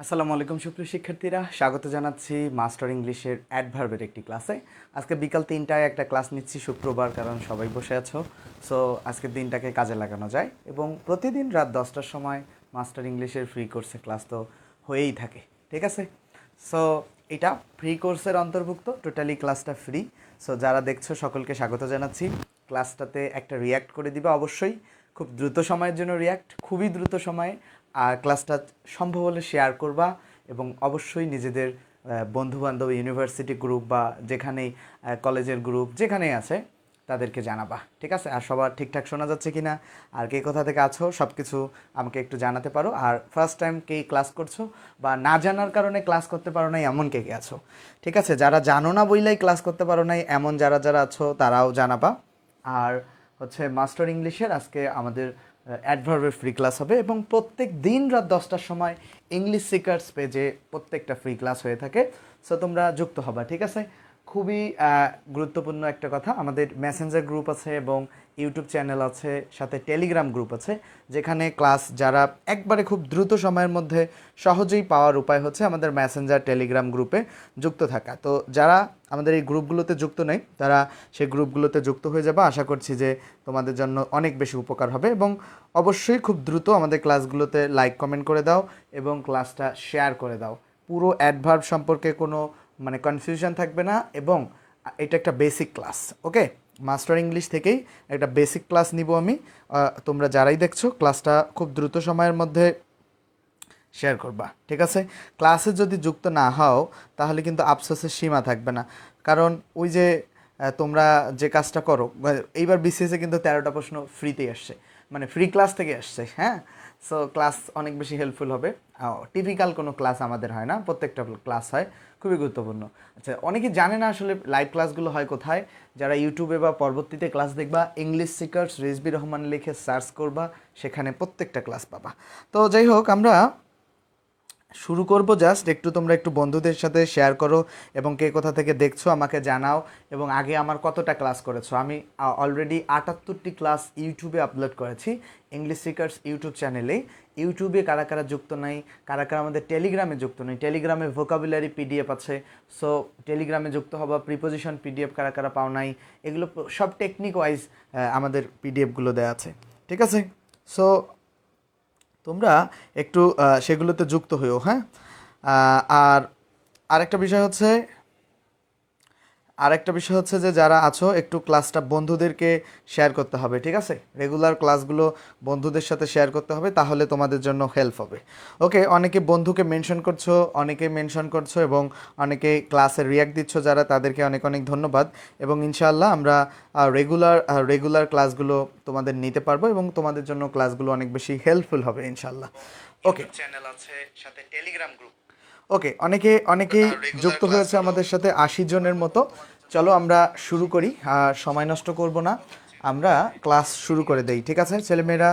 আসসালামু আলাইকুম সুপ্রিয় শিক্ষার্থীরা, স্বাগত জানাচ্ছি মাস্টার ইংলিশের অ্যাডভার্বের একটি ক্লাসে। আজকে বিকাল 3টায় একটা ক্লাস নিচ্ছি, শুক্রবার, কারণ সবাই বসে আছো। সো আজকের দিনটাকে কাজে লাগানো যায় এবং প্রতিদিন রাত 10টার সময় মাস্টার ইংলিশের ফ্রি কোর্সে ক্লাস তো হয়েই থাকে, ঠিক আছে? সো এটা ফ্রি কোর্সের অন্তর্ভুক্ত, টোটালি ক্লাসটা ফ্রি। সো যারা দেখছো সকলকে স্বাগত জানাচ্ছি। ক্লাসটাতে একটা রিয়্যাক্ট করে দিবা অবশ্যই, খুব দ্রুত সময়ের জন্য রিয়্যাক্ট, খুবই দ্রুত সময়ে। আর ক্লাসটা সম্ভব হলে শেয়ার করবা এবং অবশ্যই নিজেদের বন্ধুবান্ধব, ইউনিভার্সিটি গ্রুপ বা যেখানেই কলেজের গ্রুপ যেখানেই আছে তাদেরকে জানাবা, ঠিক আছে? আর সবার ঠিকঠাক শোনা যাচ্ছে কি না, আর কে কোথা থেকে আছো, সব কিছু আমাকে একটু জানাতে পারো। আর ফার্স্ট টাইম কে ক্লাস করছো বা না জানার কারণে ক্লাস করতে পারো নাই এমন কে কে আছো, ঠিক আছে? যারা জানো না বইলাই ক্লাস করতে পারো নাই এমন যারা যারা আছো তারাও জানাবা। আর হচ্ছে মাস্টার ইংলিশের আজকে আমাদের অ্যাডভার্বের ফ্রি ক্লাস হবে এবং প্রত্যেক দিন রাত 10টার সময় ইংলিশ সিকার্স পেজে প্রত্যেকটা ফ্রি ক্লাস হয়ে থাকে। সো তোমরা যুক্ত হবা, ঠিক আছে? খুবই গুরুত্বপূর্ণ একটা কথা, আমাদের মেসেঞ্জার গ্রুপ আছে এবং ইউটিউব চ্যানেল আছে, সাথে টেলিগ্রাম গ্রুপ আছে, যেখানে ক্লাস যারা একবারে খুব দ্রুত সময়ের মধ্যে সহজেই পাওয়ার উপায় হচ্ছে আমাদের মেসেঞ্জার টেলিগ্রাম গ্রুপে যুক্ত থাকা। তো যারা আমাদের এই গ্রুপগুলোতে যুক্ত নেই তারা সেই গ্রুপগুলোতে যুক্ত হয়ে যাবে। আশা করছি যে তোমাদের জন্য অনেক বেশি উপকার হবে এবং অবশ্যই খুব দ্রুত আমাদের ক্লাসগুলোতে লাইক কমেন্ট করে দাও এবং ক্লাসটা শেয়ার করে দাও। পুরো অ্যাডভার্ব সম্পর্কে কোনো কনফিউশন থাকবে না এবং এটা একটা বেসিক ক্লাস, ওকে? মাস্টার ইংলিশ থেকেই একটা বেসিক ক্লাস নিব আমি। তোমরা যারাই দেখছো ক্লাসটা খুব দ্রুত সময়ের মধ্যে শেয়ার করবা, ঠিক আছে? ক্লাসে যদি যুক্ত না হও তাহলে কিন্তু আফসোসের সীমা থাকবে না, কারণ ওই যে তোমরা যে কাজটা করো, এইবার বিসিএসে কিন্তু 13টা প্রশ্ন ফ্রিতেই আসছে, মানে ফ্রি ক্লাস থেকে আসছে, হ্যাঁ? সো ক্লাস অনেক বেশি হেল্পফুল হবে। টিপিক্যাল কোনো ক্লাস আমাদের হয় না, প্রত্যেকটা ক্লাস হয়, খুবই গুরুত্বপূর্ণ। আচ্ছা, অনেকে জানে না আসলে লাইভ ক্লাসগুলো হয় কোথায়। যারা ইউটিউবে বা পরবর্তীতে ক্লাস দেখবা, ইংলিশ সিকার্স রেজবি রহমান লিখে সার্চ করবা, সেখানে প্রত্যেকটা ক্লাস পাবা। তো যাই হোক, আমরা শুরু করব। জাস্ট একটু তোমরা একটু বন্ধুদের সাথে শেয়ার করো এবং কে কোথা থেকে দেখছো আমাকে জানাও এবং আগে আমার কতটা ক্লাস করেছো। আমি অলরেডি 78টি ক্লাস ইউটিউবে আপলোড করেছি, ইংলিশ সিকার্স ইউটিউব চ্যানেলেই। ইউটিউবে কারা কারা যুক্ত নাই, কারা কারা আমাদের টেলিগ্রামে যুক্ত নেই, টেলিগ্রামে ভোকাবুলারি পিডিএফ আছে। সো টেলিগ্রামে যুক্ত হবা, প্রিপোজিশন পিডিএফ কারা কারা পাও নাই, এগুলো সব টেকনিক ওয়াইজ আমাদের পিডিএফগুলো দেওয়া আছে, ঠিক আছে? সো তোমরা একটু সেগুলোতে যুক্ত হয়েও, হ্যাঁ? আর আরেকটা বিষয় হচ্ছে যে যারা আছো একটু ক্লাসটা বন্ধুদেরকে শেয়ার করতে হবে, ঠিক আছে? রেগুলার ক্লাসগুলো বন্ধুদের সাথে শেয়ার করতে হবে, তাহলে তোমাদের জন্য হেল্প হবে। ওকে, অনেকে বন্ধুকে মেনশন করছো এবং অনেকে ক্লাসে রিয়াক্ট দিচ্ছ, যারা তাদেরকে অনেক অনেক ধন্যবাদ। এবং ইনশাআল্লাহ আমরা রেগুলার ক্লাসগুলো তোমাদের নিতে পারবো এবং তোমাদের জন্য ক্লাসগুলো অনেক বেশি হেল্পফুল হবে ইনশাআল্লাহ। ওকে, চ্যানেল আছে, সাথে টেলিগ্রাম গ্রুপ। ওকে, অনেকেই যুক্ত হয়েছে আমাদের সাথে, 80 জনের মতো। চলো আমরা শুরু করি, আর সময় নষ্ট করব না, আমরা ক্লাস শুরু করে দেই, ঠিক আছে ছেলেমেয়েরা?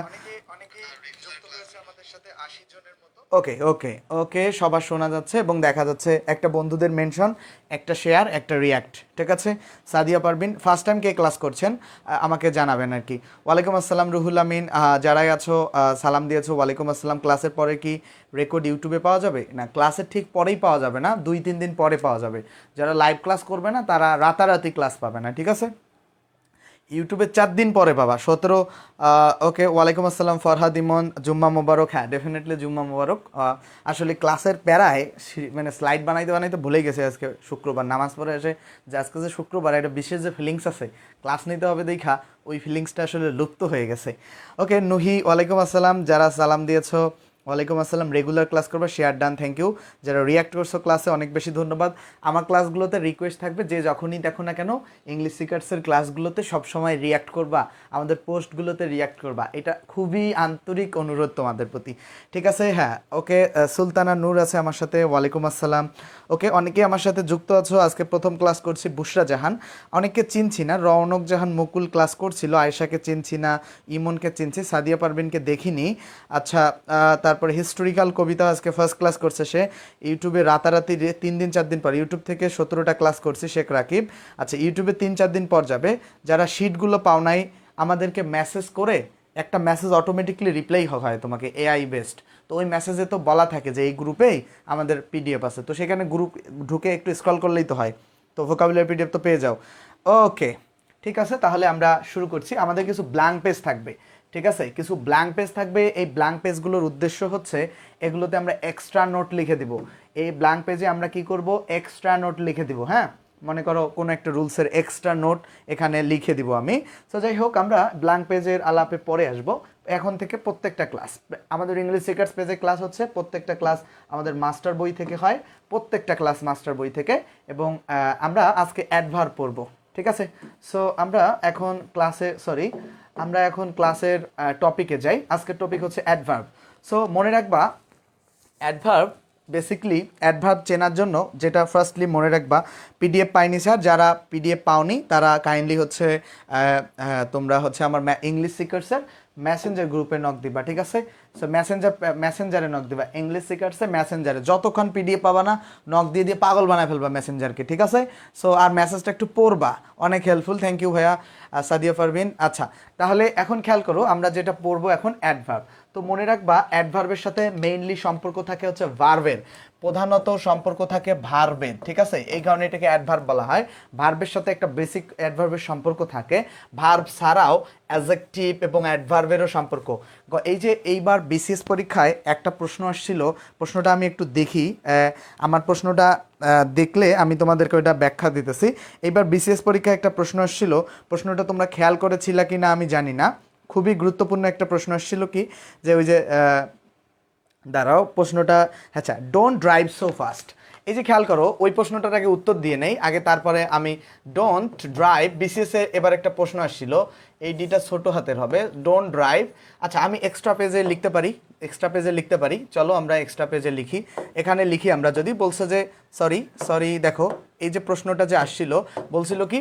ওকে ওকে ওকে, সবার শোনা যাচ্ছে এবং দেখা যাচ্ছে, একটা বন্ধুদের মেনশন, একটা শেয়ার, একটা রিয়াক্ট, ঠিক আছে? সাদিয়া পারবিন, ফার্স্ট টাইম কে ক্লাস করছেন আমাকে জানাবেন আর কি। ওয়ালাইকুম আসসালাম রুহুল আমিন, যারাই আছো সালাম দিয়েছো, ওয়ালাইকুম আসসালাম। ক্লাসের পরে কি রেকর্ড ইউটিউবে পাওয়া যাবে? না, ক্লাসের ঠিক পরেই পাওয়া যাবে না, 2-3 দিন পরে পাওয়া যাবে। যারা লাইভ ক্লাস করবে না তারা রাতারাতি ক্লাস পাবে না, ঠিক আছে? ইউটিউবে 4 দিন পরে পাবা, 17। ওকে, ওয়ালাইকুম আসসালাম ফরহাদ ইমন, জুম্মা মোবারক। হ্যাঁ, ডেফিনেটলি জুম্মা মোবারক। আসলে ক্লাসের প্যারায় মানে স্লাইড বানাইতে বানাইতে ভুলেই গেছে আজকে শুক্রবার, নামাজ পড়ে এসে যে আজকে যে শুক্রবার, একটা বিশেষ যে ফিলিংস আছে ক্লাস নিতে হবে দেখা, ওই ফিলিংসটা আসলে লুপ্ত হয়ে গেছে। ওকে, নুহি, ওয়ালাইকুম আসসালাম। যারা সালাম দিয়েছো ওয়ালাইকুম আসসালাম। রেগুলার ক্লাস করবে, শেয়ার ডান, থ্যাংক ইউ। যারা রিয়াক্ট করছো ক্লাসে অনেক বেশি ধন্যবাদ। আমার ক্লাসগুলোতে রিকোয়েস্ট থাকবে যে যখনই দেখো না কেন ইংলিশ সিকার্সের ক্লাসগুলোতে সবসময় রিয়াক্ট করবা, আমাদের পোস্টগুলোতে রিয়াক্ট করবা, এটা খুবই আন্তরিক অনুরোধ তোমাদের প্রতি, ঠিক আছে? হ্যাঁ, ওকে। সুলতানা নূর আছে আমার সাথে, ওয়ালাইকুম আসসালাম। ওকে, অনেকে আমার সাথে যুক্ত আছো। আজকে প্রথম ক্লাস করছি বুশরা জাহান, অনেককে চিনছি না। রৌনক জাহান মুকুল ক্লাস করছিল, আয়েশাকে চিনছি না, ইমনকে চিনছি, সাদিয়া পারভিনকে দেখিনি। আচ্ছা, তারপরে হিস্টোরিক্যাল কবিতা আজকে ফার্স্ট ক্লাস করছে সে, ইউটিউবে রাতারাতি 3-4 দিন পর, ইউটিউব থেকে 17টা ক্লাস করছি, শেখ রাকিব। আচ্ছা, ইউটিউবে 3-4 দিন পর যাবে। যারা শিটগুলো পাও নাই আমাদেরকে মেসেজ করে একটা মেসেজ অটোমেটিকলি রিপ্লাই হয় তোমাকে এআই বেসড। তো ওই মেসেজে তো বলা থাকে যে এই গ্রুপেই আমাদের পিডিএফ আছে, তো সেখানে গ্রুপ ঢুকে একটু স্ক্রল করলেই তো হয়, তো ভোকাবুলারি পিডিএফ তো পেয়ে যাও। ওকে, ঠিক আছে, তাহলে আমরা শুরু করছি। আমাদের কিছু ব্ল্যাঙ্ক পেজ থাকবে, ঠিক আছে, কিছু ব্ল্যাঙ্ক পেজ থাকবে। এই ব্ল্যাঙ্ক পেজগুলোর উদ্দেশ্য হচ্ছে এগুলোতে আমরা এক্সট্রা নোট লিখে দিব। এই ব্ল্যাঙ্ক পেজে আমরা কি করব, এক্সট্রা নোট লিখে দিব। হ্যাঁ, মনে করো কোনো একটা রুলসের এক্সট্রা নোট এখানে লিখে দিব আমি। তো যাই হোক, আমরা ব্ল্যাঙ্ক পেজের আলাপে পরে আসব। এখন থেকে প্রত্যেকটা ক্লাস আমাদের ইংলিশ সিকার্স পেজে ক্লাস হচ্ছে, প্রত্যেকটা ক্লাস আমাদের মাস্টার বই থেকে হয়, প্রত্যেকটা ক্লাস মাস্টার বই থেকে। এবং আমরা আজকে অ্যাডভার্ব পড়ব, ঠিক আছে। সো আমরা এখন ক্লাসের টপিকে যাই। আজকের টপিক হচ্ছে অ্যাডভার্ব। সো মনে রাখবা, অ্যাডভার্ব বেসিকলি অ্যাডভার্ব চেনার জন্য যেটা ফার্স্টলি মনে রাখবা, পিডিএফ পাইনি স্যার, যারা পিডিএফ পাওনি তারা কাইন্ডলি হচ্ছে তোমরা হচ্ছে আমার ইংলিশ সিকার্সের মেসেঞ্জার গ্রুপে নক দিবা, ঠিক আছে। সো মেসেঞ্জারে নক দিবা, ইংলিশ সিকার্সে মেসেঞ্জারে। যতক্ষণ পিডিএফ পাবা না, নক দিয়ে দিয়ে পাগল বানায় ফেলবা মেসেঞ্জারকে, ঠিক আছে। সো আর মেসেজটা একটু পড়বা, অনেক হেল্পফুল। থ্যাংক ইউ ভাইয়া সাদিয়া পারভিন। আচ্ছা, তাহলে এখন খেয়াল করো, আমরা যেটা পড়বো এখন অ্যাডভার্ব। তো মনে রাখবা, অ্যাডভার্বের সাথে মেইনলি সম্পর্ক থাকে হচ্ছে ভার্বের, প্রধানত সম্পর্ক থাকে ভার্বের, ঠিক আছে। এই কারণে এটাকে অ্যাডভার্ব বলা হয়। ভার্বের সাথে একটা বেসিক অ্যাডভার্বের সম্পর্ক থাকে, ভার্ব ছাড়াও অ্যাডজেক্টিভ এবং অ্যাডভার্বেরও সম্পর্ক। এই যে এইবার বিসিএস পরীক্ষায় একটা প্রশ্ন আসছিল, প্রশ্নটা আমি একটু দেখি, আমার প্রশ্নটা দেখলে আমি তোমাদেরকে ওইটা ব্যাখ্যা দিতেছি। এইবার বিসিএস পরীক্ষায় একটা প্রশ্ন আসছিল, প্রশ্নটা তোমরা খেয়াল করেছিলা কি না আমি জানি না, খুবই গুরুত্বপূর্ণ একটা প্রশ্ন আসছিল কি, যে ওই যে দাঁড়াও প্রশ্নটা, আচ্ছা, ডোন্ট ড্রাইভ সো ফাস্ট। এই যে খেয়াল করো, ওই প্রশ্নটার আগে উত্তর দিয়ে নেই আগে, তারপরে আমি ডোন্ট ড্রাইভ। বিসিএসে এবার একটা প্রশ্ন আসছিল, এই ডিটা ছোট হাতের হবে, ডোন্ট ড্রাইভ। আচ্ছা, আমি এক্সট্রা পেজে লিখতে পারি, চলো আমরা এক্সট্রা পেজে লিখি। এখানে লিখি আমরা, যদি বলছে যে সরি দেখো, এই যে প্রশ্নটা যে আসছিল বলছিল কি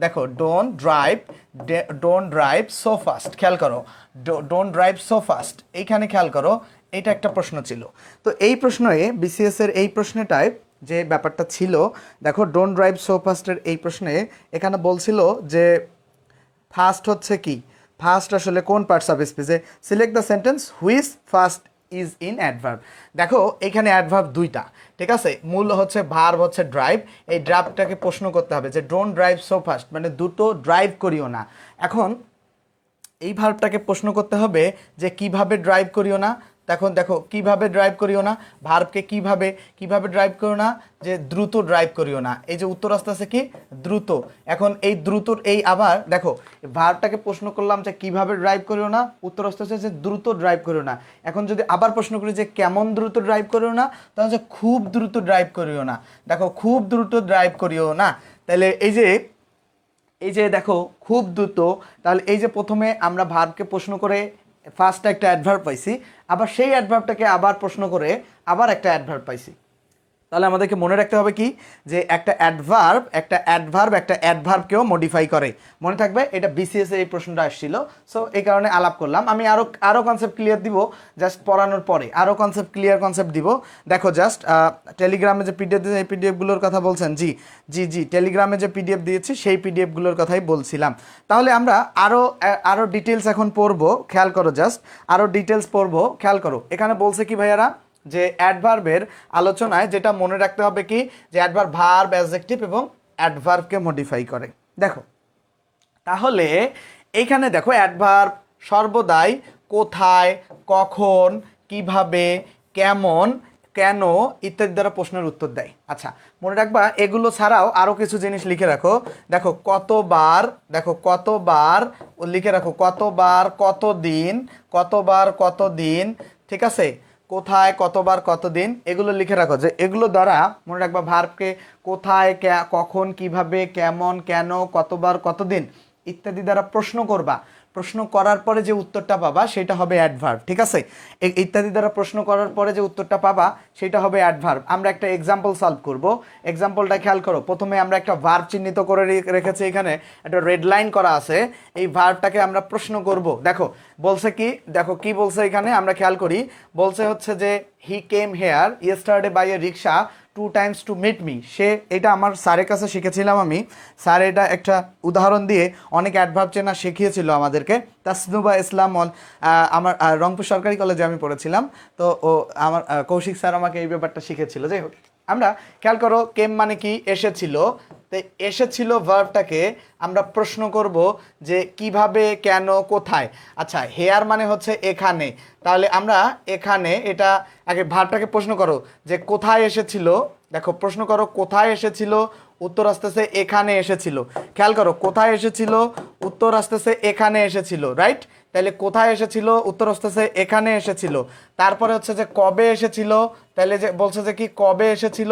দেখো ডোন্ট ড্রাইভ সো ফাস্ট। খেয়াল করো, ডোন্ট ড্রাইভ সো ফাস্ট, এইখানে খেয়াল করো, এইটা একটা প্রশ্ন ছিল। তো এই প্রশ্নে, বিসিএস এর এই প্রশ্নটায় যে ব্যাপারটা ছিল, দেখো ডোন্ট ড্রাইভ সো ফাস্টের এই প্রশ্নে এখানে বলছিল যে ফার্স্ট হচ্ছে কি, ফার্স্ট আসলে কোন পার্টস অফ স্পিচে, select the sentence which first is in adverb. দেখো এখানে অ্যাডভার্ব দুইটা, ঠিক আছে। মূল হচ্ছে ভার্ব হচ্ছে ড্রাইভ, এই ড্রাইভটাকে প্রশ্ন করতে হবে যে ডোন্ট ড্রাইভ সো ফাস্ট, মানে দ্রুত ড্রাইভ করিও না। এখন এই ভার্বটাকে প্রশ্ন করতে হবে যে কিভাবে ড্রাইভ করিও না। তখন দেখো কিভাবে ড্রাইভ করিও না, ভার্বকে কিভাবে ড্রাইভ করিও না, যে দ্রুত ড্রাইভ করিও না। এই যে উত্তর আসতেছে কি, দ্রুত। এখন এই দ্রুতর এই আবার দেখো ভার্বটাকে প্রশ্ন করলাম যে কিভাবে ড্রাইভ করিও না, উত্তর আসতেছে যে দ্রুত ড্রাইভ করিও না। এখন যদি আবার প্রশ্ন করি যে কেমন দ্রুত ড্রাইভ করিও না, তাহলে হচ্ছে খুব দ্রুত ড্রাইভ করিও না। দেখো খুব দ্রুত ড্রাইভ করিও না, তাহলে এই যে দেখো খুব দ্রুত, তাহলে এই যে প্রথমে আমরা ভার্বকে প্রশ্ন করে ফার্স্ট একটা অ্যাডভার্ব পাইছি, আবার সেই অ্যাডভার্বটাকে আবার প্রশ্ন করে আবার একটা অ্যাডভার্ব পাইছি। তাহলে আমাদেরকে মনে রাখতে হবে কি, যে একটা অ্যাডভার্বকেও মডিফাই করে। মনে থাকবে, এটা বিসিএস এই প্রশ্নটা আসছিল, সো এই কারণে আলাপ করলাম। আমি আরও কনসেপ্ট ক্লিয়ার দিব, জাস্ট পড়ানোর পরে আরও কনসেপ্ট দিব। দেখো জাস্ট টেলিগ্রামে যে পিডিএফ দিয়েছে, এই পিডিএফগুলোর কথা বলছেন, জি টেলিগ্রামে যে পিডিএফ দিয়েছি সেই পিডিএফগুলোর কথাই বলছিলাম। তাহলে আমরা আরও ডিটেলস এখন পড়বো, খেয়াল করো, জাস্ট আরও ডিটেলস পড়বো, খেয়াল করো। এখানে বলছে কি ভাইয়ারা, যে অ্যাডভার্বের আলোচনায় যেটা মনে রাখতে হবে কি, যে অ্যাডভার্ব ভার্ব, অ্যাডজেক্টিভ এবং অ্যাডভার্বকে মডিফাই করে। দেখো তাহলে এইখানে দেখো অ্যাডভার্ব সর্বদাই কোথায়, কখন, কিভাবে, কেমন, কেন ইত্যাদি দ্বারা প্রশ্নের উত্তর দেয়। আচ্ছা, মনে রাখবা এগুলো ছাড়াও আরও কিছু জিনিস লিখে রাখো। দেখো কতবার লিখে রাখো, কতবার কতদিন, ঠিক আছে। কোথায়, কতবার, কতদিন, এগুলো লিখে রাখো, যে এগুলো দ্বারা মনে রাখবা ভার্বকে কোথায়, কখন, কিভাবে, কেমন, কেন, কতবার, কতদিন ইত্যাদি দ্বারা প্রশ্ন করবা। প্রশ্ন করার পরে যে উত্তরটা পাবা সেটা হবে অ্যাডভার্ব, ঠিক আছে। ইত্যাদি দ্বারা প্রশ্ন করার পরে যে উত্তরটা পাবা সেটা হবে অ্যাডভার্ব। আমরা একটা এক্সাম্পল সলভ করব। এক্সাম্পলটা খেয়াল করো, প্রথমে আমরা একটা ভার্ব চিহ্নিত করে রেখেছি, এখানে একটা রেড লাইন করা আছে, এই ভার্বটাকে আমরা প্রশ্ন করব। দেখো বলছে কি, দেখো কি বলছে এখানে, আমরা খেয়াল করি, বলছে হচ্ছে যে he came here yesterday by a rickshaw 2 times to meet me. সে এটা আমার স্যারের কাছে শিখেছিলাম আমি। স্যার এটা একটা উদাহরণ দিয়ে অনেক অ্যাডভার্ব চেনা শিখিয়েছিল আমাদেরকে। তাসনুবা ইসলাম আমার রংপুর সরকারি কলেজে আমি পড়েছিলাম, তো ও আমার কৌশিক স্যার আমাকে এই ব্যাপারটা শিখেছিল। যাই হোক, আমরা খেয়াল করো কেম মানে কি এসেছিল, তো এসেছিল ভার্বটাকে আমরা প্রশ্ন করব যে কিভাবে, কেন, কোথায়। আচ্ছা, হেয়ার মানে হচ্ছে এখানে, তাহলে আমরা এখানে এটা আগে ভার্বটাকে প্রশ্ন করো যে কোথায় এসেছিল। দেখো প্রশ্ন করো কোথায় এসেছিল, উত্তর আসতেছে এখানে এসেছিল। খেয়াল করো কোথায় এসেছিল, উত্তর আসতেছে এখানে এসেছিল, রাইট? তাহলে কোথায় এসেছিল, উত্তর আসতেছে এখানে এসেছিল। তারপরে হচ্ছে যে কবে এসেছিল, তাহলে যে বলছে যে কি কবে এসেছিল,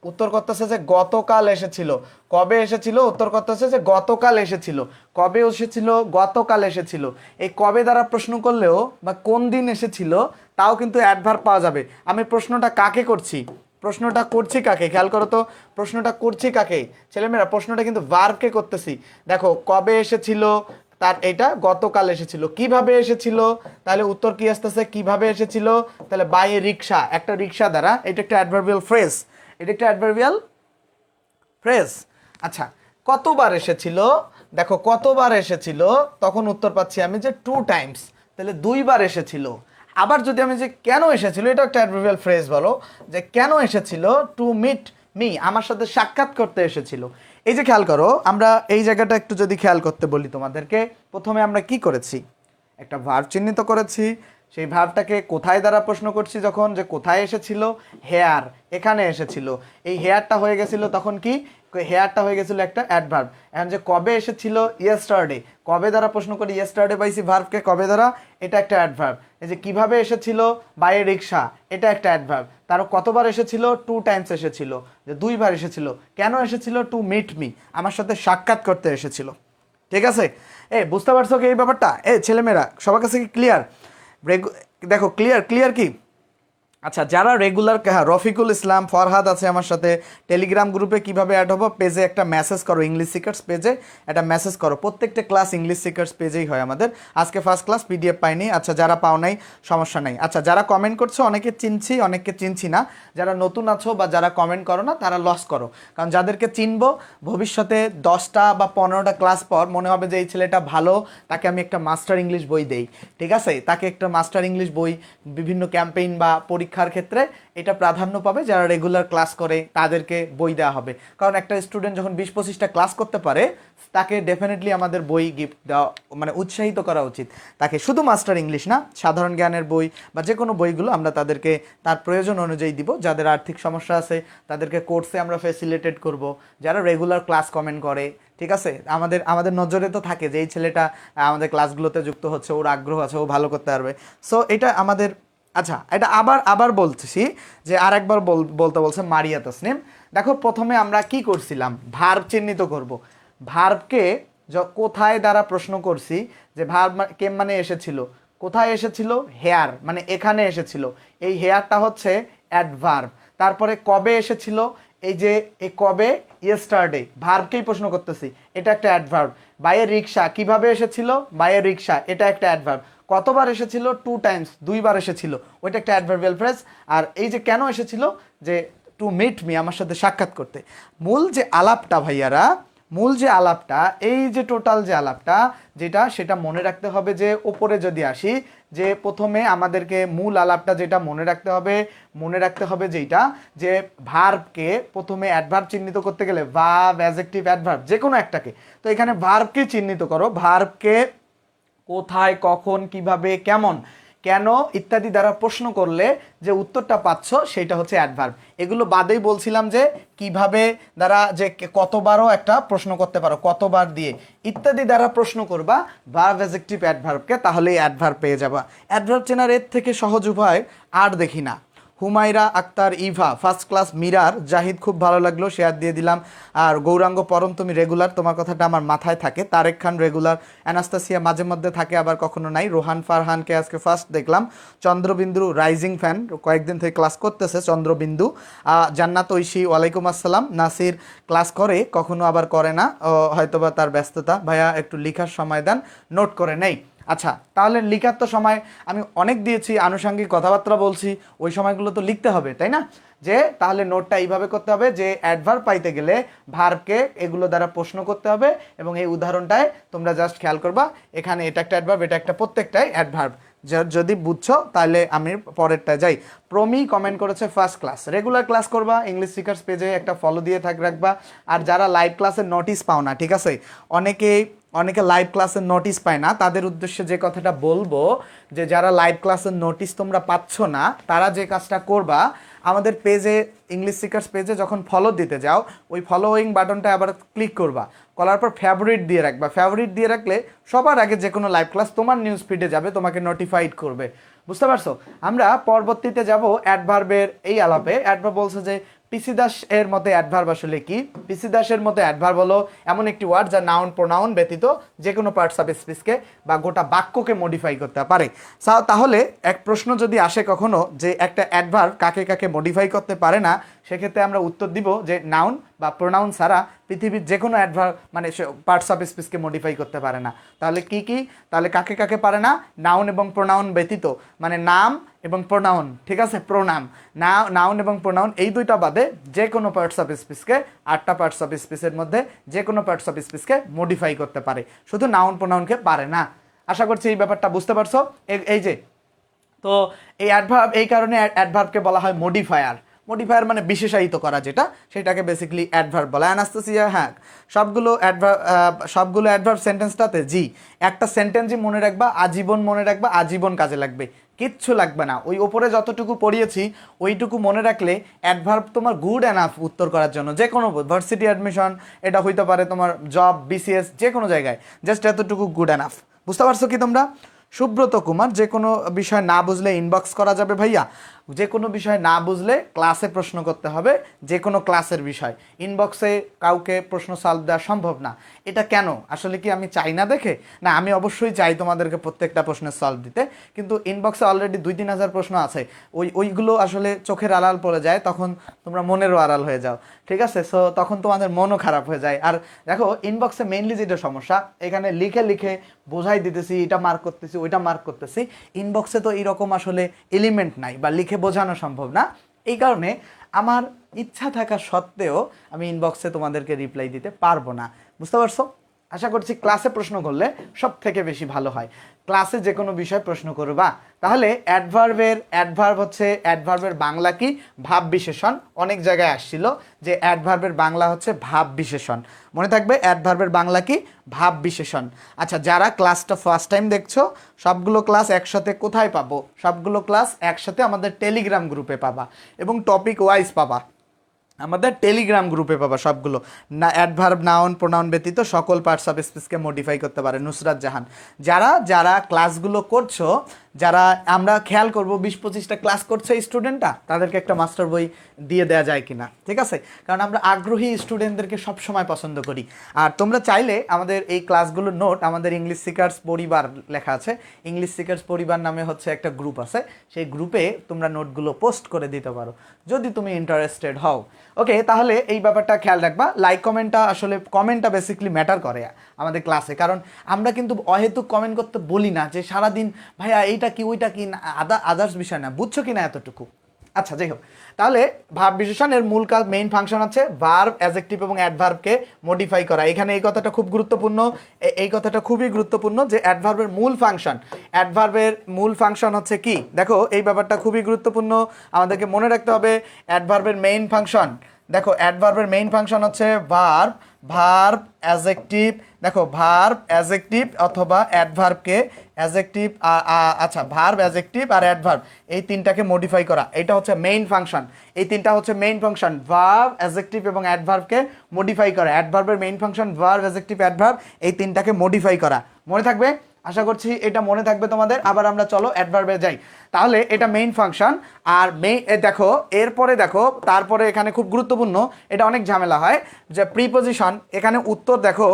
উত্তর করতেছে যে গতকাল এসেছিল। কবে এসেছিল, উত্তর করতেছে যে গতকাল এসেছিল। কবে এসেছিল, গতকাল এসেছিল। এই কবে দ্বারা প্রশ্ন করলেও বা কোন দিন এসেছিল তাও কিন্তু অ্যাডভার্ব পাওয়া যাবে। আমি প্রশ্নটা কাকে করছি, প্রশ্নটা করছি কাকে, খেয়াল করো তো প্রশ্নটা করছি কাকে ছেলেমেয়েরা, প্রশ্নটা কিন্তু ভার্বকে করতেছি। দেখো কবে এসেছিল, তার এটা গতকাল এসেছিল। কিভাবে এসেছিল, তাহলে উত্তর কি আসতেছে কিভাবে এসেছিল, তাহলে বাই এ রিক্সা, একটা রিক্সা দ্বারা। এটা একটা অ্যাডভার্বিয়াল ফ্রেজ, এটা একটা অ্যাডভার্বিয়াল ফ্রেজ। আচ্ছা, কতবার এসেছিল, দেখো কতবার এসেছিল, তখন উত্তর পাচ্ছি আমি যে 2 টাইমস, তাহলে 2বার এসেছিল। আবার যদি আমি যে কেন এসেছিল, এটা একটা অ্যাডভার্বিয়াল ফ্রেজ বলো যে কেন এসেছিল, টু মিট মি, আমার সাথে সাক্ষাৎ করতে এসেছিল। এই যে খেয়াল করো, আমরা এই জায়গাটা একটু যদি খেয়াল করতে বলি তোমাদেরকে, প্রথমে আমরা কি করেছি, একটা ভার্ব চিহ্নিত করেছি। সেই ভার্বটাকে কোথায় দ্বারা প্রশ্ন করছি, যখন যে কোথায় এসেছিল, হেয়ার, এখানে এসেছিল। এই হেয়ারটা হয়ে গেছিল তখন কি, হেয়ারটা হয়ে গেছিল একটা অ্যাডভার্ব। এখন যে কবে এসেছিল, ইয়েস্টারডে, কবে দ্বারা প্রশ্ন করি, ইয়েস্টারডে পাইছি ভার্বকে কবে দ্বারা, এটা একটা অ্যাডভার্ব। এই যে কিভাবে এসেছিল, বাই রিক্সা, এটা একটা অ্যাডভার্ব। তারও কতবার এসেছিল, 2 টাইমস এসেছিল, যে 2বার এসেছিল। কেন এসেছিল, টু মিট মি, আমার সাথে সাক্ষাৎ করতে এসেছিল। ঠিক আছে, বুঝতে পারছো কি এই ব্যাপারটা? ছেলেমেয়েরা সবার কাছে কি ক্লিয়ার? দেখো ক্লিয়ার, ক্লিয়ার কি? আচ্ছা, যারা রেগুলার, হ্যাঁ রফিকুল ইসলাম ফরহাদ আছে আমার সাথে। টেলিগ্রাম গ্রুপে কিভাবে অ্যাড হবো, পেজে একটা মেসেজ করো, ইংলিশ সিকার্স পেজে একটা মেসেজ করো। প্রত্যেকটা ক্লাস ইংলিশ সিকার্স পেজেই হয় আমাদের। আজকে ফার্স্ট ক্লাস, পিডিএফ পাইনি। আচ্ছা, যারা পাও নাই সমস্যা নাই। আচ্ছা, যারা কমেন্ট করছো অনেকে চিনছি, অনেককে চিনছি না। যারা নতুন আছো বা যারা কমেন্ট করো না তারা লস করো, কারণ যাদেরকে চিনবো ভবিষ্যতে 10টা বা 15টা ক্লাস পর মনে হবে যে এই ছেলেটা ভালো, তাকে আমি একটা মাস্টার ইংলিশ বই দেই। ঠিক আছে, তাকে একটা মাস্টার ইংলিশ বই বিভিন্ন ক্যাম্পেইন বা পরীক্ষার ক্ষেত্রে এটা প্রাধান্য পাবে। যারা রেগুলার ক্লাস করে তাদেরকে বই দেওয়া হবে, কারণ একটা স্টুডেন্ট যখন 20-25টা ক্লাস করতে পারে তাকে ডেফিনেটলি আমাদের বই গিফট দেওয়া, মানে উৎসাহিত করা উচিত তাকে। শুধু মাস্টার ইংলিশ না, সাধারণ জ্ঞানের বই বা যে কোনো বইগুলো আমরা তাদেরকে তার প্রয়োজন অনুযায়ী দিব। যাদের আর্থিক সমস্যা আছে তাদেরকে কোর্সে আমরা ফ্যাসিলিটেট করব, যারা রেগুলার ক্লাস কমেন্ট করে। ঠিক আছে, আমাদের আমাদের নজরে তো থাকে যে এই ছেলেটা আমাদের ক্লাসগুলোতে যুক্ত হচ্ছে, ওর আগ্রহ আছে, ও ভালো করতে পারবে। সো এটা আমাদের। আচ্ছা, এটা আবার আবার বলতেছি যে আরেকবার বলতে বলছে মারিয়া তসনিম। দেখো প্রথমে আমরা কি করছিলাম, ভার্ব চিহ্নিত করব। ভার্বকে কোথায় দ্বারা প্রশ্ন করছি, যে ভার্ব কেম মানে এসেছিল, কোথায় এসেছিল, হেয়ার মানে এখানে এসেছিল। এই হেয়ারটা হচ্ছে অ্যাডভার্ব। তারপরে কবে এসেছিল, এই যে এই কবে, ইয়েস্টারডে, ভার্বকেই প্রশ্ন করতেছি, এটা একটা অ্যাডভার্ব। বাই এ রিক্সা, কিভাবে এসেছিল, বাই এ রিক্সা, এটা একটা অ্যাডভার্ব। কতবার এসেছিল, 2 টাইমস, 2বার এসেছিল, ওইটা একটা অ্যাডভার্বিয়াল ফ্রেজ। আর এই যে কেন এসেছিল, যে টু মিট মি, আমার সাথে সাক্ষাৎ করতে। মূল যে আলাপটা ভাইয়ারা, মূল যে আলাপটা, এই যে টোটাল যে আলাপটা যেটা, সেটা মনে রাখতে হবে। যে ওপরে যদি আসি, যে প্রথমে আমাদেরকে মূল আলাপটা যেটা মনে রাখতে হবে, মনে রাখতে হবে যেটা, যে ভার্বকে প্রথমে অ্যাডভার্ব চিহ্নিত করতে গেলে, ভার্ব, অ্যাডজেক্টিভ, অ্যাডভার্ব যে কোনো একটাকে, তো এখানে ভার্বকে চিহ্নিত করো। ভার্বকে কোথায়, কখন, কিভাবে, কেমন, কেন ইত্যাদি দ্বারা প্রশ্ন করলে যে উত্তরটা পাচ্ছ সেটা হচ্ছে অ্যাডভার্ব। এগুলো বাদেই বলছিলাম যে কিভাবে দ্বারা, যে কতবারও একটা প্রশ্ন করতে পারো, কতবার দিয়ে ইত্যাদি দ্বারা প্রশ্ন করবা ভার্ব, অ্যাডজেক্টিভ, অ্যাডভার্বকে, তাহলেই অ্যাডভার্ব পেয়ে যাবা। অ্যাডভার্ব চেনার এর থেকে সহজ উপায় আর দেখি না। হুমায়রা আক্তার, ইভা ফার্স্ট ক্লাস, মিরার, জাহিদ খুব ভালো লাগলো, শেয়ার দিয়ে দিলাম। আর গৌরাঙ্গ পরম, তুমি রেগুলার, তোমার কথাটা আমার মাথায় থাকে। তারেক খান রেগুলার, অ্যানাস্তাসিয়া মাঝে মধ্যে থাকে, আবার কখনো নাই। রোহান ফারহানকে আজকে ফার্স্ট দেখলাম। চন্দ্রবিন্দু রাইজিং ফ্যান, কয়েকদিন থেকে ক্লাস করতেছে চন্দ্রবিন্দু। জান্নাত ঐশী, ওয়ালাইকুম আসসালাম। নাসির ক্লাস করে, কখনো আবার করে না, হয়তোবা তার ব্যস্ততা। ভাইয়া একটু লেখার সময় দেন, নোট করে নেই। আচ্ছা, তাহলে লিখার তো সময় আমি অনেক দিয়েছি, আনুষঙ্গিক কথাবার্তা বলছি, ওই সময়গুলো তো লিখতে হবে, তাই না? যে তাহলে নোটটা এইভাবে করতে হবে যে অ্যাডভার্ব পাইতে গেলে ভার্বকে এগুলো দ্বারা প্রশ্ন করতে হবে, এবং এই উদাহরণটায় তোমরা জাস্ট খেয়াল করবা এখানে এটা একটা অ্যাডভার্ব, এটা একটা, প্রত্যেকটাই অ্যাডভার্ব। যদি বুঝছো তাহলে আমি পরেরটা যাই। প্রমি কমেন্ট করেছে ফার্স্ট ক্লাস, রেগুলার ক্লাস করবা, ইংলিশ স্পিকার্স পেজে একটা ফলো দিয়ে রাখবা। আর যারা লাইভ ক্লাসের নোটিস পাও না, ঠিক আছে, অনেকে লাইভ ক্লাসের নোটিস পায় না, তাদের উদ্দেশ্যে যে কথাটা বলবো যে যারা লাইভ ক্লাসের নোটিস তোমরা পাচ্ছ না, তারা যে কাজটা করবা, আমাদের পেজে ইংলিশ স্পিকার্স পেজে যখন ফলো দিতে যাও, ওই ফলোয়িং বাটনটা আবার ক্লিক করবা, করার পর ফেভারিট দিয়ে রাখবা। ফেভারিট দিয়ে রাখলে সবার আগে যে কোনো লাইভ ক্লাস তোমার নিউজ ফিডে যাবে, তোমাকে নোটিফাইড করবে। বুঝতে পারছো? আমরা পরবর্তীতে যাব অ্যাডভার্বের এই আলাপে। অ্যাডভার্ব বলছে যে পিসি দাস এর মতে অ্যাডভার্ব আসলে কি? পিসি দাসের মতে অ্যাডভার্ব হলো এমন একটি ওয়ার্ড যা নাউন প্রোনাউন ব্যতীত যে কোনো পার্টস অফ স্পিচকে বা গোটা বাক্যকে মডিফাই করতে পারে। তাহলে এক প্রশ্ন যদি আসে কখনো যে একটা অ্যাডভার্ব কাকে কাকে মডিফাই করতে পারে না, সেক্ষেত্রে আমরা উত্তর দিব যে নাউন বা প্রোনাউন ছাড়া পৃথিবীর যে কোনো অ্যাডভার্ব মানে পার্টস অফ স্পিচকে মডিফাই করতে পারে না। তাহলে কি কি? তাহলে কাকে কাকে পারে না? নাউন এবং প্রোনাউন ব্যতীত, মানে নাম এবং প্রোনাউন, ঠিক আছে, প্রোনাম, নাউন এবং প্রোনাউন এই দুইটা বাদে যে কোনো পার্টস অফ স্পিচকে, 8টা পার্টস অফ স্পিচের মধ্যে যে কোনো পার্টস অফ স্পিচকে মডিফাই করতে পারে, শুধু নাউন প্রোনাউনকে পারে না। আশা করছি এই ব্যাপারটা বুঝতে পারছো। এই যে তো এই অ্যাডভার্ব, এই কারণে অ্যাডভার্বকে বলা হয় মডিফায়ার। মডিফায়ার মানে বিশেষায়িত করা, যেটা সেটাকে বেসিক্যালি অ্যাডভার্ব বলা। অ্যানাস্তাসিয়া, হ্যাঁ, সবগুলো অ্যাডভার্ব সেন্টেন্সটাতে জি, একটা সেন্টেন্সই মনে রাখবা, আজীবন মনে রাখবা, আজীবন কাজে লাগবে, কিচ্ছু লাগবে না। ওই ওপরে যতটুকু পড়িয়েছি ওইটুকু মনে রাখলে অ্যাডভার্ব তোমার গুড এনাফ উত্তর করার জন্য। যে কোনো ভার্সিটি অ্যাডমিশন, এটা হইতে পারে তোমার জব, বিসিএস, যে কোনো জায়গায় জাস্ট এতটুকু গুড এনাফ। বুঝতে পারছো কি তোমরা? সুব্রত কুমার, যে কোনো বিষয় না বুঝলে ইনবক্স করা যাবে ভাইয়া। যে কোনো বিষয় না বুঝলে ক্লাসে প্রশ্ন করতে হবে, যে কোনো ক্লাসের বিষয়। ইনবক্সে কাউকে প্রশ্ন সলভ দেওয়া সম্ভব না। এটা কেন? আসলে কি আমি চাই না দেখে? না, আমি অবশ্যই চাই তোমাদেরকে প্রত্যেকটা প্রশ্নের সলভ দিতে, কিন্তু ইনবক্সে অলরেডি 2-3 হাজার প্রশ্ন আছে, ওইগুলো আসলে চোখের আড়াল পড়ে যায়, তখন তোমরা মনেরও আড়াল হয়ে যাও, ঠিক আছে? সো তখন তোমাদের মনও খারাপ হয়ে যায়। আর দেখো, ইনবক্সে মেইনলি যেটা সমস্যা, এখানে লিখে লিখে বোঝাই দিতেছি, এটা মার্ক করতেছি, ওইটা মার্ক করতেছি। ইনবক্সে তো এইরকম আসলে এলিমেন্ট নাই বা লিখে বোঝানো সম্ভব না। এই কারণে আমার ইচ্ছা থাকা সত্ত্বেও আমি ইনবক্সে তোমাদেরকে রিপ্লাই দিতে পারবো না। বুঝতে পারছো? আশা করছি ক্লাসে প্রশ্ন করলে সব থেকে বেশি ভালো হয়। ক্লাসে যে কোনো বিষয় প্রশ্ন করবা। তাহলে অ্যাডভার্বের বাংলা কি? ভাব বিশেষণ। অনেক জায়গায় আসছিল যে অ্যাডভার্বের বাংলা হচ্ছে ভাব বিশেষণ। মনে থাকবে, অ্যাডভার্বের বাংলা কি? ভাব বিশেষণ। আচ্ছা, যারা ক্লাসটা ফার্স্ট টাইম দেখছো, সবগুলো ক্লাস একসাথে কোথায় পাবো? সবগুলো ক্লাস একসাথে আমাদের টেলিগ্রাম গ্রুপে পাবা, এবং টপিক ওয়াইজ পাবা। আমাদের টেলিগ্রাম গ্রুপে পাবা সবগুলো। না, অ্যাডভার্ব, নাউন, প্রোনাউন ব্যতীত সকল পার্টস অফ স্পিচকে মডিফাই করতে পারে নুসরাত জাহান। যারা ক্লাসগুলো করছো, যারা আমরা খেয়াল করব 20-25টা ক্লাস করছে স্টুডেন্টরা, তাদেরকে একটা মাস্টার বই দিয়ে দেওয়া যায় কিনা, ঠিক আছে? কারণ আমরা আগ্রহী স্টুডেন্টদেরকে সবসময় পছন্দ করি। আর তোমরা চাইলে আমাদের এই ক্লাসগুলোর নোট আমাদের ইংলিশ স্পিকার্স পরিবার লেখা আছে, ইংলিশ স্পিকার্স পরিবার নামে হচ্ছে একটা গ্রুপ আছে, সেই গ্রুপে তোমরা নোটগুলো পোস্ট করে দিতে পারো যদি তুমি ইন্টারেস্টেড হও। ওকে, তাহলে এই ব্যাপারটা খেয়াল রাখবা। লাইক কমেন্টটা বেসিক্যালি ম্যাটার করে আমাদের ক্লাসে, কারণ আমরা কিন্তু অহেতুক কমেন্ট করতে বলি না যে সারাদিন ভাইয়া এইটা কি ওইটা কি, আদার্স বিষয় না, বুঝছো কি না এতটুকু। আচ্ছা, যাই হোক, তাহলে ভাব বিশেষণের মূল কাজ, মেইন ফাংশন আছে ভার্ব, অ্যাডজেক্টিভ এবং অ্যাডভার্বকে মডিফাই করা। এখানে এই কথাটা খুব গুরুত্বপূর্ণ, এই কথাটা খুবই গুরুত্বপূর্ণ যে অ্যাডভার্বের মূল ফাংশন হচ্ছে কি? দেখো, এই ব্যাপারটা খুবই গুরুত্বপূর্ণ, আমাদেরকে মনে রাখতে হবে। অ্যাডভার্বের মেইন ফাংশন, দেখো, অ্যাডভার্বের মেইন ফাংশন হচ্ছে ভার্ব, অ্যাডজেক্টিভ। দেখো, ভার্ব, অ্যাডজেক্টিভ অথবা অ্যাডভার্বকে অ্যাডজেক্টিভ, আচ্ছা, ভার্ব, অ্যাডজেক্টিভ আর অ্যাডভার্ব, এই তিনটাকে মডিফাই করা, এটা হচ্ছে মেইন ফাংশন। এই তিনটা হচ্ছে মেইন ফাংশন, ভার্ব, অ্যাডজেক্টিভ এবং অ্যাডভার্বকে মডিফাই করা। অ্যাডভার্বের main function verb, adjective, adverb, এই তিনটাকে মডিফাই করা। মনে থাকবে? আশা করছি এটা মনে থাকবে তোমাদের। আবার আমরা চলো অ্যাডভার্বে যাই। তাহলে এটা মেইন ফাংশন। আর দেখো, এরপরে দেখো, তারপরে এখানে খুব গুরুত্বপূর্ণ, এটা অনেক ঝামেলা হয় যে প্রিপোজিশন। এখানে উত্তর দেখো,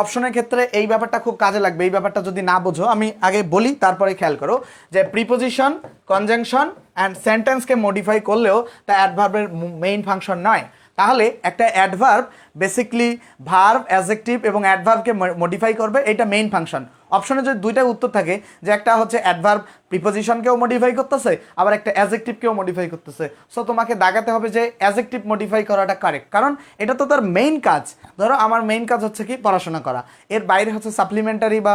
অপশনের ক্ষেত্রে এই ব্যাপারটা খুব কাজে লাগবে। এই ব্যাপারটা যদি না বোঝো, আমি আগে বলি, তারপরে খেয়াল করো যে প্রিপোজিশন, কনজাংশন অ্যান্ড সেন্টেন্সকে মডিফাই করলেও তা অ্যাডভার্বের মেইন ফাংশন নয়। তাহলে একটা অ্যাডভার্ব বেসিক্যালি ভার্ব, অ্যাডজেক্টিভ এবং অ্যাডভার্বকে মডিফাই করবে, এটা মেইন ফাংশন। অপশনে যদি দুইটাই উত্তর থাকে যে একটা হচ্ছে অ্যাডভার্ব প্রিপোজিশনকেও মডিফাই করতেছে আবার একটা অ্যাডজেক্টিভকেও মডিফাই করতেছে, সো তোমাকে দাগাতে হবে যে অ্যাডজেক্টিভ মডিফাই করাটা কারেক্ট, কারণ এটা তো তার মেইন কাজ। ধরো আমার মেইন কাজ হচ্ছে কি পড়াশোনা করা, এর বাইরে হচ্ছে সাপ্লিমেন্টারি বা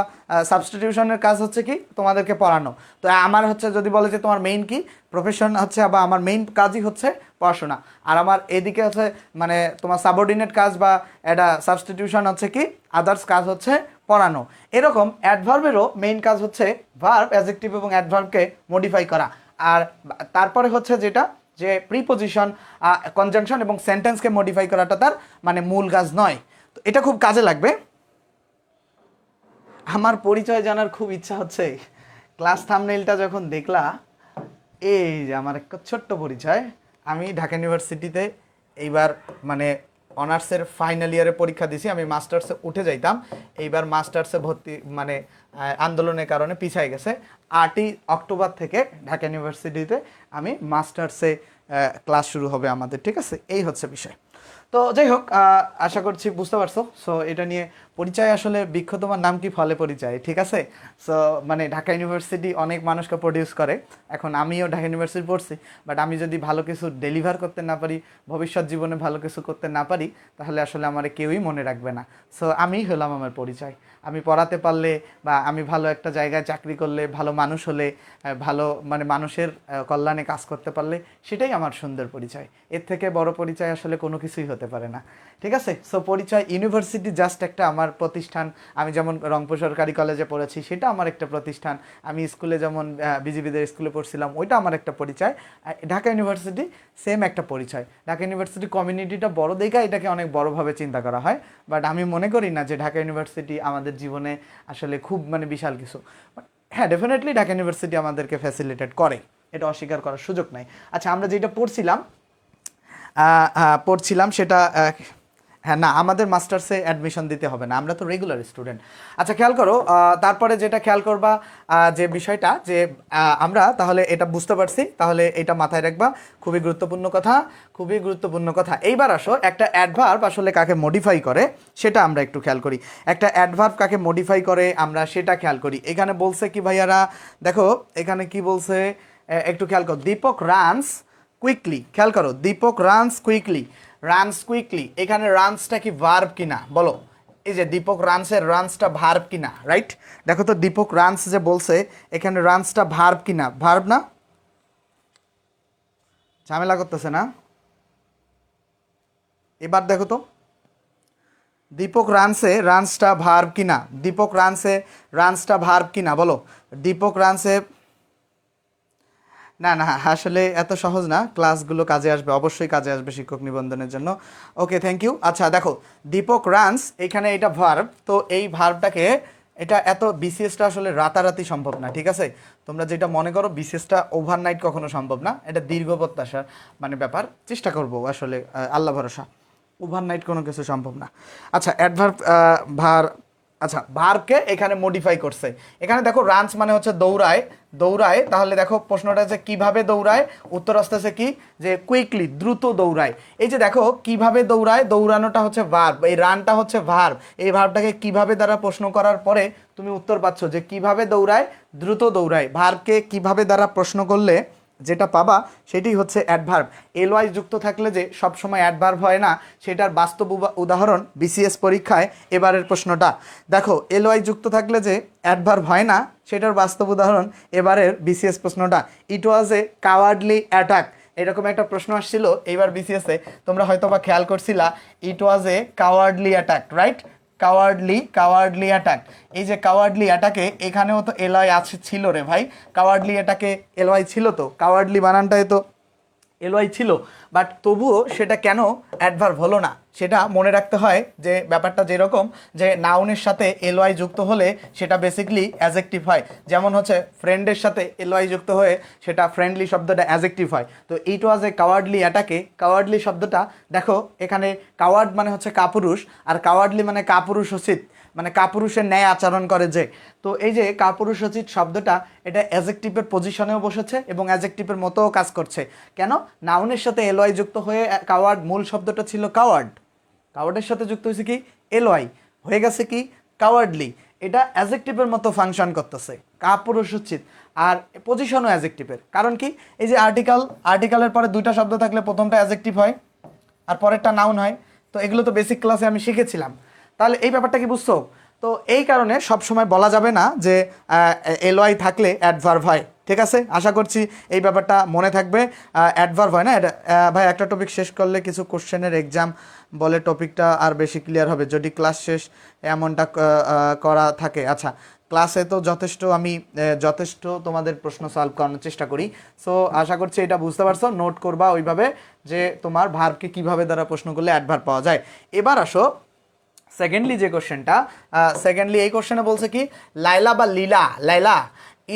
সাবস্টিটিউশনের কাজ হচ্ছে কি তোমাদেরকে পড়ানো। তো আমার হচ্ছে যদি বলে যে তোমার মেইন কি প্রফেশন হচ্ছে বা আমার মেইন কাজই হচ্ছে পড়াশোনা, আর আমার এদিকে হচ্ছে মানে তোমার সাবঅর্ডিনেট কাজ বা এটা সাবস্টিটিউশন হচ্ছে কি আদার্স কাজ হচ্ছে পড়ানো। এরকম অ্যাডভার্বেরও মেইন কাজ হচ্ছে ভার্ব, অ্যাডজেক্টিভ এবং অ্যাডভার্বকে মডিফাই করা। আর তারপরে হচ্ছে যেটা যে প্রিপোজিশন, কনজাংশন এবং সেন্টেন্সকে মডিফাই করাটা তার মানে মূল কাজ নয়। তো এটা খুব কাজে লাগবে। আমার পরিচয় জানার খুব ইচ্ছা হচ্ছে, ক্লাস থাম্বনেইলটা যখন দেখলা, এই যে আমার একটা ছোট্ট পরিচয়। আমি ঢাকা ইউনিভার্সিটিতে এইবার মানে অনার্সের ফাইনাল ইয়ারে পরীক্ষা দিছি, আমি মাস্টার্সে উঠে যাইতাম, এইবার মাস্টার্সে ভর্তি মানে আন্দোলনের কারণে পিছায় গেছে। 8ই অক্টোবর থেকে ঢাকা ইউনিভার্সিটিতে আমি মাস্টার্সে ক্লাস শুরু হবে আমাদের, ঠিক আছে? এই হচ্ছে বিষয়। তো যাই হোক, আশা করছি বুঝতে পারছো। সো এটা নিয়ে পরিচয় আসলে বৃক্ষ তোমার নাম কি ফলে পরিচয়, ঠিক আছে? সো মানে ঢাকা ইউনিভার্সিটি অনেক মানুষকে প্রডিউস করে, এখন আমিও ঢাকা ইউনিভার্সিটি পড়ছি, বাট আমি যদি ভালো কিছু ডেলিভার করতে না পারি, ভবিষ্যৎ জীবনে ভালো কিছু করতে না পারি, তাহলে আসলে আমার কেউই মনে রাখবে না। সো আমিই হলাম আমার পরিচয়। আমি পড়াতে পারলে বা আমি ভালো একটা জায়গায় চাকরি করলে, ভালো মানুষ হলে, ভালো মানে মানুষের কল্যাণে কাজ করতে পারলে, সেটাই আমার সুন্দর পরিচয়। এর থেকে বড় পরিচয় আসলে কোনো কিছুই হতে পারে না, ঠিক আছে? সো পরিচয়, ইউনিভার্সিটি জাস্ট একটা আমার প্রতিষ্ঠান। আমি যেমন রংপুর সরকারি কলেজে পড়েছি, সেটা আমার একটা প্রতিষ্ঠান। আমি স্কুলে যেমন বিজিবিদের স্কুলে পড়ছিলাম, ওইটা আমার একটা পরিচয়। ঢাকা ইউনিভার্সিটি সেম একটা পরিচয়। ঢাকা ইউনিভার্সিটি কমিউনিটিটা বড় দেখে এটাকে অনেক বড়োভাবে চিন্তা করা হয়, বাট আমি মনে করি না যে ঢাকা ইউনিভার্সিটি আমাদের জীবনে আসলে খুব মানে বিশাল কিছু। হ্যাঁ, ডেফিনেটলি ঢাকা ইউনিভার্সিটি আমাদেরকে ফ্যাসিলিটেট করে, এটা অস্বীকার করার সুযোগ নাই। আচ্ছা, আমরা যেটা পড়ছিলাম সেটা হ্যাঁ না, আমাদের মাস্টার্সে অ্যাডমিশন দিতে হবে না, আমরা তো রেগুলার স্টুডেন্ট। আচ্ছা, খেয়াল করো, তারপরে যেটা খেয়াল করবা যে বিষয়টা যে আমরা তাহলে এটা বুঝতে পারছি, তাহলে এটা মাথায় রাখবা, খুবই গুরুত্বপূর্ণ কথা, খুবই গুরুত্বপূর্ণ কথা। এইবার আসো, একটা অ্যাডভার্ব আসলে কাকে মডিফাই করে সেটা আমরা একটু খেয়াল করি। একটা অ্যাডভার্ব কাকে মডিফাই করে আমরা সেটা খেয়াল করি। এখানে বলছে কি ভাইয়ারা, দেখো এখানে কি বলছে একটু খেয়াল করো। দীপক রানস কুইকলি, খেয়াল করো, Deepak runs quickly, runs quickly, এখানে রানসটা কি ভার্ব কিনা বলো? এই যে দীপক রানসের রানসটা ভার্ব কিনা, রাইট? দেখো তো দীপক রানস যে বলছে, এখানে রানসটা ভার্ব কিনা? ভার্ব না? ঝামেলা করতেছে না? এবার দেখো তো দীপক রানসে রানসটা ভার্ব কিনা, দীপক রানসে রানসটা ভার্ব কিনা বলো? দীপক রানসে, না না, আসলে এত সহজ না, ক্লাসগুলো কাজে আসবে, অবশ্যই কাজে আসবে শিক্ষক নিবন্ধনের জন্য। ওকে, থ্যাংক ইউ। আচ্ছা দেখো, দীপক রানস, এখানে এটা ভার্ব, তো এই ভার্বটাকে এটা এত বিসিএসটা আসলে রাতারাতি সম্ভব না, ঠিক আছে? তোমরা যেটা মনে করো বিসিএসটা ওভারনাইট কখনো সম্ভব না, এটা দীর্ঘ প্রত্যাশার মানে ব্যাপার, চেষ্টা করবো আসলে, আল্লাহ ভরসা, ওভারনাইট কোনো কিছু সম্ভব না। আচ্ছা, অ্যাডভার্ব আচ্ছা, ভার্বকে এখানে মডিফাই করছে। এখানে দেখো রানস মানে হচ্ছে দৌড়ায়, দৌড়ায়, তাহলে দেখো প্রশ্নটা হচ্ছে কিভাবে দৌড়ায়, উত্তর আসতেছে কি যে কুইকলি, দ্রুত দৌড়ায়। এই যে দেখো কিভাবে দৌড়ায়, দৌড়ানোটা হচ্ছে ভার্ব, এই রানটা হচ্ছে ভার্ব, এই ভার্বটাকে কিভাবে দ্বারা প্রশ্ন করার পরে তুমি উত্তর পাচ্ছ যে কিভাবে দৌড়ায়, দ্রুত দৌড়ায়। ভার্বকে কিভাবে দ্বারা প্রশ্ন করলে যেটা পাবা সেটি হচ্ছে অ্যাডভার্ব। এলওয়াই যুক্ত থাকলে যে সবসময় অ্যাডভার্ব হয় না, সেটার বাস্তব উদাহরণ বিসিএস পরীক্ষায় এবারের প্রশ্নটা। দেখো, এলওয়াই যুক্ত থাকলে যে অ্যাডভার্ব হয় না, সেটার বাস্তব উদাহরণ এবারের বিসিএস প্রশ্নটা। ইট ওয়াজ এ কাওয়ার্ডলি অ্যাটাক, এরকম একটা প্রশ্ন আসছিল এইবার বিসিএসে, তোমরা হয়তো বা খেয়াল করছিলা। It was a cowardly attack, right? Cowardly attack. এই যে কাওয়ার্ডলি অ্যাটাকে এখানেও তো এলওয়াই আছে, ছিল রে ভাই, কাওয়ার্ডলি অ্যাটাকে এলওয়াই ছিল, তো কাওয়ার্ডলি বানানটায় তো এলওয়াই ছিল, বাট তবুও সেটা কেন অ্যাডভার্ব হলো না, সেটা মনে রাখতে হয়। যে ব্যাপারটা যেরকম যে নাউনের সাথে এলওয়াই যুক্ত হলে সেটা বেসিক্যালি অ্যাজেক্টিভ হয়, যেমন হচ্ছে ফ্রেন্ডের সাথে এলওয়াই যুক্ত হয়ে সেটা ফ্রেন্ডলি শব্দটা অ্যাজেক্টিভ হয়। তো ইট ওয়াজ এ কাওয়ার্ডলি অ্যাটাকে, কাওয়ার্ডলি শব্দটা দেখো এখানে কাওয়ার্ড মানে হচ্ছে কাপুরুষ, আর কাওয়ার্ডলি মানে কাপুরুষোচিত, মানে কাপুরুষের ন্যায় আচরণ করে যে। তো এই যে কাপুরুষোচিত শব্দটা, এটা অ্যাজেক্টিভের পজিশনেও বসেছে এবং অ্যাজেক্টিভের মতোও কাজ করছে। কেন? নাউনের সাথে এলওয়াই যুক্ত হয়ে, কাওয়ার্ড মূল শব্দটা ছিল কাওয়ার্ড, কাওয়ার্ডের সাথে যুক্ত হয়েছে কি এলওয়াই, হয়ে গেছে কি কাওয়ার্ডলি। এটা অ্যাজেক্টিভের মতো ফাংশন করতেছে, কাপুরুষোচিত, আর পজিশনও অ্যাজেক্টিভের। কারণ কি, এই যে আর্টিকেলের পরে দুইটা শব্দ থাকলে প্রথমটা অ্যাজেক্টিভ হয় আর পরেরটা নাউন হয়। তো এগুলো তো বেসিক ক্লাসে আমি শিখেছিলাম। তাহলে এই ব্যাপারটা কি বুঝছো? তো এই কারণে সব সময় বলা যাবে না যে এলওয়াই থাকলে অ্যাডভার্ব হয়। ঠিক আছে, আশা করছি এই ব্যাপারটা মনে থাকবে। অ্যাডভার্ব হয় না এটা। ভাই একটা টপিক শেষ করলে কিছু কোশ্চেনের এক্সাম বলে টপিকটা আর বেশি ক্লিয়ার হবে যদি ক্লাস শেষ এমনটা করা থাকে। আচ্ছা, ক্লাসে তো যথেষ্ট তোমাদের প্রশ্ন সলভ করানোর চেষ্টা করি। সো আশা করছি এটা বুঝতে পারছো, নোট করবা ওইভাবে যে তোমার ভার্বকে কিভাবে দ্বারা প্রশ্ন করলে অ্যাডভার্ব পাওয়া যায়। এবার আসো সেকেন্ডলি যে কোশ্চেনটা, সেকেন্ডলি এই কোশ্চেনে বলছে কি, লাইলা বা Laila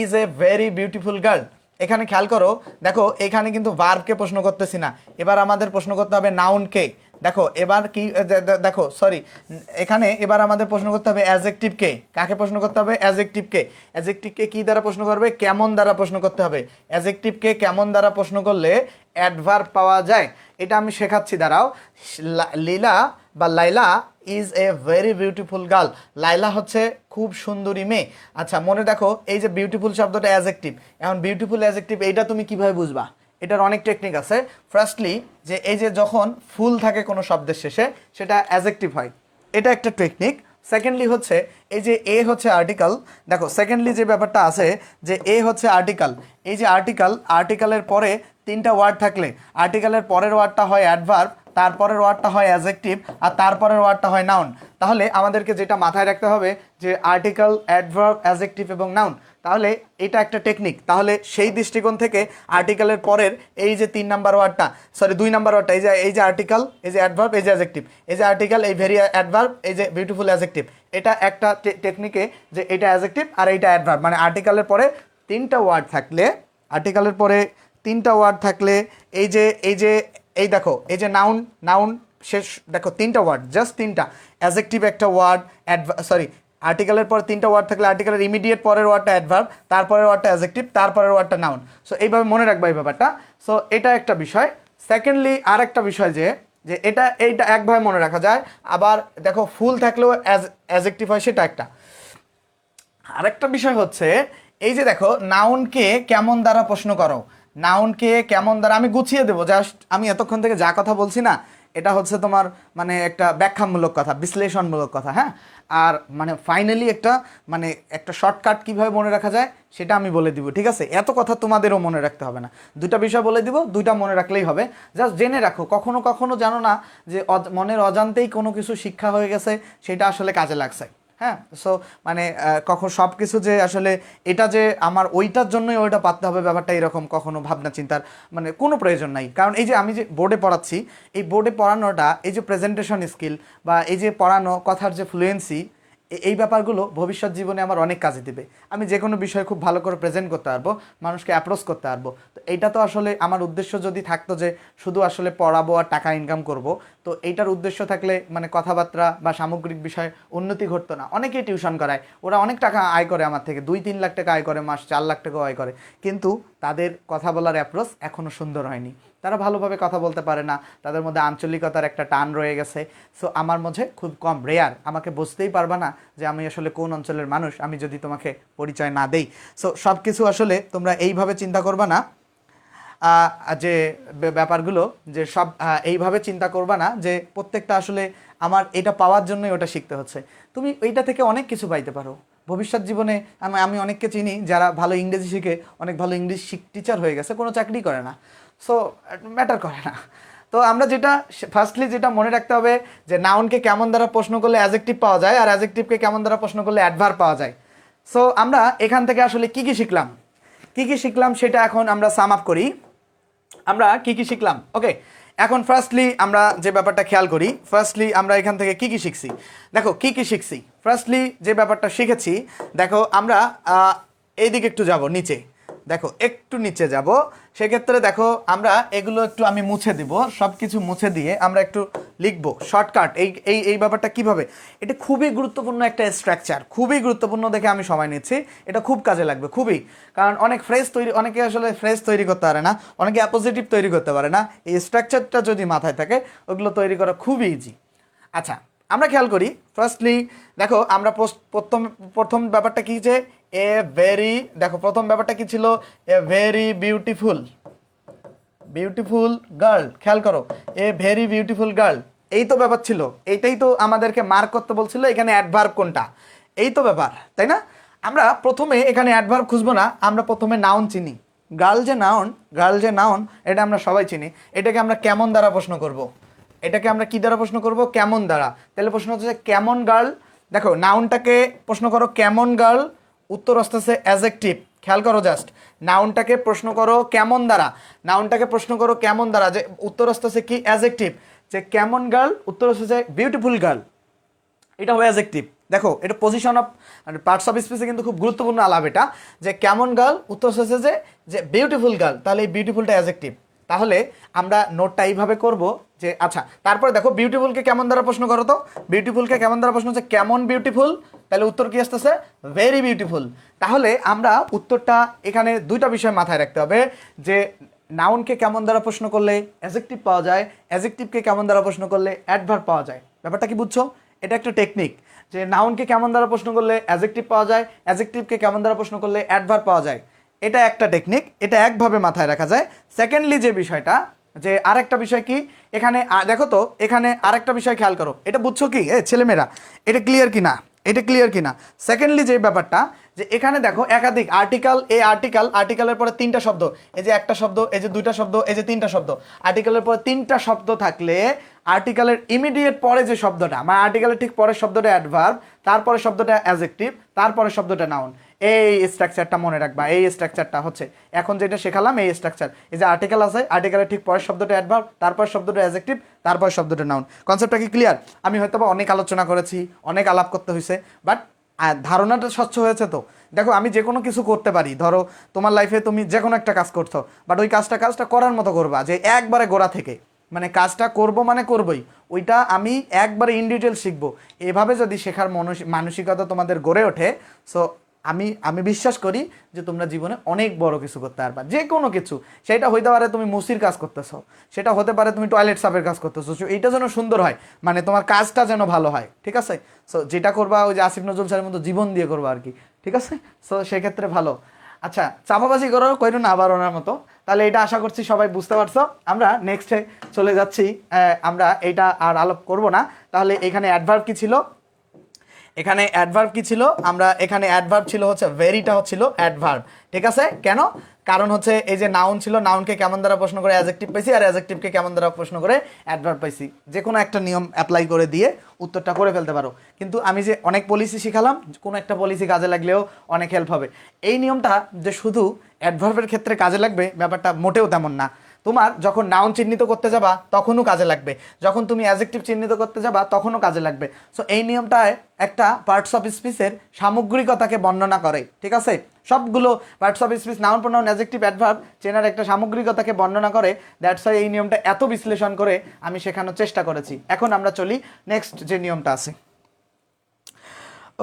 is a very beautiful girl. এখানে খেয়াল করো, দেখো এখানে কিন্তু ভার্বকে প্রশ্ন করতেছি না, এবার আমাদের প্রশ্ন করতে হবে নাউনকে। দেখো এবার কি, দেখো সরি, এখানে এবার আমাদের প্রশ্ন করতে হবে অ্যাজেক্টিভকে। কাকে প্রশ্ন করতে হবে? অ্যাজেক্টিভকে। অ্যাজেক্টিভকে কি দ্বারা প্রশ্ন করবে? কেমন দ্বারা প্রশ্ন করতে হবে। অ্যাজেক্টিভকে কেমন দ্বারা প্রশ্ন করলে অ্যাডভার্ব পাওয়া যায়, এটা আমি শেখাচ্ছি, দাঁড়াও। লীলা বা Laila is a very beautiful girl. Laila হচ্ছে খুব সুন্দরী মেয়ে। আচ্ছা মনে দেখো, এই যে বিউটিফুল শব্দটা অ্যাজেক্টিভ। এখন বিউটিফুল অ্যাজেক্টিভ এইটা তুমি কিভাবে বুঝবা? এটার অনেক টেকনিক আছে। ফার্স্টলি, যে এই যে যখন ফুল থাকে কোনো শব্দের শেষে সেটা অ্যাজেক্টিভ হয়, এটা একটা টেকনিক। সেকেন্ডলি হচ্ছে এই যে এ হচ্ছে আর্টিকেল। দেখো সেকেন্ডলি যে ব্যাপারটা আছে যে এ হচ্ছে আর্টিকেল। এই যে আর্টিকেলের পরে তিনটা ওয়ার্ড থাকলে আর্টিকেলের পরের ওয়ার্ডটা হয় অ্যাডভার্ব, তারপরের ওয়ার্ডটা হয় অ্যাজেক্টিভ, আর তারপরের ওয়ার্ডটা হয় নাউন। তাহলে আমাদেরকে যেটা মাথায় রাখতে হবে যে আর্টিকেল, অ্যাডভার্ব, অ্যাজেক্টিভ এবং নাউন। তাহলে এটা একটা টেকনিক। তাহলে সেই দৃষ্টিকোণ থেকে আর্টিকেলের পরের এই যে 2 নাম্বার ওয়ার্ডটা, এই যে আর্টিকেল, এই যে অ্যাডভার্ব, এই যে অ্যাজেক্টিভ, এই যে আর্টিকেল, এই ভেরি অ্যাডভার্ব, এই যে বিউটিফুল অ্যাজেক্টিভ, এটা একটা টেকনিকে যে এটা অ্যাজেক্টিভ আর এইটা অ্যাডভার্ব। মানে আর্টিকেলের পরে তিনটা ওয়ার্ড থাকলে এই দেখো এই যে নাউন শেষ, দেখো তিনটা ওয়ার্ড, জাস্ট তিনটা, অ্যাজেক্টিভ একটা ওয়ার্ড, আর্টিকেলের পর তিনটা ওয়ার্ড থাকলে আর্টিকেলের ইমিডিয়েট পরের ওয়ার্ডটা অ্যাডভার্ব, তারপরের ওয়ার্ডটা অ্যাজেক্টিভ, তারপরের ওয়ার্ডটা নাউন। সো এইভাবে মনে রাখবা এই ব্যাপারটা। সো এটা একটা বিষয়। সেকেন্ডলি আর একটা বিষয় যে এইটা একভাবে মনে রাখা যায়। আবার দেখো ফুল থাকলেও অ্যাজেক্টিভ হয়, সেটা একটা। আরেকটা বিষয় হচ্ছে এই যে দেখো নাউনকে কেমন দ্বারা প্রশ্ন করো, নাউনকে কেমন দ্বারা আমি গুছিয়ে দেবো। জাস্ট আমি এতক্ষণ থেকে যা কথা বলছি না, এটা হচ্ছে তোমার মানে একটা ব্যাখ্যামূলক কথা, বিশ্লেষণমূলক কথা, হ্যাঁ। আর মানে ফাইনালি একটা শর্টকাট কিভাবে মনে রাখা যায় সেটা আমি বলে দিব, ঠিক আছে? এত কথা তোমাদেরও মনে রাখতে হবে না, দুইটা বিষয় বলে দিব, দুইটা মনে রাখলেই হবে। জাস্ট জেনে রাখো, কখনো কখনো জানো না যে মনের অজান্তেই কোনো কিছু শিক্ষা হয়ে গেছে, সেটা আসলে কাজে লাগছে, হ্যাঁ। সো মানে কখন সব কিছু যে আসলে এটা যে আমার ওইটার জন্যই ওইটা পারতে হবে, ব্যাপারটা এরকম কখনো ভাবনা চিন্তার মানে কোনো প্রয়োজন নাই। কারণ এই যে আমি যে বোর্ডে পড়াচ্ছি, এই বোর্ডে পড়ানোটা, এই যে প্রেজেন্টেশন স্কিল বা এই যে পড়ানো কথার যে ফ্লুয়েন্সি, এই ব্যাপারগুলো ভবিষ্যৎ জীবনে আমার অনেক কাজে দেবে। আমি যে কোনো বিষয় খুব ভালো করে প্রেজেন্ট করতে পারবো, মানুষকে অ্যাপ্রোচ করতে পারবো। তো এইটা তো আসলে আমার উদ্দেশ্য যদি থাকতো যে শুধু আসলে পড়াবো আর টাকা ইনকাম করব, তো এইটার উদ্দেশ্য থাকলে মানে কথাবার্তা বা সামগ্রিক বিষয়ে উন্নতি ঘটতো না। অনেকেই টিউশন করায়, ওরা অনেক টাকা আয় করে আমার থেকে, 2-3 লাখ টাকা আয় করে, মাস 4 লাখ টাকাও আয় করে, কিন্তু তাদের কথা বলার অ্যাপ্রোচ এখনও সুন্দর হয়নি, তারা ভালোভাবে কথা বলতে পারে না, তাদের মধ্যে আঞ্চলিকতার একটা টান রয়ে গেছে। সো আমার মধ্যে খুব কম রেয়ার, আমাকে বুঝতেই পারবা না যে আমি আসলে কোন অঞ্চলের মানুষ আমি যদি তোমাকে পরিচয় না দেই। সো সব কিছু আসলে তোমরা এইভাবে চিন্তা করবা না যে ব্যাপারগুলো, যে সব এইভাবে চিন্তা করবা না যে প্রত্যেকটা আসলে আমার এটা পাওয়ার জন্যই ওটা শিখতে হচ্ছে। তুমি এইটা থেকে অনেক কিছু পাইতে পারো ভবিষ্যৎ জীবনে। আমি অনেককে চিনি যারা ভালো ইংরেজি শিখে অনেক ভালো ইংলিশ টিচার হয়ে গেছে, কোনো চাকরি করে না। সো ম্যাটার করে না। তো আমরা ফার্স্টলি যেটা মনে রাখতে হবে যে নাউনকে কেমন দ্বারা প্রশ্ন করলে অ্যাজেক্টিভ পাওয়া যায় আর অ্যাজেক্টিভকে কেমন দ্বারা প্রশ্ন করলে অ্যাডভার্ব পাওয়া যায়। সো আমরা এখান থেকে আসলে কি শিখলাম সেটা এখন আমরা সাম আপ করি। আমরা কি শিখলাম? ওকে, এখন ফার্স্টলি আমরা যে ব্যাপারটা খেয়াল করি, ফার্স্টলি আমরা এখান থেকে কি শিখছি। দেখো কি শিখছি, ফার্স্টলি যে ব্যাপারটা শিখেছি, দেখো আমরা এইদিকে একটু যাব, নিচে দেখো, একটু নিচে যাব। সেক্ষেত্রে দেখো আমরা এগুলো একটু আমি মুছে দিব, সব কিছু মুছে দিয়ে আমরা একটু লিখবো শর্টকাট। এই ব্যাপারটা কিভাবে, এটা খুবই গুরুত্বপূর্ণ একটা স্ট্রাকচার, খুবই গুরুত্বপূর্ণ দেখে আমি সময় নিচ্ছি, এটা খুব কাজে লাগবে, খুবই। কারণ অনেকে আসলে ফ্রেজ তৈরি করতে পারে না, অনেকে অ্যাপোজিটিভ তৈরি করতে পারে না। এই স্ট্রাকচারটা যদি মাথায় থাকে, ওগুলো তৈরি করা খুবই ইজি। আচ্ছা, আমরা খেয়াল করি ফার্স্টলি দেখো আমরা প্রথম প্রথম ব্যাপারটা কি যে এ ভেরি, দেখো প্রথম ব্যাপারটা কি ছিল, এ ভেরি বিউটিফুল বিউটিফুল গার্ল, খেয়াল করো এ ভেরি বিউটিফুল গার্ল, এই তো ব্যাপার ছিল, এইটাই তো আমাদেরকে মার্ক করতে বলছিল এখানে অ্যাডভার্ব কোনটা, এই তো ব্যাপার, তাই না? আমরা প্রথমে এখানে অ্যাডভার্ব খুঁজবো না, আমরা প্রথমে নাউন চিনি। গার্ল যে নাউন এটা আমরা সবাই চিনি, এটাকে আমরা কেমন দ্বারা প্রশ্ন করব, এটাকে আমরা কি দ্বারা প্রশ্ন করব, কেমন দ্বারা। তাহলে প্রশ্ন হচ্ছে যে কেমন গার্ল, দেখো নাউনটাকে প্রশ্ন করো কেমন গার্ল, উত্তর আসতেছে অ্যাডজেক্টিভ, খেয়াল করো জাস্ট, নাউনটাকে প্রশ্ন করো কেমন দ্বারা, নাউনটাকে প্রশ্ন করো কেমন দ্বারা, যে উত্তর আসতেছে কি অ্যাডজেক্টিভ, যে কেমন গার্ল, উত্তর আসতেছে বিউটিফুল গার্ল, এটা হবে অ্যাডজেক্টিভ। দেখো এটা পজিশন অফ মানে পার্টস অফ স্পিচে কিন্তু খুব গুরুত্বপূর্ণ আলাপ এটা, যে কেমন গার্ল উত্তর হচ্ছে যে বিউটিফুল গার্ল, তাহলে এই বিউটিফুলটা অ্যাডজেক্টিভ। তাহলে আমরা নোটটা এইভাবে করব যে আচ্ছা, তারপরে দেখো বিউটিফুলকে কেমন দ্বারা প্রশ্ন করো তো, বিউটিফুলকে কেমন দ্বারা প্রশ্ন হচ্ছে কেমন বিউটিফুল, তাহলে উত্তর কি আসতেছে ভেরি বিউটিফুল। তাহলে আমরা উত্তরটা এখানে দুইটা বিষয় মাথায় রাখতে হবে, যে নাউনকে কেমন দ্বারা প্রশ্ন করলে অ্যাডজেক্টিভ পাওয়া যায়, অ্যাডজেক্টিভকে কেমন দ্বারা প্রশ্ন করলে অ্যাডভার্ব পাওয়া যায়। ব্যাপারটা কি বুঝছো? এটা একটা টেকনিক, যে নাউনকে কেমন দ্বারা প্রশ্ন করলে অ্যাডজেক্টিভ পাওয়া যায়, অ্যাডজেক্টিভকে কেমন দ্বারা প্রশ্ন করলে অ্যাডভার্ব পাওয়া যায়, এটা একটা টেকনিক, এটা একভাবে মাথায় রাখা যায়। সেকেন্ডলি যে বিষয়টা, যে আরেকটা বিষয় কি এখানে দেখো তো, এখানে আরেকটা বিষয় খেয়াল করো, এটা বুঝছো কি ছেলেমেয়েরা, এটা ক্লিয়ার কি না, এটা ক্লিয়ার কি না? সেকেন্ডলি যে ব্যাপারটা, যে এখানে দেখো একাধিক আর্টিকেল, এই আর্টিকেলের পরে তিনটা শব্দ, এই যে একটা শব্দ, এই যে দুইটা শব্দ, এই যে তিনটা শব্দ, আর্টিকেলের পরে তিনটা শব্দ থাকলে আর্টিকেলের ইমিডিয়েট পরে যে শব্দটা, মানে আর্টিকেলের ঠিক পরের শব্দটা অ্যাডভার্ব, তারপরে শব্দটা অ্যাডজেক্টিভ, তারপরে শব্দটা নাউন। এই স্ট্রাকচারটা মনে রাখবা, এই স্ট্রাকচারটা হচ্ছে এখন যেটা শেখালাম, এই স্ট্রাকচার। এই যে আর্টিকেল আছে, আর্টিকেলের ঠিক পরের শব্দটা অ্যাডভার্ব, তারপর শব্দটা অ্যাডজেক্টিভ, তারপর শব্দটা নাউন। কনসেপ্টটা কি ক্লিয়ার? আমি হয়তো অনেক আলোচনা করেছি, অনেক আলাপ করতে হয়েছে, বাট ধারণাটা স্বচ্ছ হয়েছে তো? দেখো আমি যে কোনো কিছু করতে পারি, ধরো তোমার লাইফে তুমি যে কোনো একটা কাজ করছো, বাট ওই কাজটা করার মতো করবা, যে একবারে গোড়া থেকে, মানে কাজটা করব মানে করবই, ওইটা আমি একবারে ইন ডিটেল শিখবো, এভাবে যদি শেখার মানসিকতা তোমাদের গড়ে ওঠে, সো আমি বিশ্বাস করি যে তোমরা জীবনে অনেক বড় কিছু করতে পারবা, যে কোনো কিছু। সেটা হইতে পারে তুমি মুসির কাজ করতেছো, সেটা হতে পারে তুমি টয়লেট সাফের কাজ করতেছো, এইটা যেন সুন্দর হয়, মানে তোমার কাজটা যেন ভালো হয়, ঠিক আছে? সো যেটা করবা ওই যে আসিফ নজরুল স্যারের মতো জীবন দিয়ে করবা আর কি, ঠিক আছে? সো সেক্ষেত্রে ভালো। আচ্ছা, চাপাবাজি করো কইরো না আবার ওনার মতো। তাহলে এটা আশা করছি সবাই বুঝতে পারছো। আমরা নেক্সটে চলে যাচ্ছি, আমরা এইটা আর আলাপ করব না। তাহলে এখানে অ্যাডভার্ব কি ছিল, এখানে অ্যাডভার্ব কি ছিল, আমরা এখানে অ্যাডভার্ব ছিল হচ্ছে ভেরিটা হচ্ছিল অ্যাডভার্ব, ঠিক আছে? কেন? কারণ হচ্ছে এই যে নাউন ছিল, নাউনকে কেমন দ্বারা প্রশ্ন করে অ্যাডজেক্টিভ পাইছি, আর অ্যাডজেক্টিভকে কেমন দ্বারা প্রশ্ন করে অ্যাডভার্ব পাইছি। যে কোনো একটা নিয়ম অ্যাপ্লাই করে দিয়ে উত্তরটা করে ফেলতে পারো। কিন্তু আমি যে অনেক পলিসি শিখালাম, কোনো একটা পলিসি কাজে লাগলেও অনেক হেল্প হবে। এই নিয়মটা যে শুধু অ্যাডভার্বের ক্ষেত্রে কাজে লাগবে ব্যাপারটা মোটেও তেমন না। তোমার যখন নাউন চিহ্নিত করতে যাবা তখনও কাজে লাগবে, যখন তুমি অ্যাডজেক্টিভ চিহ্নিত করতে যাবা তখনও কাজে লাগবে। সো এই নিয়মটায় একটা পার্টস অফ স্পিচের সামগ্রিকতাকে বর্ণনা করে, ঠিক আছে? সবগুলো parts of speech, noun, pronoun, adjective, adverb চেনার একটা সামগ্রিকতাকে বর্ণনা করে। দ্যাটস ওয়াই এই নিয়মটা এত বিশ্লেষণ করে আমি শেখানোর চেষ্টা করেছি। এখন আমরা চলি নেক্সট যে নিয়মটা আছে।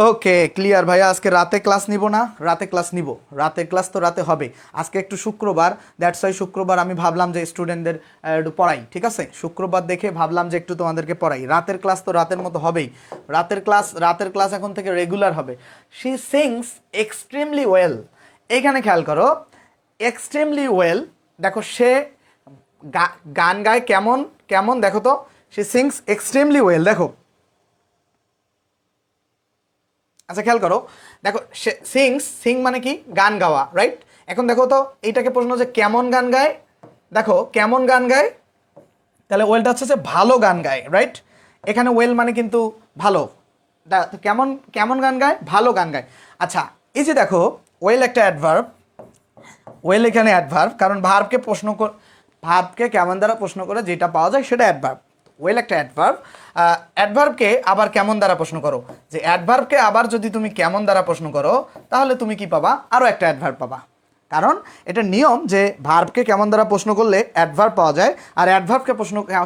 ওকে ক্লিয়ার ভাইয়া, আজকে রাতে ক্লাস নিব না? রাতে ক্লাস নিব, রাতের ক্লাস তো রাতে হবে। আজকে একটু শুক্রবার, দ্যাটস ওয়াই শুক্রবার আমি ভাবলাম যে স্টুডেন্টদের একটু পড়াই, ঠিক আছে? শুক্রবার দেখে ভাবলাম যে একটু তোমাদেরকে পড়াই। রাতের ক্লাস তো রাতের মতো হবেই, রাতের ক্লাস এখন থেকে রেগুলার হবে। শি সিংস এক্সট্রিমলি ওয়েল, এইখানে খেয়াল করো এক্সট্রিমলি ওয়েল, দেখো সে গান গায় কেমন কেমন, দেখো তো শি সিংস এক্সট্রিমলি ওয়েল, দেখো। আচ্ছা খেয়াল করো, দেখো সিং মানে কি? গান গাওয়া, রাইট? এখন দেখো তো এইটাকে প্রশ্ন যে কেমন গান গায়, দেখো কেমন গান গায়, তাহলে ওয়েলটা হচ্ছে যে ভালো গান গায়, রাইট? এখানে ওয়েল মানে কিন্তু ভালো, কেমন কেমন গান গায়, ভালো গান গায়। আচ্ছা এই যে দেখো ওয়েল একটা অ্যাডভার্ব, ওয়েল এখানে অ্যাডভার্ব, কারণ ভার্বকে কেমন দ্বারা প্রশ্ন করে যেটা পাওয়া যায় সেটা অ্যাডভার্ব। ওয়েল একটা অ্যাডভার্ব, অ্যাডভার্বকে আবার কেমন দ্বারা প্রশ্ন করো, যে অ্যাডভার্বকে আবার যদি তুমি কেমন দ্বারা প্রশ্ন করো তাহলে তুমি কি পাবা? আরও একটা অ্যাডভার্ব পাবা। কারণ এটা নিয়ম যে ভার্বকে কেমন দ্বারা প্রশ্ন করলে অ্যাডভার্ব পাওয়া যায়, আর অ্যাডভার্বকে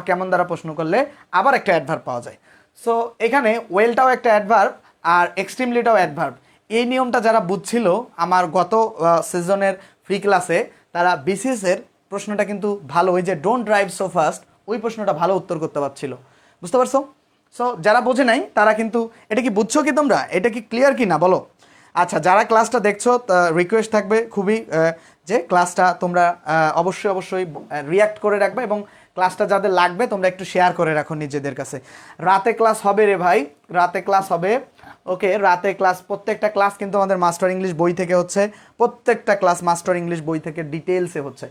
কেমন দ্বারা প্রশ্ন করলে আবার একটা অ্যাডভার্ব পাওয়া যায়। সো এখানে ওয়েলটাও একটা অ্যাডভার্ব আর এক্সট্রিমলিটাও অ্যাডভার্ব। এই নিয়মটা যারা বুঝছিল আমার গত সিজনের ফ্রি ক্লাসে, তারা বিসিএসের প্রশ্নটা কিন্তু ভালো, ওই যে ডোন্ট ড্রাইভ সো ফাস্ট, ওই প্রশ্নটা ভালো উত্তর করতে পারছিল, বুঝতে পারছো? সো যারা বোঝে নাই তারা কিন্তু, এটা কি বুঝছো কি তোমরা, এটা কি ক্লিয়ার কি না বলো। আচ্ছা, যারা ক্লাসটা দেখছো রিকোয়েস্ট থাকবে খুবই যে ক্লাসটা তোমরা অবশ্যই রিয়্যাক্ট করে রাখবে, এবং ক্লাসটা যাদের লাগবে তোমরা একটু শেয়ার করে রাখো নিজেদের কাছে। রাতে ক্লাস হবে রে ভাই, রাতে ক্লাস হবে। ওকে, রাতে ক্লাস, প্রত্যেকটা ক্লাস কিন্তু আমাদের মাস্টার ইংলিশ বই থেকে হচ্ছে, প্রত্যেকটা ক্লাস মাস্টার ইংলিশ বই থেকে ডিটেলসে হচ্ছে।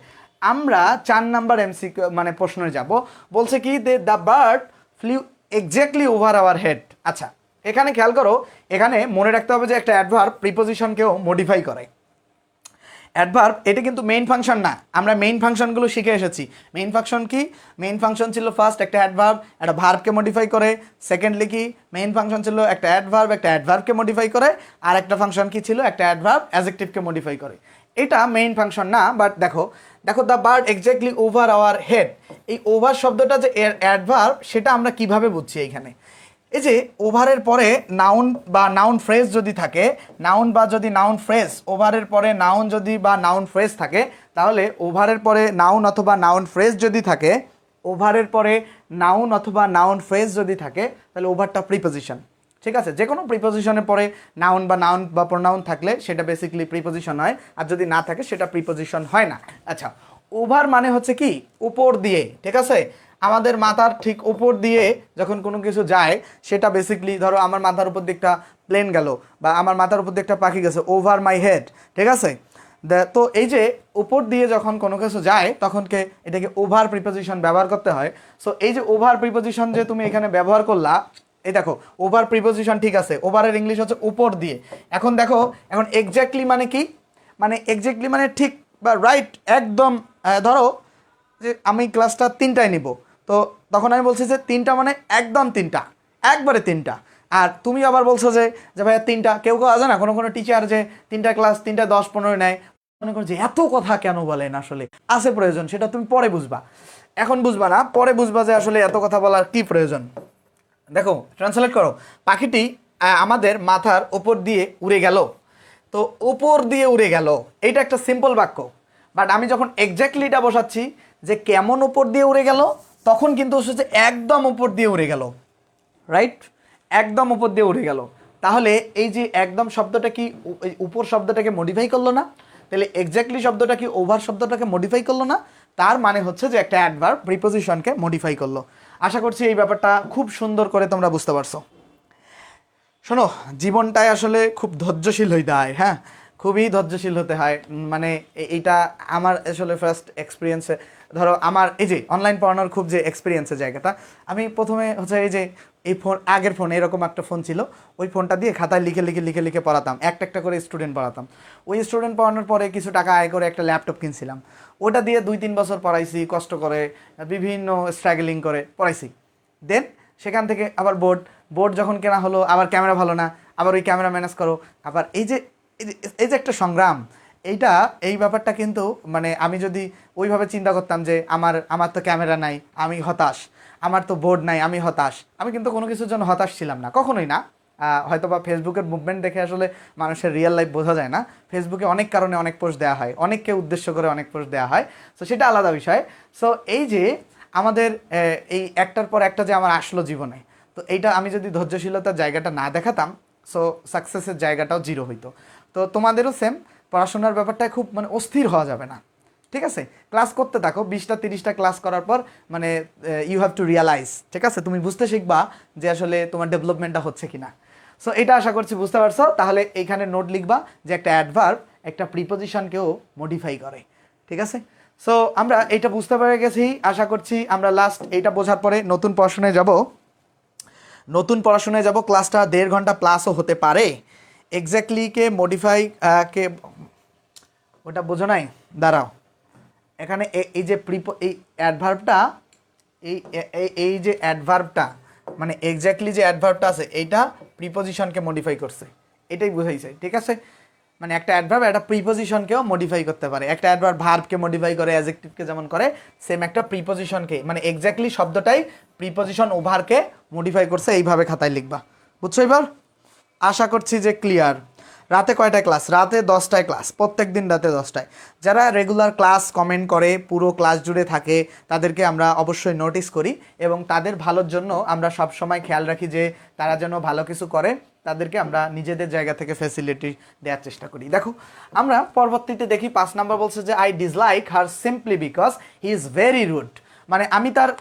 আমরা 4 নাম্বার এমসিকিউ মানে প্রশ্নে যাব। বলছে কি the bird flew exactly over our head. আচ্ছা, এখানে খেয়াল করো, এখানে মনে রাখতে হবে যে একটা অ্যাডভার্ব প্রিপোজিশনকেও মডিফাই করে। অ্যাডভার্ব এটা কিন্তু মেইন ফাংশন না, আমরা মেইন ফাংশনগুলো শিখে এসেছি। মেইন ফাংশন কি? মেইন ফাংশন ছিল ফার্স্ট একটা অ্যাডভার্ব একটা ভার্বকে মডিফাই করে। সেকেন্ডলি কি মেইন ফাংশন ছিল একটা অ্যাডভার্বকে মডিফাই করে। আর একটা ফাংশন কি ছিল? একটা অ্যাডভার্ব অ্যাডজেক্টিভকে মডিফাই করে। এটা মেইন ফাংশন না, বাট দেখো the bird exactly over our head, এই ওভার শব্দটা যে অ্যাডভার্ব সেটা আমরা কিভাবে বুঝছি এইখানে? এই যে ওভারের পরে নাউন বা নাউন ফ্রেজ যদি থাকে, নাউন বা যদি নাউন ফ্রেজ, ওভারের পরে নাউন যদি বা নাউন ফ্রেজ থাকে, তাহলে ওভারের পরে নাউন অথবা নাউন ফ্রেজ যদি থাকে, ওভারের পরে নাউন অথবা নাউন ফ্রেজ যদি থাকে, তাহলে ওভারটা প্রিপোজিশন। ঠিক আছে, যে কোনো প্রিপোজিশনের পরে নাউন বা প্রোনাউন থাকলে সেটা বেসিক্যালি প্রিপোজিশন হয়, আর যদি না থাকে সেটা প্রিপোজিশন হয় না। আচ্ছা, ওভার মানে হচ্ছে কি? উপর দিয়ে। ঠিক আছে, আমাদের মাথার ঠিক উপর দিয়ে যখন কোনো কিছু যায়, সেটা বেসিক্যালি ধরো আমার মাথার উপর দিয়ে একটা প্লেন গেল, বা আমার মাথার উপর দিয়ে একটা পাখি গেছে, ওভার মাই হেড। ঠিক আছে, তো এই যে উপর দিয়ে যখন কোনো কিছু যায় তখনকে এটাকে ওভার প্রিপোজিশন ব্যবহার করতে হয়। সো এই যে ওভার প্রিপোজিশন যে তুমি এখানে ব্যবহার করলা, এই দেখো ওভার প্রিপোজিশন ঠিক আছে, ওভারের ইংলিশ হচ্ছে উপর দিয়ে। এখন দেখো, এখন এক্স্যাক্টলি মানে কি? মানে এক্স্যাক্টলি মানে ঠিক বা রাইট, একদম। ধরো যে আমি ক্লাসটা 3টায় নিব, তো তখন আমি বলছি যে 3টা মানে একদম 3টা, একবারে 3টা। আর তুমি আবার বলছো যে ভাইয়া 3টা, কেউ আছে না কোনো টিচার যে 3টা ক্লাস 3টা 10-15 নেয়, মনে করো যে এত কথা কেন বলেন, আসলে আছে প্রয়োজন, সেটা তুমি পরে বুঝবা, এখন বুঝবা না, পরে বুঝবা যে আসলে এত কথা বলার কি প্রয়োজন। দেখো, ট্রান্সলেট করো, পাখিটি আমাদের মাথার ওপর দিয়ে উড়ে গেল। তো উপর দিয়ে উড়ে গেল, এইটা একটা সিম্পল বাক্য, বাট আমি যখন এক্স্যাক্টলিটা বসাচ্ছি যে কেমন উপর দিয়ে উড়ে গেল, তখন কিন্তু হচ্ছে একদম উপর দিয়ে উড়ে গেল, রাইট? একদম উপর দিয়ে উড়ে গেল। তাহলে এই যে একদম শব্দটা কি উপর শব্দটাকে মডিফাই করলো না? তাহলে এক্স্যাক্টলি শব্দটা কি ওভার শব্দটাকে মডিফাই করলো না? তার মানে হচ্ছে যে একটা অ্যাডভার্ব প্রিপোজিশনকে মডিফাই করলো। আশা করছি এই ব্যাপারটা খুব সুন্দর করে তোমরা বুঝতে পারছো। শোনো, জীবনটায় আসলে খুব ধৈর্যশীল হইতে হয়, হ্যাঁ, খুবই ধৈর্যশীল হতে হয়। মানে এইটা আমার আসলে ফার্স্ট এক্সপিরিয়েন্সে, ধরো আমার এই যে অনলাইন পড়ানোর খুব যে এক্সপিরিয়েন্সের জায়গাটা, আমি প্রথমে হচ্ছে এই যে এই ফোন, আগের ফোন এরকম একটা ফোন ছিল, ওই ফোনটা দিয়ে খাতায় লিখে পড়াতাম, একটা করে স্টুডেন্ট পড়াতাম। ওই স্টুডেন্ট পড়ানোর পরে কিছু টাকা আয় করে একটা ল্যাপটপ কিনছিলাম, ওটা দিয়ে 2-3 বছর পড়াইছি, কষ্ট করে বিভিন্ন স্ট্রাগলিং করে পড়াইছি। দেন সেখান থেকে আবার বোর্ড যখন কেনা হলো, আবার ক্যামেরা ভালো না, আবার ওই ক্যামেরা ম্যানেজ করো, আবার এই যে একটা সংগ্রাম, এই ব্যাপারটা কিন্তু মানে আমি যদি ওইভাবে চিন্তা করতাম যে আমার তো ক্যামেরা নাই, আমি হতাশ, আমার তো বোর্ড নাই, আমি হতাশ, আমি কিন্তু কোনো কিছুর জন্য হতাশ ছিলাম না, কখনোই না। হয়তো বা ফেসবুকের মুভমেন্ট দেখে আসলে মানুষের রিয়েল লাইফ বোঝা যায় না। ফেসবুকে অনেক কারণে অনেক পোস্ট দেওয়া হয়, অনেককে উদ্দেশ্য করে অনেক পোস্ট দেওয়া হয়, সো সেটা আলাদা বিষয়। সো এই যে আমাদের এই একটার পর একটা যে আমার আসলো জীবনে, তো এইটা আমি যদি ধৈর্যশীলতার জায়গাটা না দেখাতাম, সো সাকসেসের জায়গাটাও জিরো হইতো। তো তোমাদেরও সেম, পড়াশোনার ব্যাপারটায় খুব মানে অস্থির হওয়া যাবে না। ঠিক আছে, ক্লাস করতে থাকো, 20টা-30টা ক্লাস করার পর মানে ইউ হ্যাভ টু রিয়ালাইজ, ঠিক আছে, তুমি বুঝতে শিখবা যে আসলে তোমার ডেভেলপমেন্টটা হচ্ছে কিনা। সো এটা আশা করছি বুঝতে পারছো। তাহলে এইখানে নোট লিখবা যে একটা অ্যাডভার্ব একটা প্রিপোজিশনকেও মডিফাই করে। ঠিক আছে, সো আমরা এইটা বুঝতে পেরে গেছি। আশা করছি আমরা লাস্ট এইটা বোঝার পরে নতুন পড়াশোনায় যাব। ক্লাসটা 1.5 ঘন্টা প্লাসও হতে পারে। এক্স্যাক্টলি কে মডিফাই কে, ওটা বোঝো নাই, দাঁড়াও, এখানে এই যে এই অ্যাডভার্বটা, এই যে অ্যাডভার্বটা মানে এক্স্যাক্টলি যে অ্যাডভার্বটা আছে, এইটা প্রিপোজিশনকে মডিফাই করছে, এটাই বুঝাইছে। ঠিক আছে, মানে একটা অ্যাডভার্ব একটা প্রিপোজিশনকেও মডিফাই করতে পারে। একটা অ্যাডভার্ব ভার্বকে মডিফাই করে, অ্যাডজেক্টিভকে যেমন করে, সেম একটা প্রিপোজিশনকে, মানে এক্স্যাক্টলি শব্দটাই প্রিপোজিশন ওভারকে মডিফাই করছে, এইভাবে খাতায় লিখবা। বুঝছো এবার? আশা করছি যে ক্লিয়ার। রাতে কয়টায় ক্লাস? রাতে 10টায় ক্লাস, প্রত্যেক দিন রাতে 10টায়। যারা রেগুলার ক্লাস কমেন্ট করে পুরো ক্লাস জুড়ে থাকে তাদেরকে আমরা অবশ্যই নোটিস করি এবং তাদের ভালোর জন্য আমরা সব সময় খেয়াল রাখি যে তারা যেন ভালো কিছু করে, তাদেরকে আমরা নিজেদের জায়গা থেকে ফ্যাসিলিটি দেওয়ার চেষ্টা করি। দেখো আমরা পরবর্তীতে দেখি 5 নাম্বার বলছে যে I dislike her simply because he is very rude. মানে আমি তার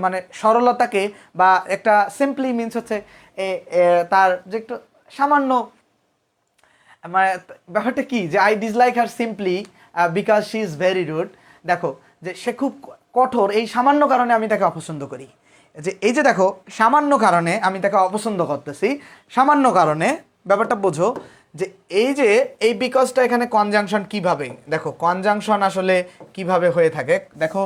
মানে সরলতাকে বা একটা সিম্পলি মিনস হচ্ছে তার যে একটু সামান্য, মানে ব্যাপারটা কি যে I dislike her simply because she is very rude. দেখো যে সে খুব কঠোর, এই সামান্য কারণে আমি তাকে অপছন্দ করি। যে এই যে দেখো সামান্য কারণে আমি তাকে অপছন্দ করতেছি, সামান্য কারণে, ব্যাপারটা বোঝো যে এই যে এই বিকজটা এখানে কনজাংশন কিভাবে, দেখো কনজাংশন আসলে কিভাবে হয়ে থাকে, দেখো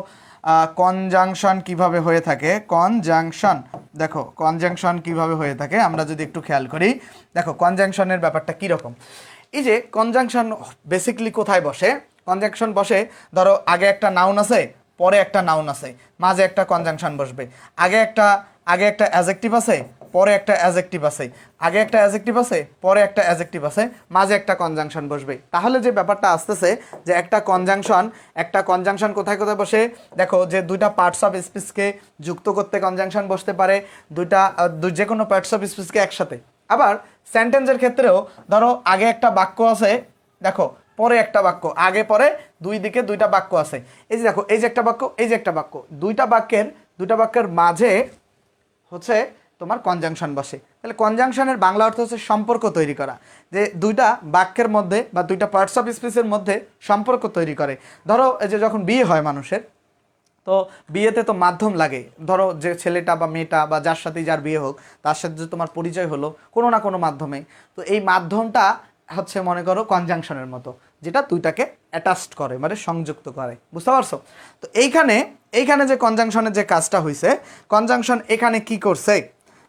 কনজাংশন কিভাবে হয়ে থাকে, কনজাংশন দেখো কনজাংশন কিভাবে হয়ে থাকে আমরা যদি একটু খেয়াল করি। দেখো কনজাংশনের ব্যাপারটা কীরকম, এই যে কনজাংশন বেসিক্যালি কোথায় বসে, কনজাংশন বসে ধরো আগে একটা নাউন আছে, পরে একটা নাউন আছে, মাঝে একটা কনজাংশন বসবে, আগে একটা অ্যাডজেক্টিভ আছে, পরে একটা অ্যাডজেক্টিভ আছে, আগে একটা অ্যাডজেক্টিভ আছে, পরে একটা অ্যাডজেক্টিভ আছে, মাঝে একটা কনজাংশন বসবে। তাহলে যে ব্যাপারটা আসতেছে যে একটা কনজাংশন কোথায় কোথায় বসে, দেখো যে দুইটা পার্টস অফ স্পিচকে যুক্ত করতে কনজাংশন বসতে পারে, যে কোনো পার্টস অফ স্পিচকে একসাথে। আবার সেন্টেন্সের ক্ষেত্রেও ধরো আগে একটা বাক্য আছে, দেখো পরে একটা বাক্য, আগে পরে দুই দিকে দুইটা বাক্য আছে, এই যে দেখো এই যে একটা বাক্য, এই যে একটা বাক্য, দুইটা বাক্যের মাঝে হচ্ছে তোমার কনজাংশন বসে। তাহলে কনজাংশনের বাংলা অর্থ হচ্ছে সম্পর্ক তৈরি করা, যে দুইটা বাক্যের মধ্যে বা দুইটা পার্টস অফ স্পিচের মধ্যে সম্পর্ক তৈরি করে। ধরো এই যে যখন বিয়ে হয় মানুষের, তো বিয়েতে তো মাধ্যম লাগে, ধরো যে ছেলেটা বা মেয়েটা বা যার সাথেই যার বিয়ে হোক তার সাথে যে তোমার পরিচয় হলো কোনো না কোনো মাধ্যমে, তো এই মাধ্যমটা হচ্ছে মনে করো কনজাংশনের মতো, যেটা দুইটাকে অ্যাটাচড করে, মানে সংযুক্ত করে, বুঝতে পারছো? তো এইখানে যে কনজাংশনের যে কাজটা হয়েছে, কনজাংশন এখানে কি করছে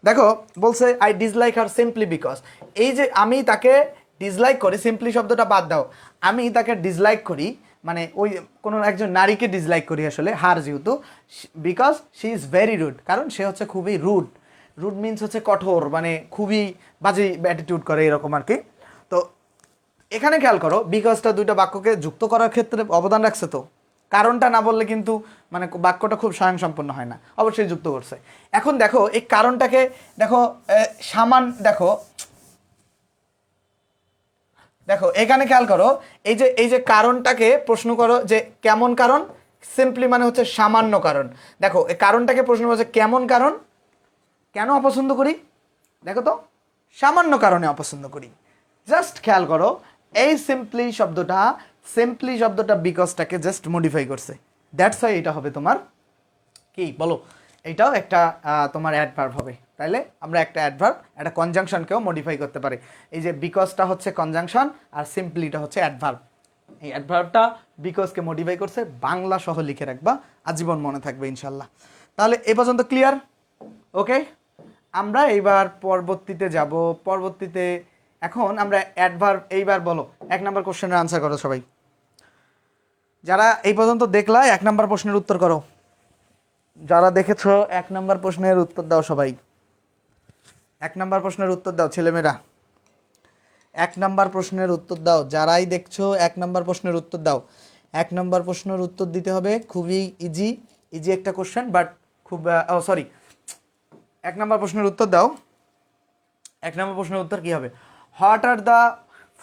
দেখো, বলছে I dislike her simply because, এই যে আমি তাকে ডিসলাইক করি, সিম্পলি শব্দটা বাদ দাও, আমি তাকে ডিসলাইক করি, মানে ওই কোনো একজন নারীকে ডিসলাইক করি আসলে, হার যেহেতু, because she is very rude, কারণ সে হচ্ছে খুবই রুড মিনস হচ্ছে কঠোর, মানে খুবই বাজে অ্যাটিটিউড করে এরকম আর কি। তো এখানে খেয়াল করো বিকজটা দুইটা বাক্যকে যুক্ত করার ক্ষেত্রে অবদান রাখছে, তো কারণটা না বললে কিন্তু মানে বাক্যটা খুব স্বয়ংসম্পন্ন হয় না, অবশ্যই যুক্ত করছে। এখন দেখো এই কারণটাকে দেখো দেখো এখানে খেয়াল করো, এই যে কারণটাকে প্রশ্ন করো যে কেমন কারণ, সিম্পলি মানে হচ্ছে সামান্য কারণ। দেখো এই কারণটাকে প্রশ্ন করছে কেমন কারণ, কেন অপছন্দ করি, দেখো তো সামান্য কারণে অপছন্দ করি। জাস্ট খেয়াল করো এই সিম্পলি শব্দটা বিকজটাকে জাস্ট মডিফাই করছে, দ্যাটস ওয়াই এটা হবে তোমার কি বলো, এইটাও একটা তোমার অ্যাডভার্ব হবে। তাইলে আমরা একটা অ্যাডভার্ব একটা কনজাংশনকেও মডিফাই করতে পারি। এই যে বিকজটা হচ্ছে কনজাংশন আর সিম্পলিটা হচ্ছে অ্যাডভার্ব, এই অ্যাডভার্বটা বিকজকে মডিফাই করছে, বাংলা সহ লিখে রাখবা, আজীবন মনে থাকবে ইনশাল্লাহ। তাহলে এই পর্যন্ত ক্লিয়ার? ওকে, আমরা এইবার পরবর্তীতে যাব। পরবর্তীতে এখন আমরা অ্যাডভার্ব, এইবার বলো 1 নম্বর কোশ্চেনের আনসার করো সবাই, যারা এই পর্যন্ত দেখলা 1 নম্বর প্রশ্নের উত্তর করো, যারা দেখেছো 1 নম্বর প্রশ্নের উত্তর দাও সবাই, 1 নম্বর প্রশ্নের উত্তর দাও ছেলেমেয়েরা, 1 নম্বর প্রশ্নের উত্তর দাও, যারাই দেখছো 1 নম্বর প্রশ্নের উত্তর দাও। 1 নম্বর প্রশ্নের উত্তর দিতে হবে, খুবই ইজি একটা কোশ্চেন, বাট খুব সরি 1 নম্বর প্রশ্নের উত্তর দাও। 1 নম্বর প্রশ্নের উত্তর কি হবে, what are the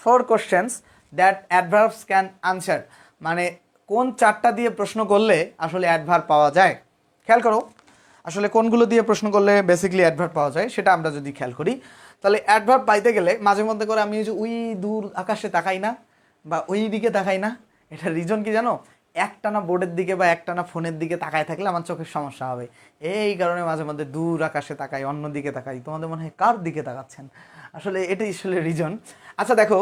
4 questions that adverbs can answer, মানে কোন 4টা দিয়ে প্রশ্ন করলে আসলে অ্যাডভার্ব পাওয়া যায়। খেয়াল করো আসলে কোনগুলো দিয়ে প্রশ্ন করলে বেসিক্যালি অ্যাডভার্ব পাওয়া যায় সেটা আমরা যদি খেয়াল করি, তাহলে অ্যাডভার্ব পাইতে গেলে মাঝে মধ্যে করে আমি যে ওই দূর আকাশে তাকাই না বা ওই দিকে তাকাই না, এটা রিজন কি জানো, একটানা বোর্ডের দিকে বা একটানা ফোনের দিকে তাকায় থাকলে আমার চোখের সমস্যা হবে, এই কারণে মাঝে মধ্যে দূর আকাশে তাকাই, অন্য দিকে তাকাই। তোমাদের মনে হয় কার দিকে তাকাচ্ছেন, আসলে এটাই আসলে রিজন। আচ্ছা দেখো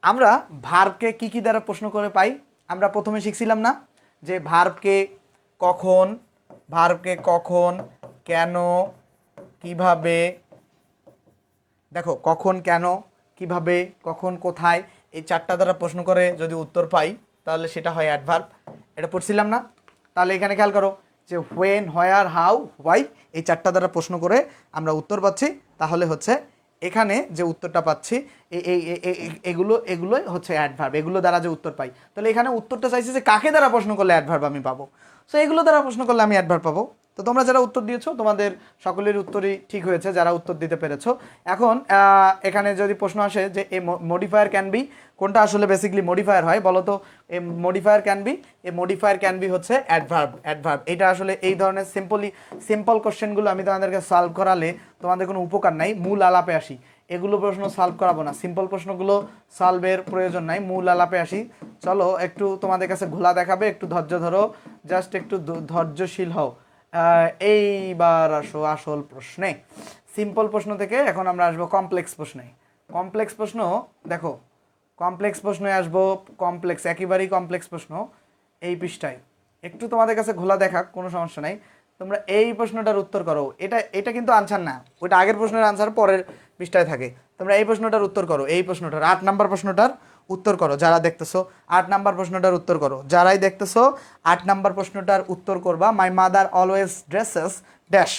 আমরা ভার্বকে কি দ্বারা প্রশ্ন করে পাই, আমরা প্রথমে শিখছিলাম না যে ভার্বকে কখন, কেন, কিভাবে, দেখো কখন, কেন, কিভাবে, কখন, কোথায়, এই 4টা দ্বারা প্রশ্ন করে যদি উত্তর পাই তাহলে সেটা হয় অ্যাডভার্ব, এটা পড়ছিলাম না? তাহলে এখানে খেয়াল করো যে হোয়েন, হোয়ার, হাউ, হোয়াই, এই 4টা দ্বারা প্রশ্ন করে আমরা উত্তর পাচ্ছি, তাহলে হচ্ছে এখানে যে উত্তরটা পাচ্ছি এগুলোই হচ্ছে অ্যাডভার্ব, এগুলো দ্বারা যে উত্তর পাই। তাহলে এখানে উত্তরটা চাইছি যে কাকে দ্বারা প্রশ্ন করলে অ্যাডভার্ব আমি পাবো। সো এগুলো দ্বারা প্রশ্ন করলে আমি অ্যাডভার্ব পাবো। তো তোমরা যারা উত্তর দিয়েছো তোমাদের সকলের উত্তরই ঠিক হয়েছে, যারা উত্তর দিতে পেরেছো। এখন এখানে যদি প্রশ্ন আসে যে এ মডিফায়ার ক্যান বি, কোনটা আসলে বেসিক্যালি মডিফায়ার হয় বলো তো? A modifier can be, a modifier can be হচ্ছে অ্যাডভার্ব। এটা আসলে এই ধরনের সিম্পল কোশ্চেনগুলো আমি তোমাদেরকে সলভ করালে তোমাদের কোনো উপকার নাই। মূল আলাপে আসি, এগুলো প্রশ্ন সলভ করাবো না, সিম্পল প্রশ্নগুলো সলভের প্রয়োজন নাই, মূল আলাপে আসি। চলো একটু তোমাদের কাছে ঘোলা দেখাবে, একটু ধৈর্য ধরো, জাস্ট একটু ধৈর্যশীল হও। এইবার আসো আসল প্রশ্নে। সিম্পল প্রশ্ন থেকে এখন আমরা আসবো কমপ্লেক্স প্রশ্নে। কমপ্লেক্স প্রশ্ন দেখো, কমপ্লেক্স প্রশ্নে আসবো, কমপ্লেক্স একেবারেই কমপ্লেক্স প্রশ্ন এই পৃষ্ঠায়। একটু তোমাদের কাছে ঘোলা দেখাক, কোনো সমস্যা নাই। তোমরা এই প্রশ্নটার উত্তর করো। এটা কিন্তু আনসার না, ওইটা আগের প্রশ্নের আনসার পরের পৃষ্ঠায় থাকে। তোমরা এই প্রশ্নটার উত্তর করো, এই প্রশ্নটার 8 নাম্বার প্রশ্নটার উত্তর করো যারা দেখতেছো। 8 নাম্বার প্রশ্নটার উত্তর করো যারাই দেখতেছো। 8 নাম্বার প্রশ্নটার উত্তর করবা, my mother always dresses dash.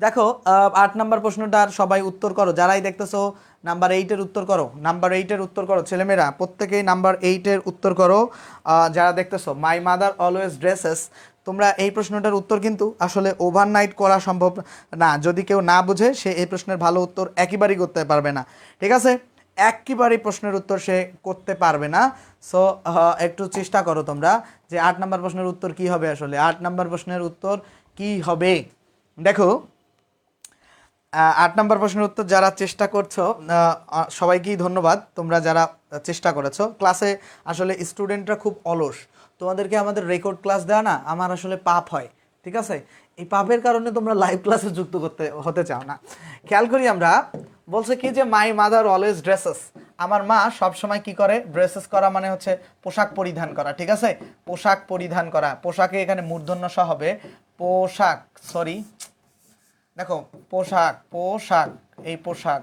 দেখো 8 নাম্বার প্রশ্নটার সবাই উত্তর করো যারাই দেখতেছো। নাম্বার 8-এর উত্তর করো, নাম্বার 8-এর উত্তর করো ছেলেমেয়েরা, প্রত্যেকেই নাম্বার 8-এর উত্তর করো যারা দেখতেছো। মাই মাদার অলওয়েজ ড্রেসেস, তোমরা এই প্রশ্নটার উত্তর কিন্তু আসলে ওভারনাইট করা সম্ভব না। যদি কেউ না বুঝে সে এই প্রশ্নের ভালো উত্তর একেবারেই করতে পারবে না, ঠিক আছে? একেবারেই প্রশ্নের উত্তর সে করতে পারবে না। সো একটু চেষ্টা করো তোমরা যে 8 নাম্বার প্রশ্নের উত্তর কি হবে। আসলে 8 নাম্বার প্রশ্নের উত্তর কি হবে দেখো। 8 নাম্বার প্রশ্নের উত্তর যারা চেষ্টা করছো সবাইকেই ধন্যবাদ, তোমরা যারা চেষ্টা করেছো। ক্লাসে আসলে স্টুডেন্টরা খুব অলস, তোমাদেরকে আমাদের রেকর্ড ক্লাস দেওয়া না আমার আসলে পাপ হয়, ঠিক আছে? এই পাপের কারণে তোমরা লাইভ ক্লাসে যুক্ত হতে চাও না। খেয়াল করি আমরা, বলছে কি যে মাই মাদার অলওয়েজ ড্রেসেস, আমার মা সবসময় কি করে? ড্রেসেস করা মানে হচ্ছে পোশাক পরিধান করা, ঠিক আছে? পোশাক পরিধান করা, পোশাকে এখানে মূর্ধন্য স হবে, পোশাক, সরি দেখো পোশাক, পোশাক, এই পোশাক।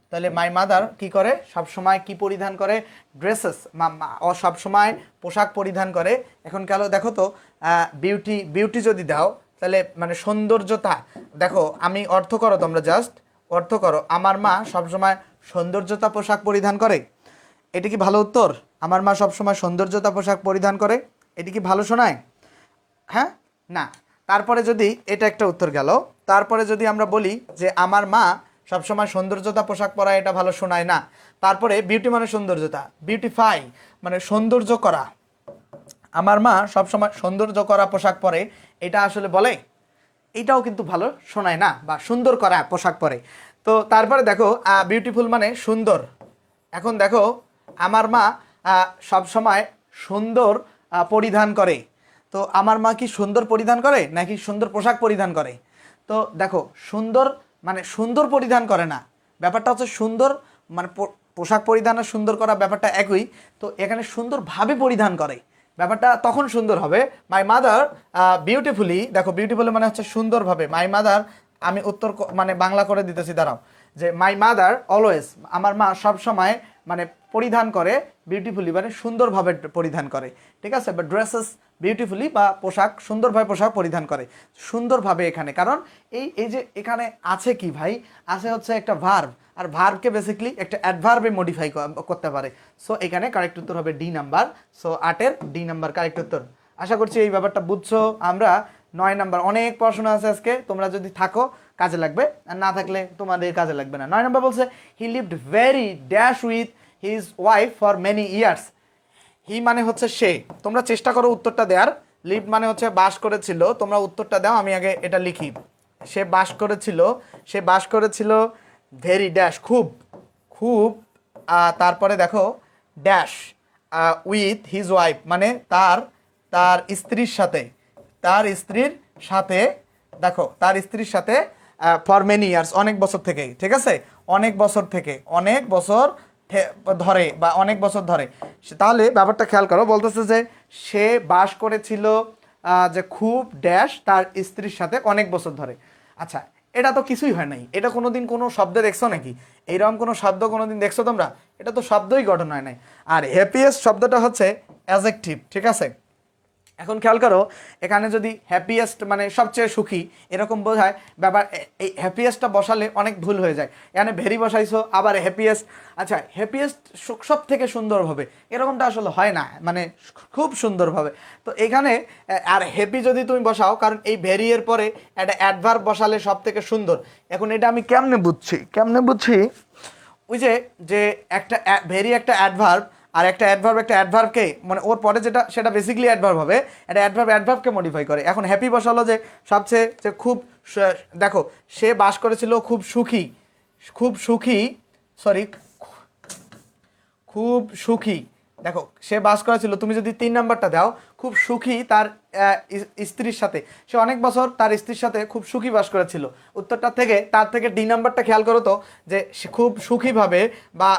তাহলে মাই মাদার কি করে? সবসময় কি পরিধান করে? ড্রেসেস, সবসময় পোশাক পরিধান করে। এখন কেন দেখো তো, বিউটি যদি দাও তাহলে মানে সৌন্দর্যতা, দেখো আমি অর্থ করো, তোমরা জাস্ট অর্থ করো, আমার মা সবসময় সৌন্দর্যতা পোশাক পরিধান করে। এটা কি ভালো উত্তর? আমার মা সবসময় সৌন্দর্যতা পোশাক পরিধান করে, এটি কি ভালো শোনায়? হ্যাঁ, না। তারপরে যদি এটা একটা উত্তর গেল, তারপরে যদি আমরা বলি যে আমার মা সবসময় সৌন্দর্যতা পোশাক পরা, এটা ভালো শোনায় না। তারপরে বিউটি মানে সৌন্দর্যতা, বিউটিফাই মানে সৌন্দর্য করা, আমার মা সবসময় সৌন্দর্য করা পোশাক পরে, এটা আসলে বলে, এটাও কিন্তু ভালো শোনায় না, বা সুন্দর করা পোশাক পরে। তো তারপরে দেখো বিউটিফুল মানে সুন্দর। এখন দেখো আমার মা সবসময় সুন্দর পরিধান করে, তো আমার মা কি সুন্দর পরিধান করে নাকি সুন্দর পোশাক পরিধান করে? তো দেখো সুন্দর মানে সুন্দর পরিধান করে না, ব্যাপারটা হচ্ছে সুন্দর মানে পোশাক পরিধান আর সুন্দর করা ব্যাপারটা একই। তো এখানে সুন্দরভাবে পরিধান করে, ব্যাপারটা তখন সুন্দর হবে। মাই মাদার বিউটিফুলি, দেখো বিউটিফুলি মানে হচ্ছে সুন্দরভাবে। মাই মাদার, আমি উত্তর মানে বাংলা করে দিতেছি, দাঁড়াও, যে মাই মাদার অলওয়েজ, আমার মা সব সময় মানে পরিধান করে, বিউটিফুলি মানে সুন্দরভাবে পরিধান করে, ঠিক আছে? বা ড্রেসেস বিউটিফুলি, বা পোশাক সুন্দরভাবে পোশাক পরিধান করে, সুন্দরভাবে এখানে। কারণ এই যে এখানে আছে কি ভাই, আছে হচ্ছে একটা ভার্ব, আর ভার্বকে বেসিক্যালি একটা অ্যাডভার্বে মডিফাই করতে পারে। সো এখানে কারেক্ট উত্তর হবে ডি নাম্বার। সো 8-এর ডি নাম্বার কারেক্ট উত্তর। আশা করছি এই ব্যাপারটা বুঝছো। আমরা 9 নাম্বার, অনেক পড়াশোনা আছে আজকে, তোমরা যদি থাকো কাজে লাগবে, আর না থাকলে তোমাদের কাজে লাগবে না। 9 নাম্বার বলছে he lived very dash with his wife for many years. He মানে হচ্ছে সে, তোমরা চেষ্টা করো উত্তরটা দেওয়ার। লিভ মানে হচ্ছে বাস করেছিল, তোমরা উত্তরটা দাও, আমি আগে এটা লিখি। সে বাস করেছিল, সে বাস করেছিল ভেরি ড্যাশ খুব, খুব, তারপরে দেখো ড্যাশ উইথ হিজ ওয়াইফ মানে তার স্ত্রীর সাথে, তার স্ত্রীর সাথে, দেখো তার স্ত্রীর সাথে ফর মেনি ইয়ার্স অনেক বছর থেকে, ঠিক আছে? অনেক বছর থেকে, অনেক বছর ধরে, বা অনেক বছর ধরে। তাহলে ব্যাপারটা খেয়াল করো, বলতেছে যে সে বাস করেছিল যে খুব ড্যাশ তার স্ত্রীর সাথে অনেক বছর ধরে। আচ্ছা, এটা তো কিছুই হয় নাই, এটা কোনোদিন কোনো শব্দে দেখছো নাকি? এইরকম কোনো শব্দ কোনোদিন দেখছো তোমরা? এটা তো শব্দই গঠন হয় নাই। আর হ্যাপিয়েস্ট শব্দটা হচ্ছে অ্যাডজেক্টিভ, ঠিক আছে? এখন খেয়াল করো, এখানে যদি হ্যাপিয়েস্ট মানে সবচেয়ে সুখী এরকম বোঝায়, ব্যাপার এই হ্যাপিয়েস্টটা বসালে অনেক ভুল হয়ে যায়। এখানে ভেরি বসাইছো, আবার হ্যাপিয়েস্ট, আচ্ছা হ্যাপিয়েস্ট সব থেকে সুন্দরভাবে, এরকমটা আসলে হয় না, মানে খুব সুন্দরভাবে। তো এখানে আর হ্যাপি যদি তুমি বসাও, কারণ এই ভেরি এর পরে একটা অ্যাডভার্ব বসালে সব থেকে সুন্দর। এখন এটা আমি কেমনে বুঝছি, ওই যে যে একটা ভেরি একটা অ্যাডভার্ব, আর একটা অ্যাডভার্বকে মানে ওর পরে যেটা সেটা বেসিক্যালি অ্যাডভার্ব হবে, একটা অ্যাডভার্বকে মডিফাই করে। এখন হ্যাপি বসালো যে সবচেয়ে যে খুব, দেখো সে বাস করেছিল খুব সুখী, দেখো সে বাস করেছিল, তুমি যদি 3 নাম্বারটা দাও, খুব সুখী তার স্ত্রীর সাথে, সে অনেক বছর তার স্ত্রীর সাথে খুব সুখী বাস করেছিল। উত্তরটা থেকে তার থেকে ডি নাম্বারটা খেয়াল করো তো, যে সে খুব সুখীভাবে বা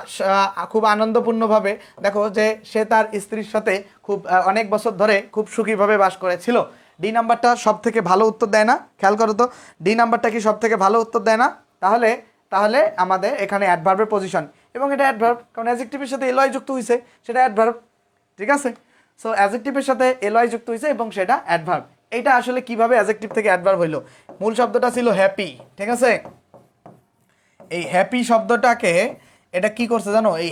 খুব আনন্দপূর্ণভাবে, দেখো যে সে তার স্ত্রীর সাথে খুব অনেক বছর ধরে খুব সুখীভাবে বাস করেছিল। ডি নাম্বারটা সব থেকে ভালো উত্তর দেয় না? খেয়াল করো তো, ডি নাম্বারটা কি সব থেকে ভালো উত্তর দেয় না? তাহলে তাহলে আমাদের এখানে অ্যাডভার্বের পজিশন, এবং এটা অ্যাডভার্ব, কারণ অ্যাডজেক্টিভের সাথে এলওয়াই যুক্ত হয়েছে, সেটা অ্যাডভার্ব। ঠিক আছে, সো অ্যাডজেক্টিভের সাথে এলওয়াই যুক্ত হয়েছে এবং সেটা অ্যাডভার্ব। এইটা আসলে কিভাবে অ্যাডজেক্টিভ থেকে অ্যাডভার্ব হইলো? মূল শব্দটা ছিল হ্যাপি, ঠিক আছে? এই হ্যাপি শব্দটাকে এটা কি করছে জানো? এই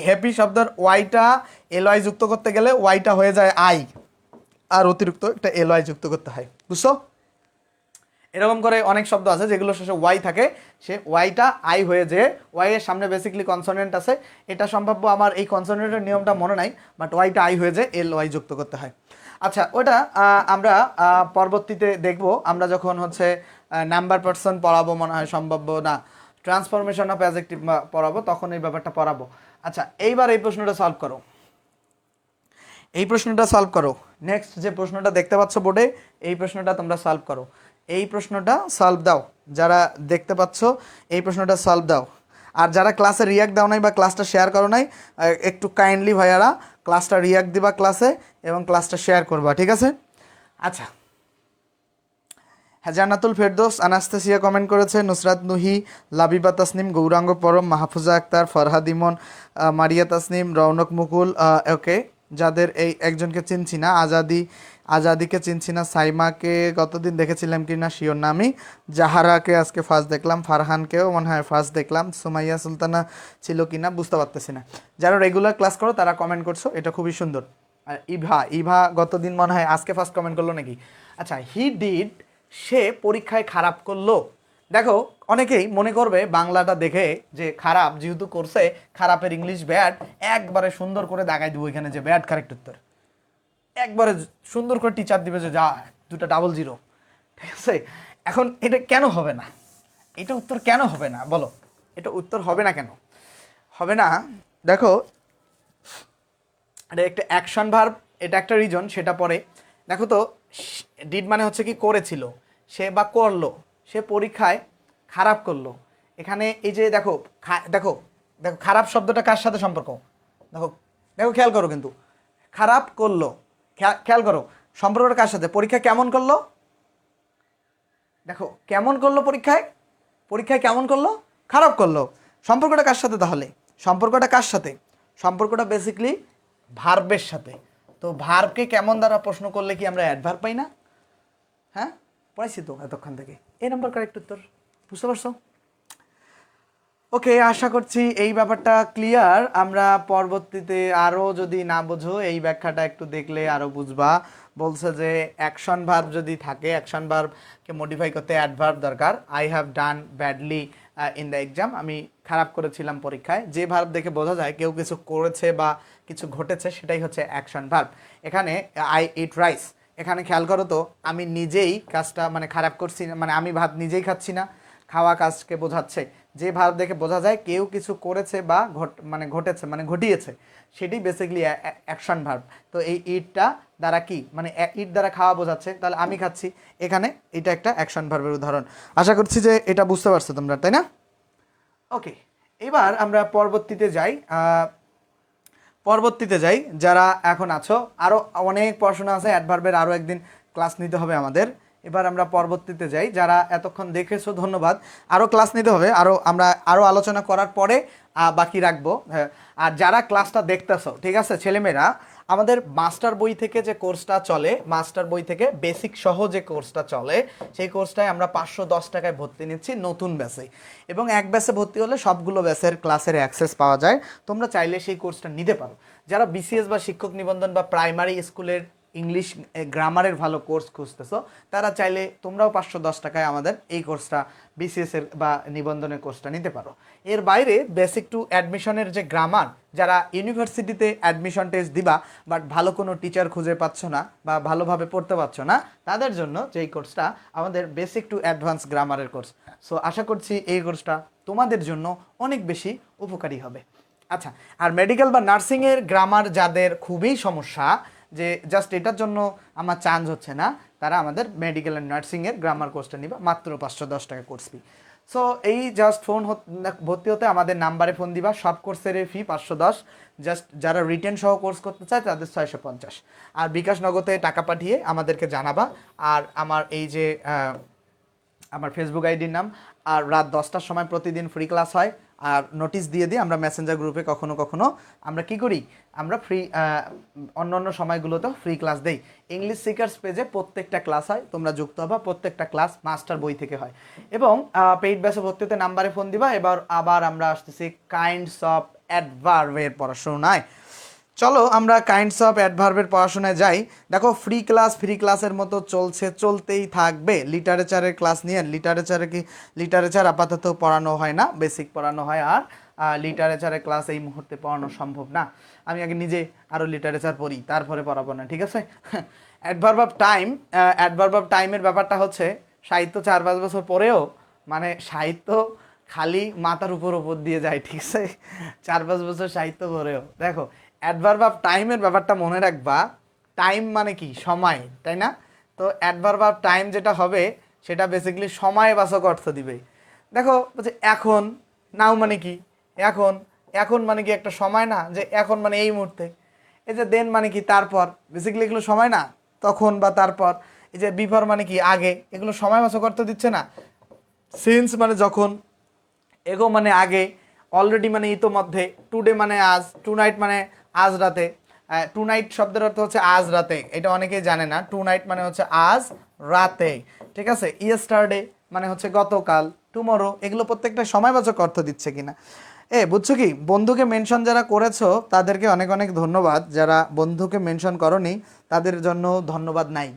হ্যাপি শব্দের ওয়াইটা এলওয়াই যুক্ত করতে গেলে ওয়াইটা হয়ে যায় আই, আর অতিরিক্ত একটা এলওয়াই যুক্ত করতে হয়, বুঝছো? এরকম করে অনেক শব্দ আছে যেগুলো শেষে ওয়াই থাকে, সে ওয়াইটা আই হয়ে যে ওয়াই এর সামনে বেসিক্যালি কনসোনেন্ট আছে, এটা সম্ভাব্য আমার এই কনসোনেন্টের নিয়মটা মনে নাই, বাট ওয়াইটা আই হয়ে যে এল ওয়াই যুক্ত করতে হয়। আচ্ছা, ওটা আমরা পরবর্তীতে দেখব, আমরা যখন হচ্ছে নাম্বার পার্সন পড়াবো, মনে হয় সম্ভাব্য না, ট্রান্সফরমেশন অফ অ্যাডজেক্টিভ পড়াবো, তখন এই ব্যাপারটা পড়াবো। আচ্ছা, এইবার এই প্রশ্নটা সলভ করো। নেক্সট যে প্রশ্নটা দেখতে পাচ্ছ বোর্ডে, এই প্রশ্নটা তোমরা সলভ করো। এই প্রশ্নটা সলভ দাও, যারা দেখতে পাচ্ছ এই প্রশ্নটা সলভ দাও। আর যারা ক্লাসে রিয়াক্ট দাও নাই বা ক্লাসটা শেয়ার করো নাই, একটু কাইন্ডলি ভাইয়ারা ক্লাসটা রিয়াক্ট দিবা ক্লাসে, এবং ক্লাসটা শেয়ার করবা, ঠিক আছে? আচ্ছা, হ্যাঁ, জান্নাতুল ফেরদৌস, আনাস্তাসিয়া কমেন্ট করেছে, নুসরাত নুহি, লাবিবা তাসনিম, গৌরাঙ্গ পরম, মাহফুজা আক্তার, ফরহাদ ইমন, মারিয়া তাসনিম, রৌনক মুকুল, ওকে, যাদের এই একজনকে চিনছি না, আজাদিকে চিনছি না, সাইমাকে কতদিন দেখেছিলাম কি না শিওর না আমি, জাহারাকে আজকে ফার্স্ট দেখলাম, ফারহানকেও মনে হয় ফার্স্ট দেখলাম, সুমাইয়া সুলতানা ছিল কি না বুঝতে পারতেছি না। যারা রেগুলার ক্লাস করো তারা কমেন্ট করছো, এটা খুবই সুন্দর। আর ইভা গতদিন মনে হয় আজকে ফার্স্ট কমেন্ট করলো নাকি? আচ্ছা, হি ডিড, সে পরীক্ষায় খারাপ করলো। দেখো, অনেকেই মনে করবে বাংলাটা দেখে যে খারাপ যেহেতু করছে, খারাপের ইংলিশ ব্যাড, একবারে সুন্দর করে দাগাই দিব এখানে যে ব্যাড কারেক্ট উত্তর, একবারে সুন্দর করে টিচার দিবে যে যা 2টা ডাবল জিরো, ঠিক আছে? এখন এটা কেন হবে না? এটা উত্তর কেন হবে না বলো? এটা উত্তর হবে না কেন? হবে না, দেখো, এটা একটা অ্যাকশন ভার্ব, এটা একটা রিজন, সেটা পরে দেখো তো। ডিড মানে হচ্ছে কি করেছিল, সে বা করলো, সে পরীক্ষায় খারাপ করলো। এখানে এই যে দেখো দেখো দেখো খারাপ শব্দটা কার সাথে সম্পর্ক? দেখো দেখো খেয়াল করো, কিন্তু খারাপ করলো, খেয়াল করো সম্পর্কটা কার সাথে? পরীক্ষা কেমন করলো? দেখো কেমন করলো পরীক্ষায় কেমন করলো? খারাপ করলো। সম্পর্কটা কার সাথে তাহলে? সম্পর্কটা বেসিক্যালি ভার্বের সাথে। তো ভার্বকে কেমন দ্বারা প্রশ্ন করলে কি আমরা অ্যাডভার্ব পাই না? হ্যাঁ, পড়াইছি তো এতক্ষণ থেকে। এই নম্বর কারেক্ট উত্তর, বুঝতে পারছো? ওকে, আশা করছি এই ব্যাপারটা ক্লিয়ার। আমরা পরবর্তীতে আরও যদি না বোঝো, এই ব্যাখ্যাটা একটু দেখলে আরও বুঝবা। বলছে যে অ্যাকশন ভার্ব যদি থাকে, অ্যাকশন ভার্বকে মডিফাই করতে অ্যাডভার্ব দরকার। I have done badly in the exam, আমি খারাপ করেছিলাম পরীক্ষায়। যে ভার্ব দেখে বোঝা যায় কেউ কিছু করেছে বা কিছু ঘটেছে, সেটাই হচ্ছে অ্যাকশন ভার্ব। এখানে আই ইট রাইস, এখানে খেয়াল করো তো, আমি নিজেই কাজটা মানে খারাপ করছি না, মানে আমি ভাত নিজেই খাচ্ছি না, খাওয়া কাজকে বোঝাচ্ছে। যে ভার্ব দেখে বোঝা যায় কেউ কিছু করেছে বা ঘটেছে মানে ঘটিয়েছে, সেটি বেসিক্যালি অ্যাকশন ভার্ব। তো এই ইটটা দ্বারা কি মানে ইট দ্বারা খাওয়া বোঝাচ্ছে, তাহলে আমি খাচ্ছি, এখানে এটা একটা অ্যাকশন ভার্বের উদাহরণ। আশা করছি যে এটা বুঝতে পারছো তোমরা, তাই না? ওকে, এবার আমরা পরবর্তীতে যাই। যারা এখন আছো, আরও অনেক পড়াশোনা আছে, অ্যাডভার্বের আরও একদিন ক্লাস নিতে হবে আমাদের। এবার আমরা পরবর্তীতে যাই। যারা এতক্ষণ দেখেছো ধন্যবাদ। আরও ক্লাস নিতে হবে, আমরা আরও আলোচনা করার পরে বাকি রাখবো। হ্যাঁ, আর যারা ক্লাসটা দেখতেছো ঠিক আছে ছেলেমেয়েরা, আমাদের মাস্টার বই থেকে যে কোর্সটা চলে, মাস্টার বই থেকে বেসিক সহ যে কোর্সটা চলে, সেই কোর্সটায় আমরা 510 টাকায় ভর্তি নিচ্ছি নতুন ব্যাচে। এবং এক ব্যাচে ভর্তি হলে সবগুলো ব্যাচের ক্লাসের অ্যাক্সেস পাওয়া যায়। তোমরা চাইলে সেই কোর্সটা নিতে পারো। যারা বিসিএস বা শিক্ষক নিবন্ধন বা প্রাইমারি স্কুলের ইংলিশ গ্রামারের ভালো কোর্স খুঁজতেছো, তারা চাইলে তোমরাও 510 টাকায় আমাদের এই কোর্সটা বিসিএস এর বা নিবন্ধনের কোর্সটা নিতে পারো। এর বাইরে বেসিক টু অ্যাডমিশনের যে গ্রামার, যারা ইউনিভার্সিটিতে অ্যাডমিশন টেস্ট দিবা বাট ভালো কোনো টিচার খুঁজে পাচ্ছ না বা ভালোভাবে পড়তে পারছো না, তাদের জন্য যেই কোর্সটা আমাদের বেসিক টু অ্যাডভান্স গ্রামারের কোর্স। সো আশা করছি এই কোর্সটা তোমাদের জন্য অনেক বেশি উপকারী হবে। আচ্ছা, আর মেডিকেল বা নার্সিংয়ের গ্রামার যাদের খুবই সমস্যা, যে জাস্ট এটার জন্য আমার চান্স হচ্ছে না, তারা আমাদের মেডিকেল অ্যান্ড নার্সিংয়ের গ্রামার কোর্সটা নিবা মাত্র 510 টাকা কোর্স ফি। সো এই জাস্ট ভর্তি হতে আমাদের নাম্বারে ফোন দিবা। সব কোর্সের ফি 510, জাস্ট যারা রিটেন সহ কোর্স করতে চায় তাদের 650। আর বিকাশ নগদে টাকা পাঠিয়ে আমাদেরকে জানাবা। আর আমার এই যে আমার ফেসবুক আইডির নাম, আর রাত 10টার সময় প্রতিদিন ফ্রি ক্লাস হয়। আর নোটিশ দিয়ে দিই আমরা মেসেঞ্জার গ্রুপে, কখনো কখনো আমরা কি করি, আমরা ফ্রি অন্য সময়গুলোতেও ফ্রি ক্লাস দেই। ইংলিশ সিকার্স পেজে প্রত্যেকটা ক্লাস হয়, তোমরা যুক্ত হবা। প্রত্যেকটা ক্লাস মাস্টার বই থেকে হয়। এবং পেইড ব্যাচে ভর্তি হতে নাম্বারে ফোন দিবা। আবার আমরা আসতেছি কাইন্ডস অফ অ্যাডভার্বের পড়াশোনায়। চলো আমরা কাইন্ডস অফ অ্যাডভার্বের পড়াশোনায় যাই। দেখো ফ্রি ক্লাসের মতো চলতেই থাকবে। লিটারেচারের ক্লাস নিয়ে, লিটারেচার আপাতত পড়ানো হয় না, বেসিক পড়ানো হয়। আর লিটারেচারের ক্লাস এই মুহূর্তে পড়ানো সম্ভব না। আমি আগে নিজে আরও লিটারেচার পড়ি, তারপরে পড়াবো না, ঠিক আছে? অ্যাডভার্ব অফ টাইমের ব্যাপারটা হচ্ছে, সাহিত্য 4-5 বছর পরেও মানে সাহিত্য খালি মাথার উপর দিয়ে যায়, ঠিক আছে? 4-5 বছর সাহিত্য পড়েও দেখো অ্যাডভার্ব অফ টাইমের ব্যাপারটা মনে রাখবা। টাইম মানে কি? সময়, তাই না? তো অ্যাডভার্ব অফ টাইম যেটা হবে সেটা বেসিক্যালি সময়বাচক অর্থ দিবে। দেখো বলছে এখন, নাও মানে কি? এখন মানে কি একটা সময় না, যে এখন মানে এই মুহূর্তে। এই যে দেন মানে কি? তারপর। বেসিক্যালি এগুলো সময় না, তখন বা তারপর। এই যে বিফোর মানে কি? আগে। এগুলো সময়বাচক অর্থ দিচ্ছে না। সিন্স মানে যখন, এগো মানে আগে, অলরেডি মানে ইতোমধ্যে, টুডে মানে আজ, টু নাইট মানে আজ রাতে। টু নাইট শব্দের অর্থ হচ্ছে আজ রাতে, এটা অনেকেই জানে না। টু নাইট মানে হচ্ছে আজ রাতে, ঠিক আছে? ইয়েস্টারডে মানে হচ্ছে গতকাল, টুমরো। এগুলো প্রত্যেকটা সময়বাচক অর্থ দিচ্ছে কিনা বুঝছো কি? বন্ধুকে মেনশন যারা করেছো তাদেরকে অনেক অনেক ধন্যবাদ। যারা বন্ধুকে মেনশন করনি তাদের জন্য ধন্যবাদ নাই,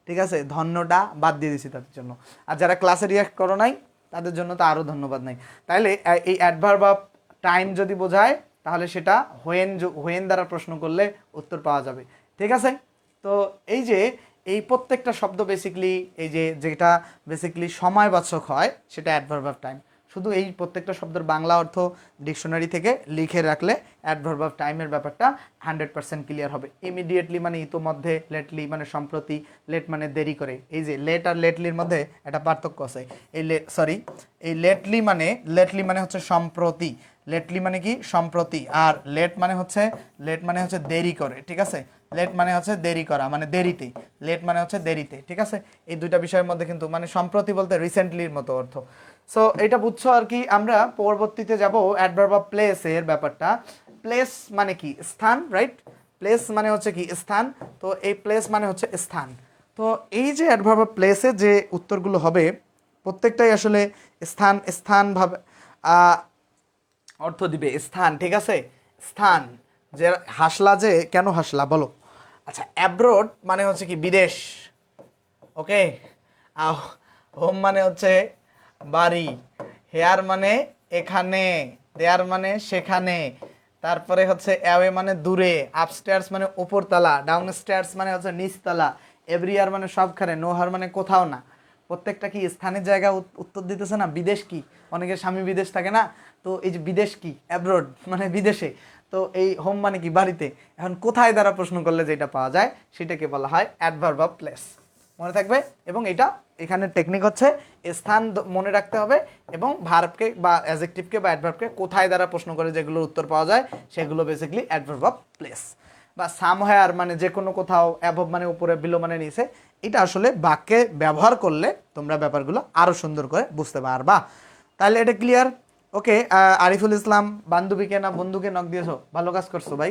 ঠিক আছে? ধন্যটা বাদ দিয়ে দিছি তাদের জন্য। আর যারা ক্লাসে রিয়াক্ট করো নাই তাদের জন্য তো আরও ধন্যবাদ নাই। তাইলে এই অ্যাডভার্ব অফ টাইম যদি বোঝায়, তাহলে সেটা হোয়েন দ্বারা প্রশ্ন করলে উত্তর পাওয়া যাবে, ঠিক আছে? তো এই যে এই প্রত্যেকটা শব্দ বেসিক্যালি, এই যেটা বেসিক্যালি সময়বাচক হয় সেটা অ্যাডভার্ব অফ টাইম। শুধু এই প্রত্যেকটা শব্দের বাংলা অর্থ ডিকশনারি থেকে লিখে রাখলে অ্যাডভার্ব অফ টাইমের ব্যাপারটা 100% ক্লিয়ার হবে। ইমিডিয়েটলি মানে ইতোমধ্যে, লেটলি মানে সম্প্রতি, লেট মানে দেরি করে। এই যে লেট আর লেটলির মধ্যে একটা পার্থক্য আছে। এই লেটলি মানে হচ্ছে সম্প্রতি। লেটলি মানে কি? সম্প্রতি। আর লেট মানে হচ্ছে দেরি করে, ঠিক আছে? লেট মানে হচ্ছে দেরি করা, মানে দেরিতে। লেট মানে হচ্ছে দেরিতে, ঠিক আছে? এই দুইটা বিষয়ের মধ্যে কিন্তু মানে সম্প্রতি বলতে রিসেন্টলির মতো অর্থ। সো এটা বুঝছো আর কি। আমরা পরবর্তীতে যাব অ্যাডভার্ব অফ প্লেস এর ব্যাপারটা। প্লেস মানে কি? স্থান, রাইট? প্লেস মানে হচ্ছে কি? স্থান। তো এই প্লেস মানে হচ্ছে স্থান। তো এই যে অ্যাডভার্ব অফ প্লেসে যে উত্তরগুলো হবে প্রত্যেকটাই আসলে স্থান ভাবে অর্থ দিবে। স্থান, ঠিক আছে? স্থান। যে হাসলা, যে কেন হাসলা বলো? আচ্ছা, অ্যাব্রোড মানে হচ্ছে কি? বিদেশ, ওকে? হোম মানে হচ্ছে বাড়ি, হেয়ার মানে এখানে, দেয়ার মানে সেখানে, তারপরে হচ্ছে অ্যাওয়ে মানে দূরে, আপস্টেয়ার্স মানে উপরতলা, ডাউনস্টেয়ার্স মানে হচ্ছে নিচতলা, এভরিয়ার মানে সবখানে, নোহার মানে কোথাও না। প্রত্যেকটা কি স্থানের জায়গা উত্তর দিতেছে না? বিদেশ কি? অনেকের স্বামী বিদেশ থাকে না? তো এই যে বিদেশ কি? অ্যাব্রোড মানে বিদেশে। তো এই হোম মানে কি? বাড়িতে। এখন কোথায় দ্বারা প্রশ্ন করলে যেটা পাওয়া যায় সেটাকে বলা হয় অ্যাডভার্ব অফ প্লেস। মনে থাকবে। এবং এটা এখানে টেকনিক হচ্ছে স্থান মনে রাখতে হবে এবং ভার্বকে বা অ্যাডজেক্টিভকে বা অ্যাডভার্বকে কোথায় দ্বারা প্রশ্ন করে যেগুলোর উত্তর পাওয়া যায় সেগুলো বেসিক্যালি অ্যাডভার্ব অফ প্লেস। বা সামহায়ার মানে যে কোনো কোথাও, অ্যাবভ মানে উপরে, বিলো মানে নিচে, এটা আসলে বাক্যে ব্যবহার করলে তোমরা ব্যাপারগুলো আরও সুন্দর করে বুঝতে পারবা। তাহলে এটা ক্লিয়ার? ওকে। আরিফুল ইসলাম, বান্ধবীকে না বন্ধুকে নক দিয়েছো, ভালো কাজ করছো ভাই।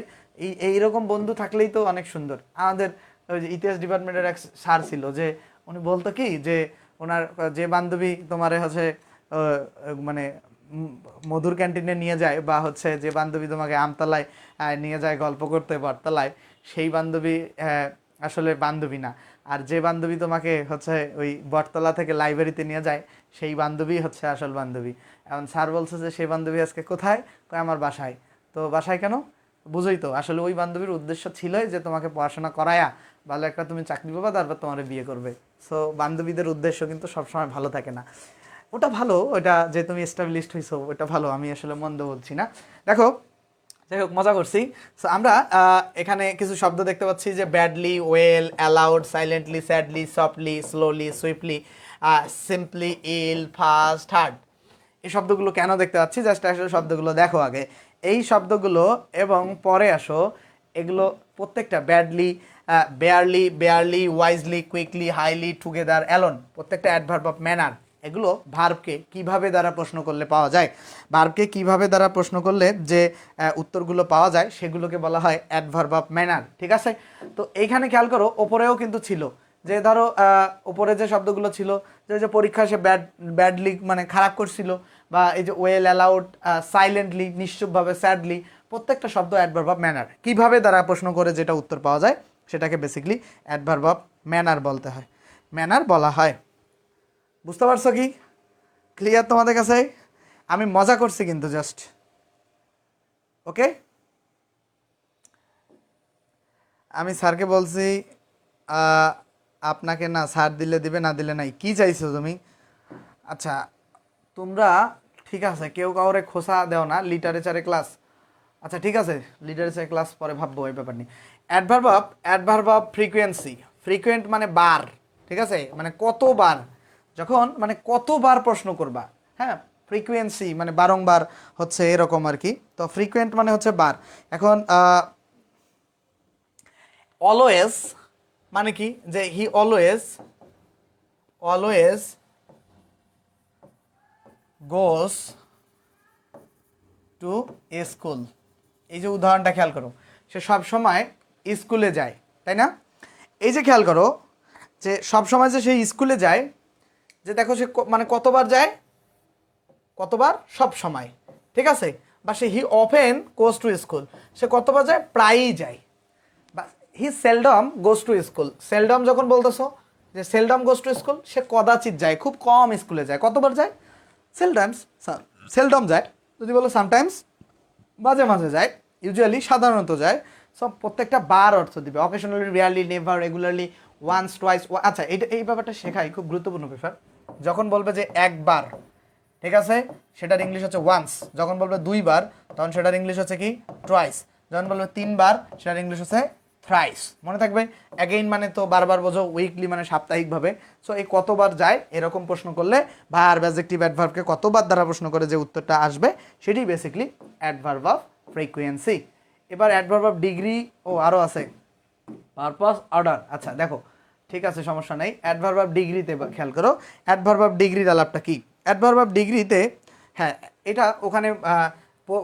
এইরকম বন্ধু থাকলেই তো অনেক সুন্দর। আমাদের ওই যে ইতিহাস ডিপার্টমেন্টের এক স্যার ছিল, যে উনি বলতো কি যে ওনার যে বান্ধবী তোমারে হচ্ছে মানে মধুর ক্যান্টিনে নিয়ে যায়, বা হচ্ছে যে বান্ধবী তোমাকে আমতলায় নিয়ে যায় গল্প করতে বটতলায়, সেই বান্ধবী আসলে বান্ধবী না। আর যে বান্ধবী তোমাকে হচ্ছে ওই বটতলা থেকে লাইব্রেরিতে নিয়ে যায়, সেই বান্ধবী হচ্ছে আসল বান্ধবী। এখন স্যার বলছে যে সেই বান্ধবী আজকে কোথায়? কয় আমার বাসায়। তো বাসায় কেন? বুঝোই তো, আসলে ওই বান্ধবীর উদ্দেশ্য ছিলই যে তোমাকে পড়াশোনা করায়া ভালো একটা তুমি চাকরি পাবা, তারপর তোমার বিয়ে করবে। সো বান্ধবীদের উদ্দেশ্য কিন্তু সবসময় ভালো থাকে না। ওটা ভালো, ওটা যে তুমি এস্টাবলিশড হয়েছো ওটা ভালো, আমি আসলে মন্দ বলছি না। দেখো, যাই হোক, মজা করছি। সো আমরা এখানে কিছু শব্দ দেখতে পাচ্ছি, যে badly, well, aloud, silently, sadly, softly, slowly, swiftly, simply, ill, fast, hard. এই শব্দগুলো কেন দেখতে পাচ্ছি? জাস্ট আসলে শব্দগুলো দেখো আগে, এই শব্দগুলো এবং পরে আসো। এগুলো প্রত্যেকটা badly, barely, barely, wisely, quickly, highly, together, alone, প্রত্যেকটা অ্যাডভার্ব অফ ম্যানার। এগুলো ভার্বকে কিভাবে দ্বারা প্রশ্ন করলে পাওয়া যায়, ভার্বকে কিভাবে দ্বারা প্রশ্ন করলে যে উত্তরগুলো পাওয়া যায়, সেগুলোকে বলা হয় অ্যাডভার্ব অফ ম্যানার। ঠিক আছে? তো এইখানে খেয়াল করো, ওপরেও কিন্তু ছিল, যে ধরো ওপরে যে শব্দগুলো ছিল, যে পরীক্ষা সে ব্যাডলি মানে খারাপ করছিল, বা এই যে ওয়েল, অ্যালাউড, সাইলেন্টলি, নিশ্চুপভাবে, স্যাডলি, প্রত্যেকটা শব্দ অ্যাডভার্ব অফ ম্যানার। কীভাবে দ্বারা প্রশ্ন করে যেটা উত্তর পাওয়া যায় সেটাকে বেসিক্যালি অ্যাডভার্ব অফ ম্যানার বলতে হয়, ম্যানার বলা হয়। বুঝতে পারছো কি? ক্লিয়ার তোমাদের কাছে? আমি মজা করছি কিন্তু জাস্ট। ওকে, আমি স্যারকে বলছি আপনাকে না, স্যার দিলে দিবে, না দিলে নাই। কি চাইছো তুমি? আচ্ছা, তোমরা ঠিক আছে, কেউ কাউরে খোসা দেও না, লিটারেচারে ক্লাস। আচ্ছা ঠিক আছে, লিটারেচার ক্লাস পরে ভাববো এই ব্যাপার নিয়ে। Adverb of frequency. ফ্রিকোয়েন্ট মানে বার, ঠিক আছে, মানে কতবার, যখন মানে কতবার প্রশ্ন করবা। হ্যাঁ, ফ্রিকোয়েন্সি মানে বারংবার, হচ্ছে এরকম আর কি। তো ফ্রিকোয়েন্ট মানে হচ্ছে বার। এখন অলওয়েজ মানে কি? যে he always always goes to school. এই যে উদাহরণটা খেয়াল করো, সে সব সময় স্কুলে যায়, তাই না? এই যে খেয়াল করো, যে সব সময় যে সে স্কুলে যায়, যে দেখো সে মানে কতবার যায়, কতবার? সব সময়, ঠিক আছে। বা সে he often goes to school, সে কতবার যায়? প্রায়ই যায়। বা he seldom goes to school. Seldom যখন বলতেছো, যে সেলডম গোস টু স্কুল, সে কদাচিৎ যায়, খুব কম স্কুলে যায়। কতবার যায়? সেলডামস, সেলডম যায়। যদি বলো সামটাইমস, মাঝে মাঝে যায়, ইউজুয়ালি সাধারণত যায়। সব প্রত্যেকটা বার অর্থ দিবে। Occasionally, rarely, never, regularly, once, twice. আচ্ছা, এই ব্যাপারটা শেখাই, খুব গুরুত্বপূর্ণ ব্যাপার। যখন বলবে যে একবার, ঠিক আছে, সেটার ইংলিশ হচ্ছে ওয়ান্স। যখন বলবে দুইবার, তখন সেটার ইংলিশ হচ্ছে কি? ট্রাইস। যখন বলবে তিনবার, সেটার ইংলিশ হচ্ছে থ্রাইস। মনে থাকবে। অ্যাগেইন মানে তো বারবার বোঝো, উইকলি মানে সাপ্তাহিকভাবে। সো এই কতবার যায় এরকম প্রশ্ন করলে, ভার্ব, অ্যাডজেক্টিভ, অ্যাডভার্বকে কতবার দ্বারা প্রশ্ন করে যে উত্তরটা আসবে, সেটি বেসিক্যালি অ্যাডভার্ব অফ ফ্রিকোয়েন্সি। এবার অ্যাডভার্ব অফ ডিগ্রি, ও আরও আছে, পারপাস, অর্ডার। আচ্ছা দেখো, ঠিক আছে, সমস্যা নেই। অ্যাডভার্ব অফ ডিগ্রিতে খেয়াল করো, অ্যাডভার্ব অফ ডিগ্রির আলাপটা কি? অ্যাডভার্ব অফ ডিগ্রিতে, হ্যাঁ, এটা ওখানে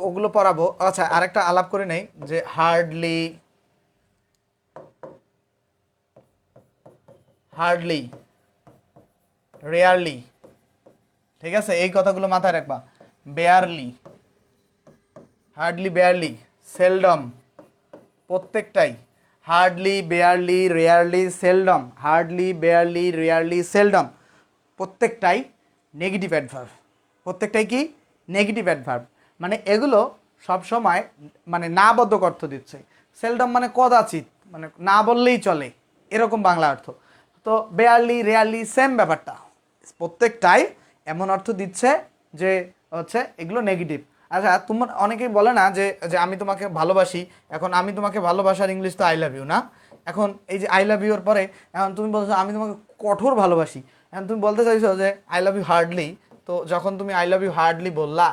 ওগুলো পড়াবো। আচ্ছা, আরেকটা আলাপ করে নেই, যে হার্ডলি, হার্ডলি, রেয়ারলি, ঠিক আছে, এই কথাগুলো মাথায় রাখবা। বেয়ারলি, হার্ডলি, বেয়ারলি, সেলডম, প্রত্যেকটাই। Hardly, barely, rarely, seldom, hardly, barely, rarely, seldom, প্রত্যেকটাই নেগেটিভ অ্যাডভার্ব। প্রত্যেকটাই কি? Negative adverb. মানে এগুলো সব সময় মানে না বোধক অর্থ দিচ্ছে। সেলডম মানে কদাচিৎ, মানে না বললেই চলে, এরকম বাংলা অর্থ। তো বেয়ারলি, রেয়ারলি সেম ব্যাপারটা, প্রত্যেকটাই এমন অর্থ দিচ্ছে যে হচ্ছে এগুলো নেগেটিভ। আচ্ছা, তোমার অনেকেই বলে না যে যে আমি তোমাকে ভালোবাসি। এখন আমি তোমাকে ভালোবাসার ইংলিশ তো আই লাভ ইউ না। এখন এই যে আই লাভ ইউর পরে এখন তুমি বলছো আমি তোমাকে কঠোর ভালোবাসি। এখন তুমি বলতে চাইছো যে আই লাভ ইউ হার্ডলি। তো যখন তুমি আই লাভ ইউ হার্ডলি বললা,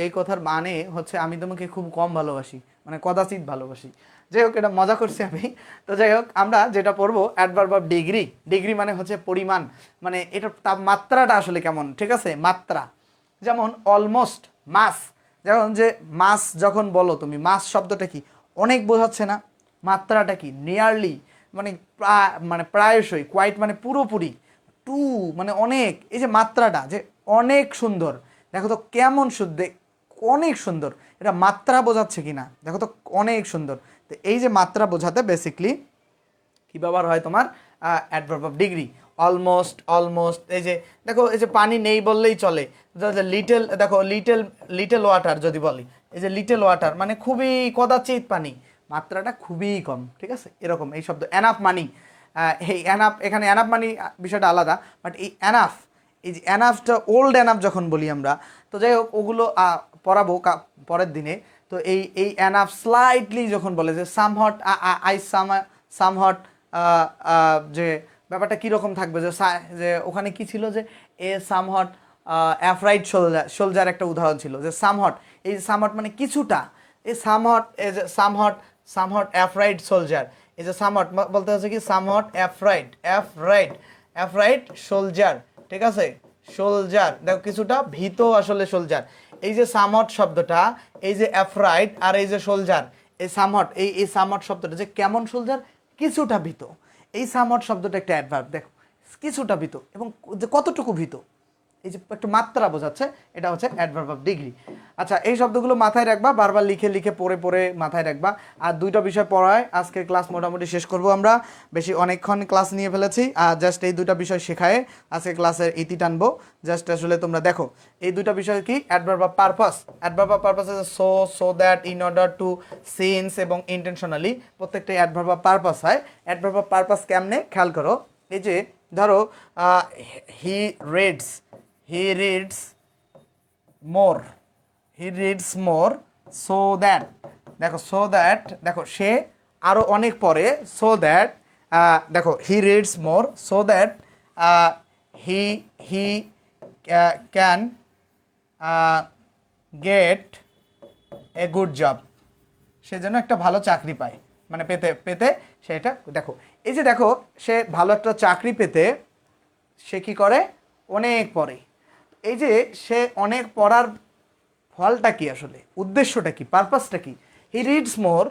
এই কথার মানে হচ্ছে আমি তোমাকে খুব কম ভালোবাসি, মানে কদাচিৎ ভালোবাসি। যাই হোক, এটা মজা করছি আমি। তো যাই হোক, আমরা যেটা পড়বো অ্যাডভার্ব অফ ডিগ্রি। ডিগ্রি মানে হচ্ছে পরিমাণ, মানে এটার তাপমাত্রাটা আসলে কেমন, ঠিক আছে, মাত্রা। যেমন অলমোস্ট, মাস, যেমন যে মাস যখন বলো তুমি, মাস শব্দটা কি, অনেক বোঝাচ্ছে না? মাত্রাটা কি, নিয়ারলি মানে মানে প্রায়শই, কোয়াইট মানে পুরোপুরি, টু মানে অনেক। এই যে মাত্রাটা যে অনেক সুন্দর, দেখো তো কেমন শুদ্ধ, অনেক সুন্দর, এটা মাত্রা বোঝাচ্ছে কি না, দেখো তো অনেক সুন্দর। তো এই যে মাত্রা বোঝাতে বেসিকলি কি ব্যবহার হয় তোমার adverb of degree. Almost, almost, এই যে দেখো, এই যে পানি নেই বললেই চলে। লিটেল, দেখো লিটেল, লিটেল ওয়াটার যদি বলি, এই যে লিটেল ওয়াটার মানে খুবই কদাচিৎ পানি, মাত্রাটা খুবই কম, ঠিক আছে, এরকম। এই শব্দ অ্যানাফ মানি, এই অ্যানাফ, এখানে অ্যানাফ মানি বিষয়টা আলাদা, বাট এই অ্যানাফ, এই যে অ্যানাফটা, ওল্ড অ্যানাফ যখন বলি আমরা, তো যাই হোক ওগুলো পড়াবো পরের দিনে। তো এই এই অ্যানাফ স্লাইটলি যখন বলে যে সামহট, আই সামহট, যে ব্যাপারটা কীরকম থাকবে, যে যে ওখানে কি ছিল, যে এ সামহট অ্যাফ্রাইড সোলজার একটা উদাহরণ ছিল, যে সামহট, এই সামহট মানে কিছুটা, এই সামহট, এই যে সামহট, সামহট অ্যাফ্রাইড সোলজার, এই যে সামহট বলতে হচ্ছে কি সামহট অ্যাফ্রাইড, অ্যাফ্রাইড, অ্যাফ্রাইড সোলজার, ঠিক আছে, সোলজার, দেখো কিছুটা ভীত আসলে সোলজার। এই যে সামহট শব্দটা, এই যে অ্যাফ্রাইড আর এই যে সোলজার, এই সামহট, এই সামহট শব্দটা যে কেমন সোলজার, কিছুটা ভীত, এই সামহট শব্দটা একটা অ্যাডভার্ব, দেখো কিছুটা ভীত এবং যে কতটুকু ভীত, এই যে একটু মাত্রা বোঝাচ্ছে, এটা হচ্ছে অ্যাডভার্ব অফ ডিগ্রি। আচ্ছা, এই শব্দগুলো মাথায় রাখবা, বারবার লিখে লিখে পড়ে পড়ে মাথায় রাখবা। আর দুইটা বিষয় পড়ায় আজকের ক্লাস মোটামুটি শেষ করব আমরা, বেশি অনেকক্ষণ ক্লাস নিয়ে ফেলেছি। আর জাস্ট এই দুইটা বিষয় শেখায় আজকে ক্লাসের ইতি টানবো। জাস্ট আসলে তোমরা দেখো এই দুইটা বিষয় কি, adverb of purpose, adverb of purpose so, so that, in order to, since এবং ইন্টেনশনালি, প্রত্যেকটা অ্যাডভার্ব অফ পারপাস হয়। অ্যাডভার্ব অফ পারপাস কেমনে খেয়াল করো, এই যে ধরো he reads, he reads more, he reads more, so that, দেখো so that, দেখো সে আরো অনেক পড়ে, so that, দেখো he reads more so that he can get a good job, সে যেন একটা ভালো চাকরি পায়, মানে পেতে পেতে সেটা, দেখো এই যে দেখো সে ভালো একটা চাকরি পেতে সে কি করে, অনেক পড়ে। এই যে সে অনেক পড়ার ফলটা কি, আসলে উদ্দেশ্যটা কি, পারপাসটা কি, হি রিডস মোর,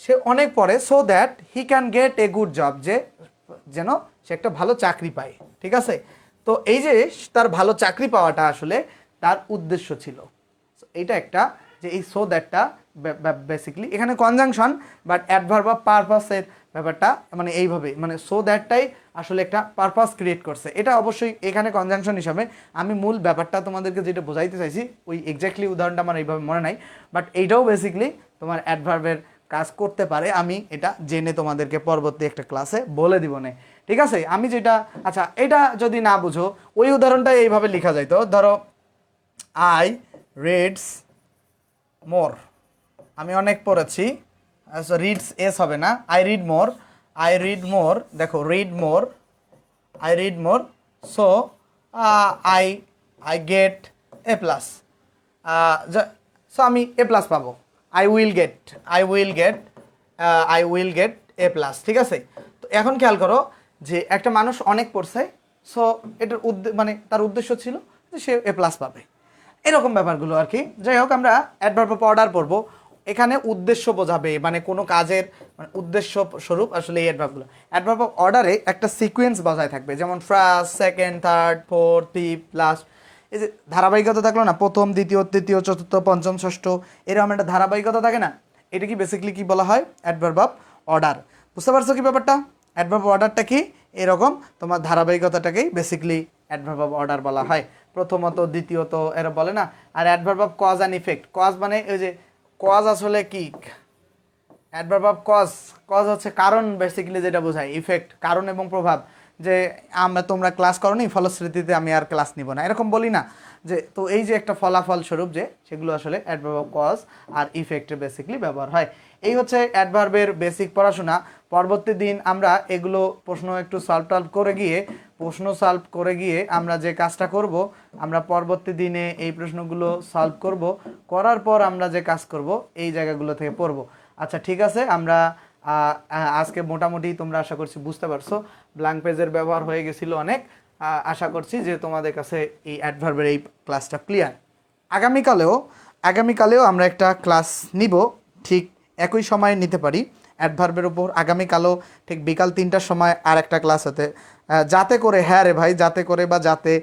সে অনেক পড়ে, so that he can get a good job, যে যেন সে একটা ভালো চাকরি পায়, ঠিক আছে। তো এই যে তার ভালো চাকরি পাওয়াটা আসলে তার উদ্দেশ্য ছিল, এইটা একটা, যে এই সো দ্যাটটা বেসিক্যালি এখানে কনজাংশন, বাট অ্যাডভার্ব অফ পারপাসের ব্যাপারটা মানে এইভাবে, মানে সো দ্যাটটাই আসলে একটা পারপাস ক্রিয়েট করছে, এটা অবশ্যই এখানে কনজাংশন হিসাবে। আমি মূল ব্যাপারটা তোমাদেরকে যেটা বোঝাইতে চাইছি, ওই এক্স্যাক্টলি উদাহরণটা আমার এইভাবে মনে নাই, বাট এইটাও বেসিক্যালি তোমার অ্যাডভার্বের কাজ করতে পারে, আমি এটা জেনে তোমাদেরকে পরবর্তী একটা ক্লাসে বলে দিব না, ঠিক আছে। আমি যেটা, আচ্ছা এটা যদি না বুঝো, ওই উদাহরণটা এইভাবে লেখা যাইতো, ধরো আই রিডস মোর, আমি অনেক পড়েছি, রিডস এস হবে না, I read more, I read more, দেখো read more, I read more, so I I get A plus, so আমি এ প্লাস পাবো, I will get, I will get, I will get A plus, ঠিক আছে। তো এখন খেয়াল করো যে একটা মানুষ অনেক পড়ছে, সো এটার মানে তার উদ্দেশ্য ছিল যে সে এ প্লাস পাবে, এরকম ব্যাপারগুলো আর কি। যাই হোক, আমরা অ্যাডভার্ব অফ অর্ডার পড়বো, এখানে উদ্দেশ্য বোঝাবে, মানে কোনো কাজের মানে উদ্দেশ্য স্বরূপ আসলে এই অ্যাডভার্বগুলো। অ্যাডভার্ব অফ অর্ডারে একটা সিকোয়েন্স বজায় থাকবে, যেমন first, second, third, fourth, fifth, last, এই যে ধারাবাহিকতা থাকলো না, প্রথম, দ্বিতীয়, তৃতীয়, চতুর্থ, পঞ্চম, ষষ্ঠ, এরকম একটা ধারাবাহিকতা থাকে না, এটা কি বেসিক্যালি কি বলা হয়, অ্যাডভার্ব অফ অর্ডার। বুঝতে পারছো কি ব্যাপারটা, অ্যাডভার্ব অফ অর্ডারটা কি, এরকম তোমার ধারাবাহিকতাটাকেই বেসিক্যালি অ্যাডভার্ব অফ অর্ডার বলা হয়, প্রথমত, দ্বিতীয়ত, এরা বলে না। আর adverb of cause and effect, cause মানে ওই যে কজ আসলে কি, অ্যাডভার্ব অফ কজ, কজ হচ্ছে কারণ বেসিক্যালি যেটা বোঝায়, ইফেক্ট কারণ এবং প্রভাব, যে তোমরা ক্লাস করোনি ফলশ্রুতিতে আমি আর ক্লাস নিব না, এরকম বলি না, যে তো এই যে একটা ফলাফল স্বরূপ, যে সেগুলো আসলে অ্যাডভার্ব অফ কজ আর ইফেক্টের বেসিক্যালি ব্যবহার হয়। এই হচ্ছে অ্যাডভার্বের বেসিক পড়াশোনা। পরবর্তী দিন আমরা এগুলো প্রশ্ন একটু সলভ করে গিয়ে আমরা যে কাজটা করব, আমরা পরবর্তী দিনে এই প্রশ্নগুলো সলভ করব, করার পর আমরা যে কাজ করব এই জায়গাগুলো থেকে পড়ব। আচ্ছা ঠিক আছে, আমরা আজকে মোটামুটি তোমরা আশা করছি বুঝতে পারছো, ব্ল্যাঙ্ক পেজের ব্যবহার হয়ে গেছিল অনেক। আশা করছি যে তোমাদের কাছে এই অ্যাডভার্বের এই ক্লাসটা ক্লিয়ার। আগামীকালেও আমরা একটা ক্লাস নিব, ঠিক একই সময়ে নিতে পারি অ্যাডভার্বের উপর। আগামীকালও ঠিক বিকাল 3টার সময় আর একটা ক্লাস হতে, যাতে করে, হ্যাঁ রে ভাই, যাতে করে বা যাতে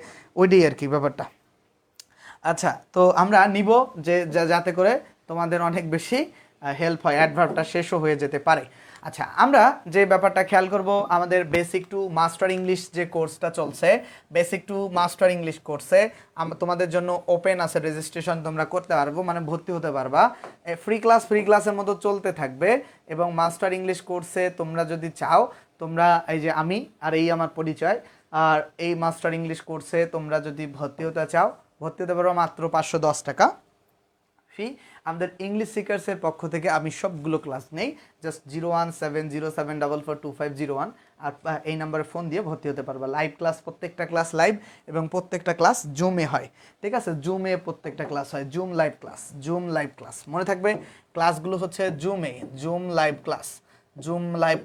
ওইটাই আর কি ব্যাপারটা। আচ্ছা, তো আমরা নিব যে যাতে করে তোমাদের অনেক বেশি হেল্প হয়, অ্যাডভার্বটা শেষও হয়ে যেতে পারে। আচ্ছা, আমরা যে ব্যাপারটা খেয়াল করব, আমাদের বেসিক টু মাস্টার ইংলিশ যে কোর্সটা চলছে, বেসিক টু মাস্টার ইংলিশ কোর্সে তোমাদের জন্য ওপেন আছে, রেজিস্ট্রেশন তোমরা করতে পারবো, মানে ভর্তি হতে পারবা। ফ্রি ক্লাসের মতো চলতে থাকবে। এবং মাস্টার ইংলিশ কোর্সে তোমরা যদি চাও, তোমরা এই যে আমি আর এই আমার পরিচয়, আর এই মাস্টার ইংলিশ কোর্সে তোমরা যদি ভর্তি হতে চাও, ভর্তি হতে পারো মাত্র 510 টাকা ফি। আমাদের ইংলিশ সিকার্সের পক্ষ থেকে আমি সবগুলো ক্লাস নেই, জাস্ট 01707442501, আর এই নাম্বারে ফোন দিয়ে ভর্তি হতে পারবা। লাইভ ক্লাস, প্রত্যেকটা ক্লাস লাইভ, এবং প্রত্যেকটা ক্লাস জুমে হয়। ঠিক আছে, জুমে প্রত্যেকটা ক্লাস হয়, জুম লাইভ ক্লাস মনে থাকবে। ক্লাসগুলো হচ্ছে জুম লাইভ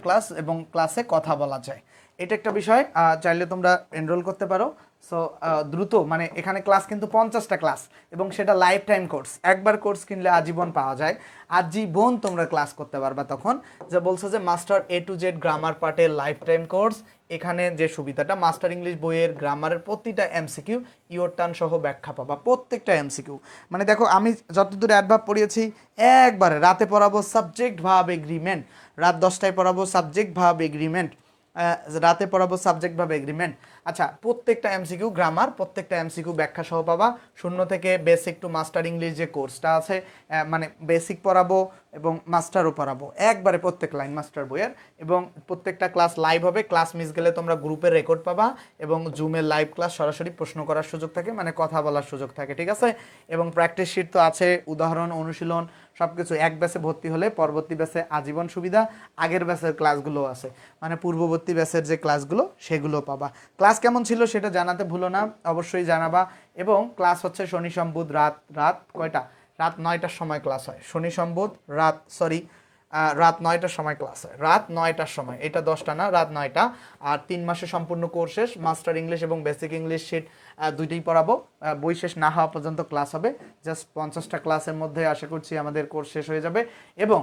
ক্লাস, এবং ক্লাসে কথা বলা যায়, এটা একটা বিষয়। চাইলে তোমরা এনরোল করতে পারো। সো দ্রুত, মানে এখানে ক্লাস কিন্তু 50টা ক্লাস, এবং সেটা লাইফ টাইম কোর্স। একবার কোর্স কিনলে আজীবন পাওয়া যায়, আজীবন তোমরা ক্লাস করতে পারবা। তখন যে বলছো যে master A to Z grammar পার্টের লাইফ টাইম কোর্স, এখানে যে সুবিধাটা, মাস্টার ইংলিশ বইয়ের গ্রামারের প্রতিটা এমসিকিউ ইওর টার্ন সহ ব্যাখ্যা পাবা, প্রত্যেকটা এমসিকিউ। মানে দেখো, আমি যতদূর অ্যাডভার্ব পড়িয়েছি, একবারে রাতে পড়াবো সাবজেক্ট ভার্ব এগ্রিমেন্ট, রাত 10টায় পড়াবো সাবজেক্ট ভার্ব এগ্রিমেন্ট, রাতে পড়াবো সাবজেক্ট ভার্ব এগ্রিমেন্ট। আচ্ছা, প্রত্যেকটা এমসিকিউ গ্রামার, প্রত্যেকটা এমসিকিউ ব্যাখ্যা সহ পাবা। 0 থেকে বেসিক টু মাস্টার ইংলিশ যে কোর্সটা আছে, মানে বেসিক পড়াবো এবং মাস্টারও পড়াবো, একবারে প্রত্যেক লাইন মাস্টার বইয়ের। এবং প্রত্যেকটা ক্লাস লাইভ হবে, ক্লাস মিস গেলে তোমরা গ্রুপের রেকর্ড পাবা, এবং জুমের লাইভ ক্লাস সরাসরি প্রশ্ন করার সুযোগ থাকে, মানে কথা বলার সুযোগ থাকে। ঠিক আছে, এবং প্র্যাকটিস শিট তো আছে, উদাহরণ, অনুশীলন সব কিছু। এক ব্যাচে ভর্তি হলে পরবর্তী ব্যাচে আজীবন সুবিধা, আগের ব্যাচের ক্লাসগুলো আছে, মানে পূর্ববর্তী ব্যাচের যে ক্লাসগুলো সেগুলো পাবা। ক্লাস কেমন ছিল সেটা জানাতে ভুলো না, অবশ্যই জানাবা। এবং ক্লাস হচ্ছে শনি সম্বুধ রাত কয়টা, রাত 9টার সময় ক্লাস হয়। শনি সম্বুধ রাত 9টার সময় ক্লাস হয়, রাত 9টার সময়, এটা 10টা না, রাত 9টা। আর 3 মাসে সম্পূর্ণ কোর্স শেষ, মাস্টার ইংলিশ এবং বেসিক ইংলিশ শিট দুইটাই পড়াবো। বই শেষ না হওয়া পর্যন্ত ক্লাস হবে। জাস্ট 50টা ক্লাসের মধ্যে আশা করছি আমাদের কোর্স শেষ হয়ে যাবে। এবং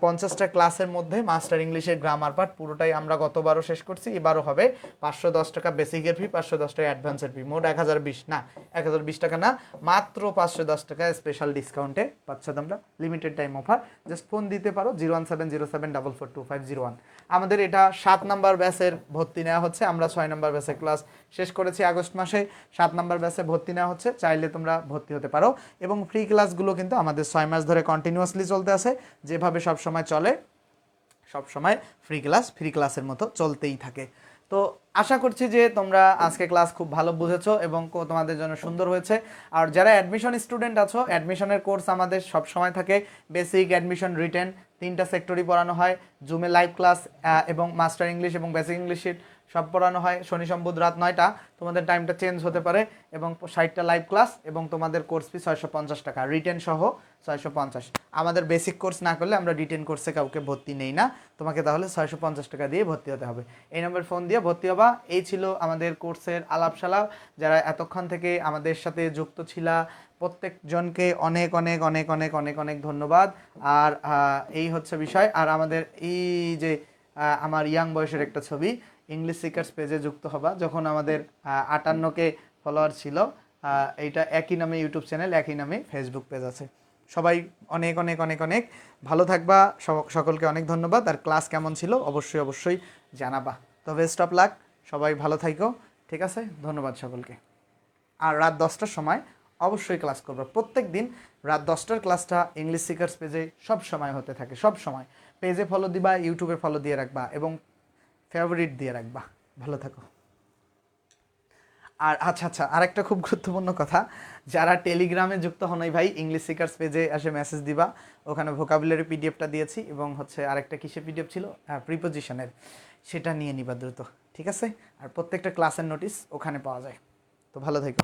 50টা ক্লাসের মধ্যে মাস্টার ইংলিশের গ্রামার পার্ট পুরোটাই আমরা গতবারও শেষ করছি, এবারও হবে। 510 টাকা বেসিকের ফি, 510 টাকা অ্যাডভান্সের ফি, মোট 1020 না, 1020 টাকা না, মাত্র 510 টাকা স্পেশাল ডিসকাউন্টে পাচ্ছ তোমরা, limited time offer. Just phone দিতে পারো 01707442501। আমাদের এটা 7 নাম্বার ব্যাচের ভর্তি নেওয়া হচ্ছে, আমরা 6 নাম্বার ব্যাচের ক্লাস শেষ করেছি আগস্ট মাসে, 7 নাম্বার ব্যাচে ভর্তি নেওয়া হচ্ছে, চাইলে তোমরা ভর্তি হতে পারো। এবং ফ্রি ক্লাসগুলো কিন্তু আমাদের 6 মাস ধরে কন্টিনিউয়াসলি চলতে আছে, যেভাবে সব সময় চলে, সব সময় ফ্রি ক্লাসের মতো চলতেই থাকে। তো আশা করছি যে তোমরা আজকে ক্লাস খুব ভালো বুঝেছো এবং তোমাদের জন্য সুন্দর হয়েছে। আর যারা অ্যাডমিশন স্টুডেন্ট আছো, অ্যাডমিশনের কোর্স আমাদের সব সময় থাকে, বেসিক, অ্যাডমিশন, রিটেন, 3টা সেক্টরই পড়ানো হয়। জুমে লাইভ ক্লাস এবং মাস্টার ইংলিশ এবং বেসিক ইংলিশ শিট সব পড়ানো হয়। শনি সম্বুধ রাত 9টা, তোমাদের টাইমটা চেঞ্জ হতে পারে। এবং 60টা লাইভ ক্লাস, এবং তোমাদের কোর্স ফি 650 টাকা, রিটেন সহ 650। আমাদের বেসিক কোর্স না করলে আমরা রিটেন কোর্সে কাউকে ভর্তি নেই না, তোমাকে তাহলে 650 টাকা দিয়ে ভর্তি হতে হবে। এই নম্বর ফোন দিয়ে ভর্তি হবা। এই ছিল আমাদের কোর্সের আলাপসালাপ। যারা এতক্ষণ থেকে আমাদের সাথে যুক্ত ছিলা, প্রত্যেকজনকে অনেক অনেক অনেক অনেক অনেক অনেক ধন্যবাদ। আর এই হচ্ছে বিষয়। আর আমাদের এই যে আমার ইয়াং বয়সের একটা ছবি, ইংলিশ সিকার্স পেজে যুক্ত হবা। যখন আমাদের 58কে ফলোয়ার ছিল, এইটা একই নামে ইউটিউব চ্যানেল, একই নামে ফেসবুক পেজ আছে। সবাই অনেক অনেক অনেক অনেক ভালো থাকবা, সকলকে অনেক ধন্যবাদ। আর ক্লাস কেমন ছিল অবশ্যই অবশ্যই জানাবা। তো বেস্ট অফ লাক, সবাই ভালো থাইকো। ঠিক আছে, ধন্যবাদ সকলকে। আর রাত 10টার সময় অবশ্যই ক্লাস করবো, প্রত্যেক দিন রাত 10টার ক্লাসটা ইংলিশ সিকার্স পেজে সব সময় হতে থাকে, সব সময়। পেজে ফলো দিবা, ইউটিউবে ফলো দিয়ে রাখবা, এবং ফেভারিট দিয়ে রাখবা। ভালো থাকো। আর আচ্ছা, আরেকটা খুব গুরুত্বপূর্ণ কথা, যারা টেলিগ্রামে যুক্ত হন এই ভাই, ইংলিশ সিকার্স পেজে এসে মেসেজ দিবা, ওখানে ভোকাবুলারি পিডিএফটা দিয়েছি, এবং হচ্ছে আরেকটা কিসের পিডিএফ ছিল, প্রিপোজিশনের, সেটা নিয়ে নিবা দ্রুত। ঠিক আছে, আর প্রত্যেকটা ক্লাসের নোটিশ ওখানে পাওয়া যায়। তো ভালো থেকো।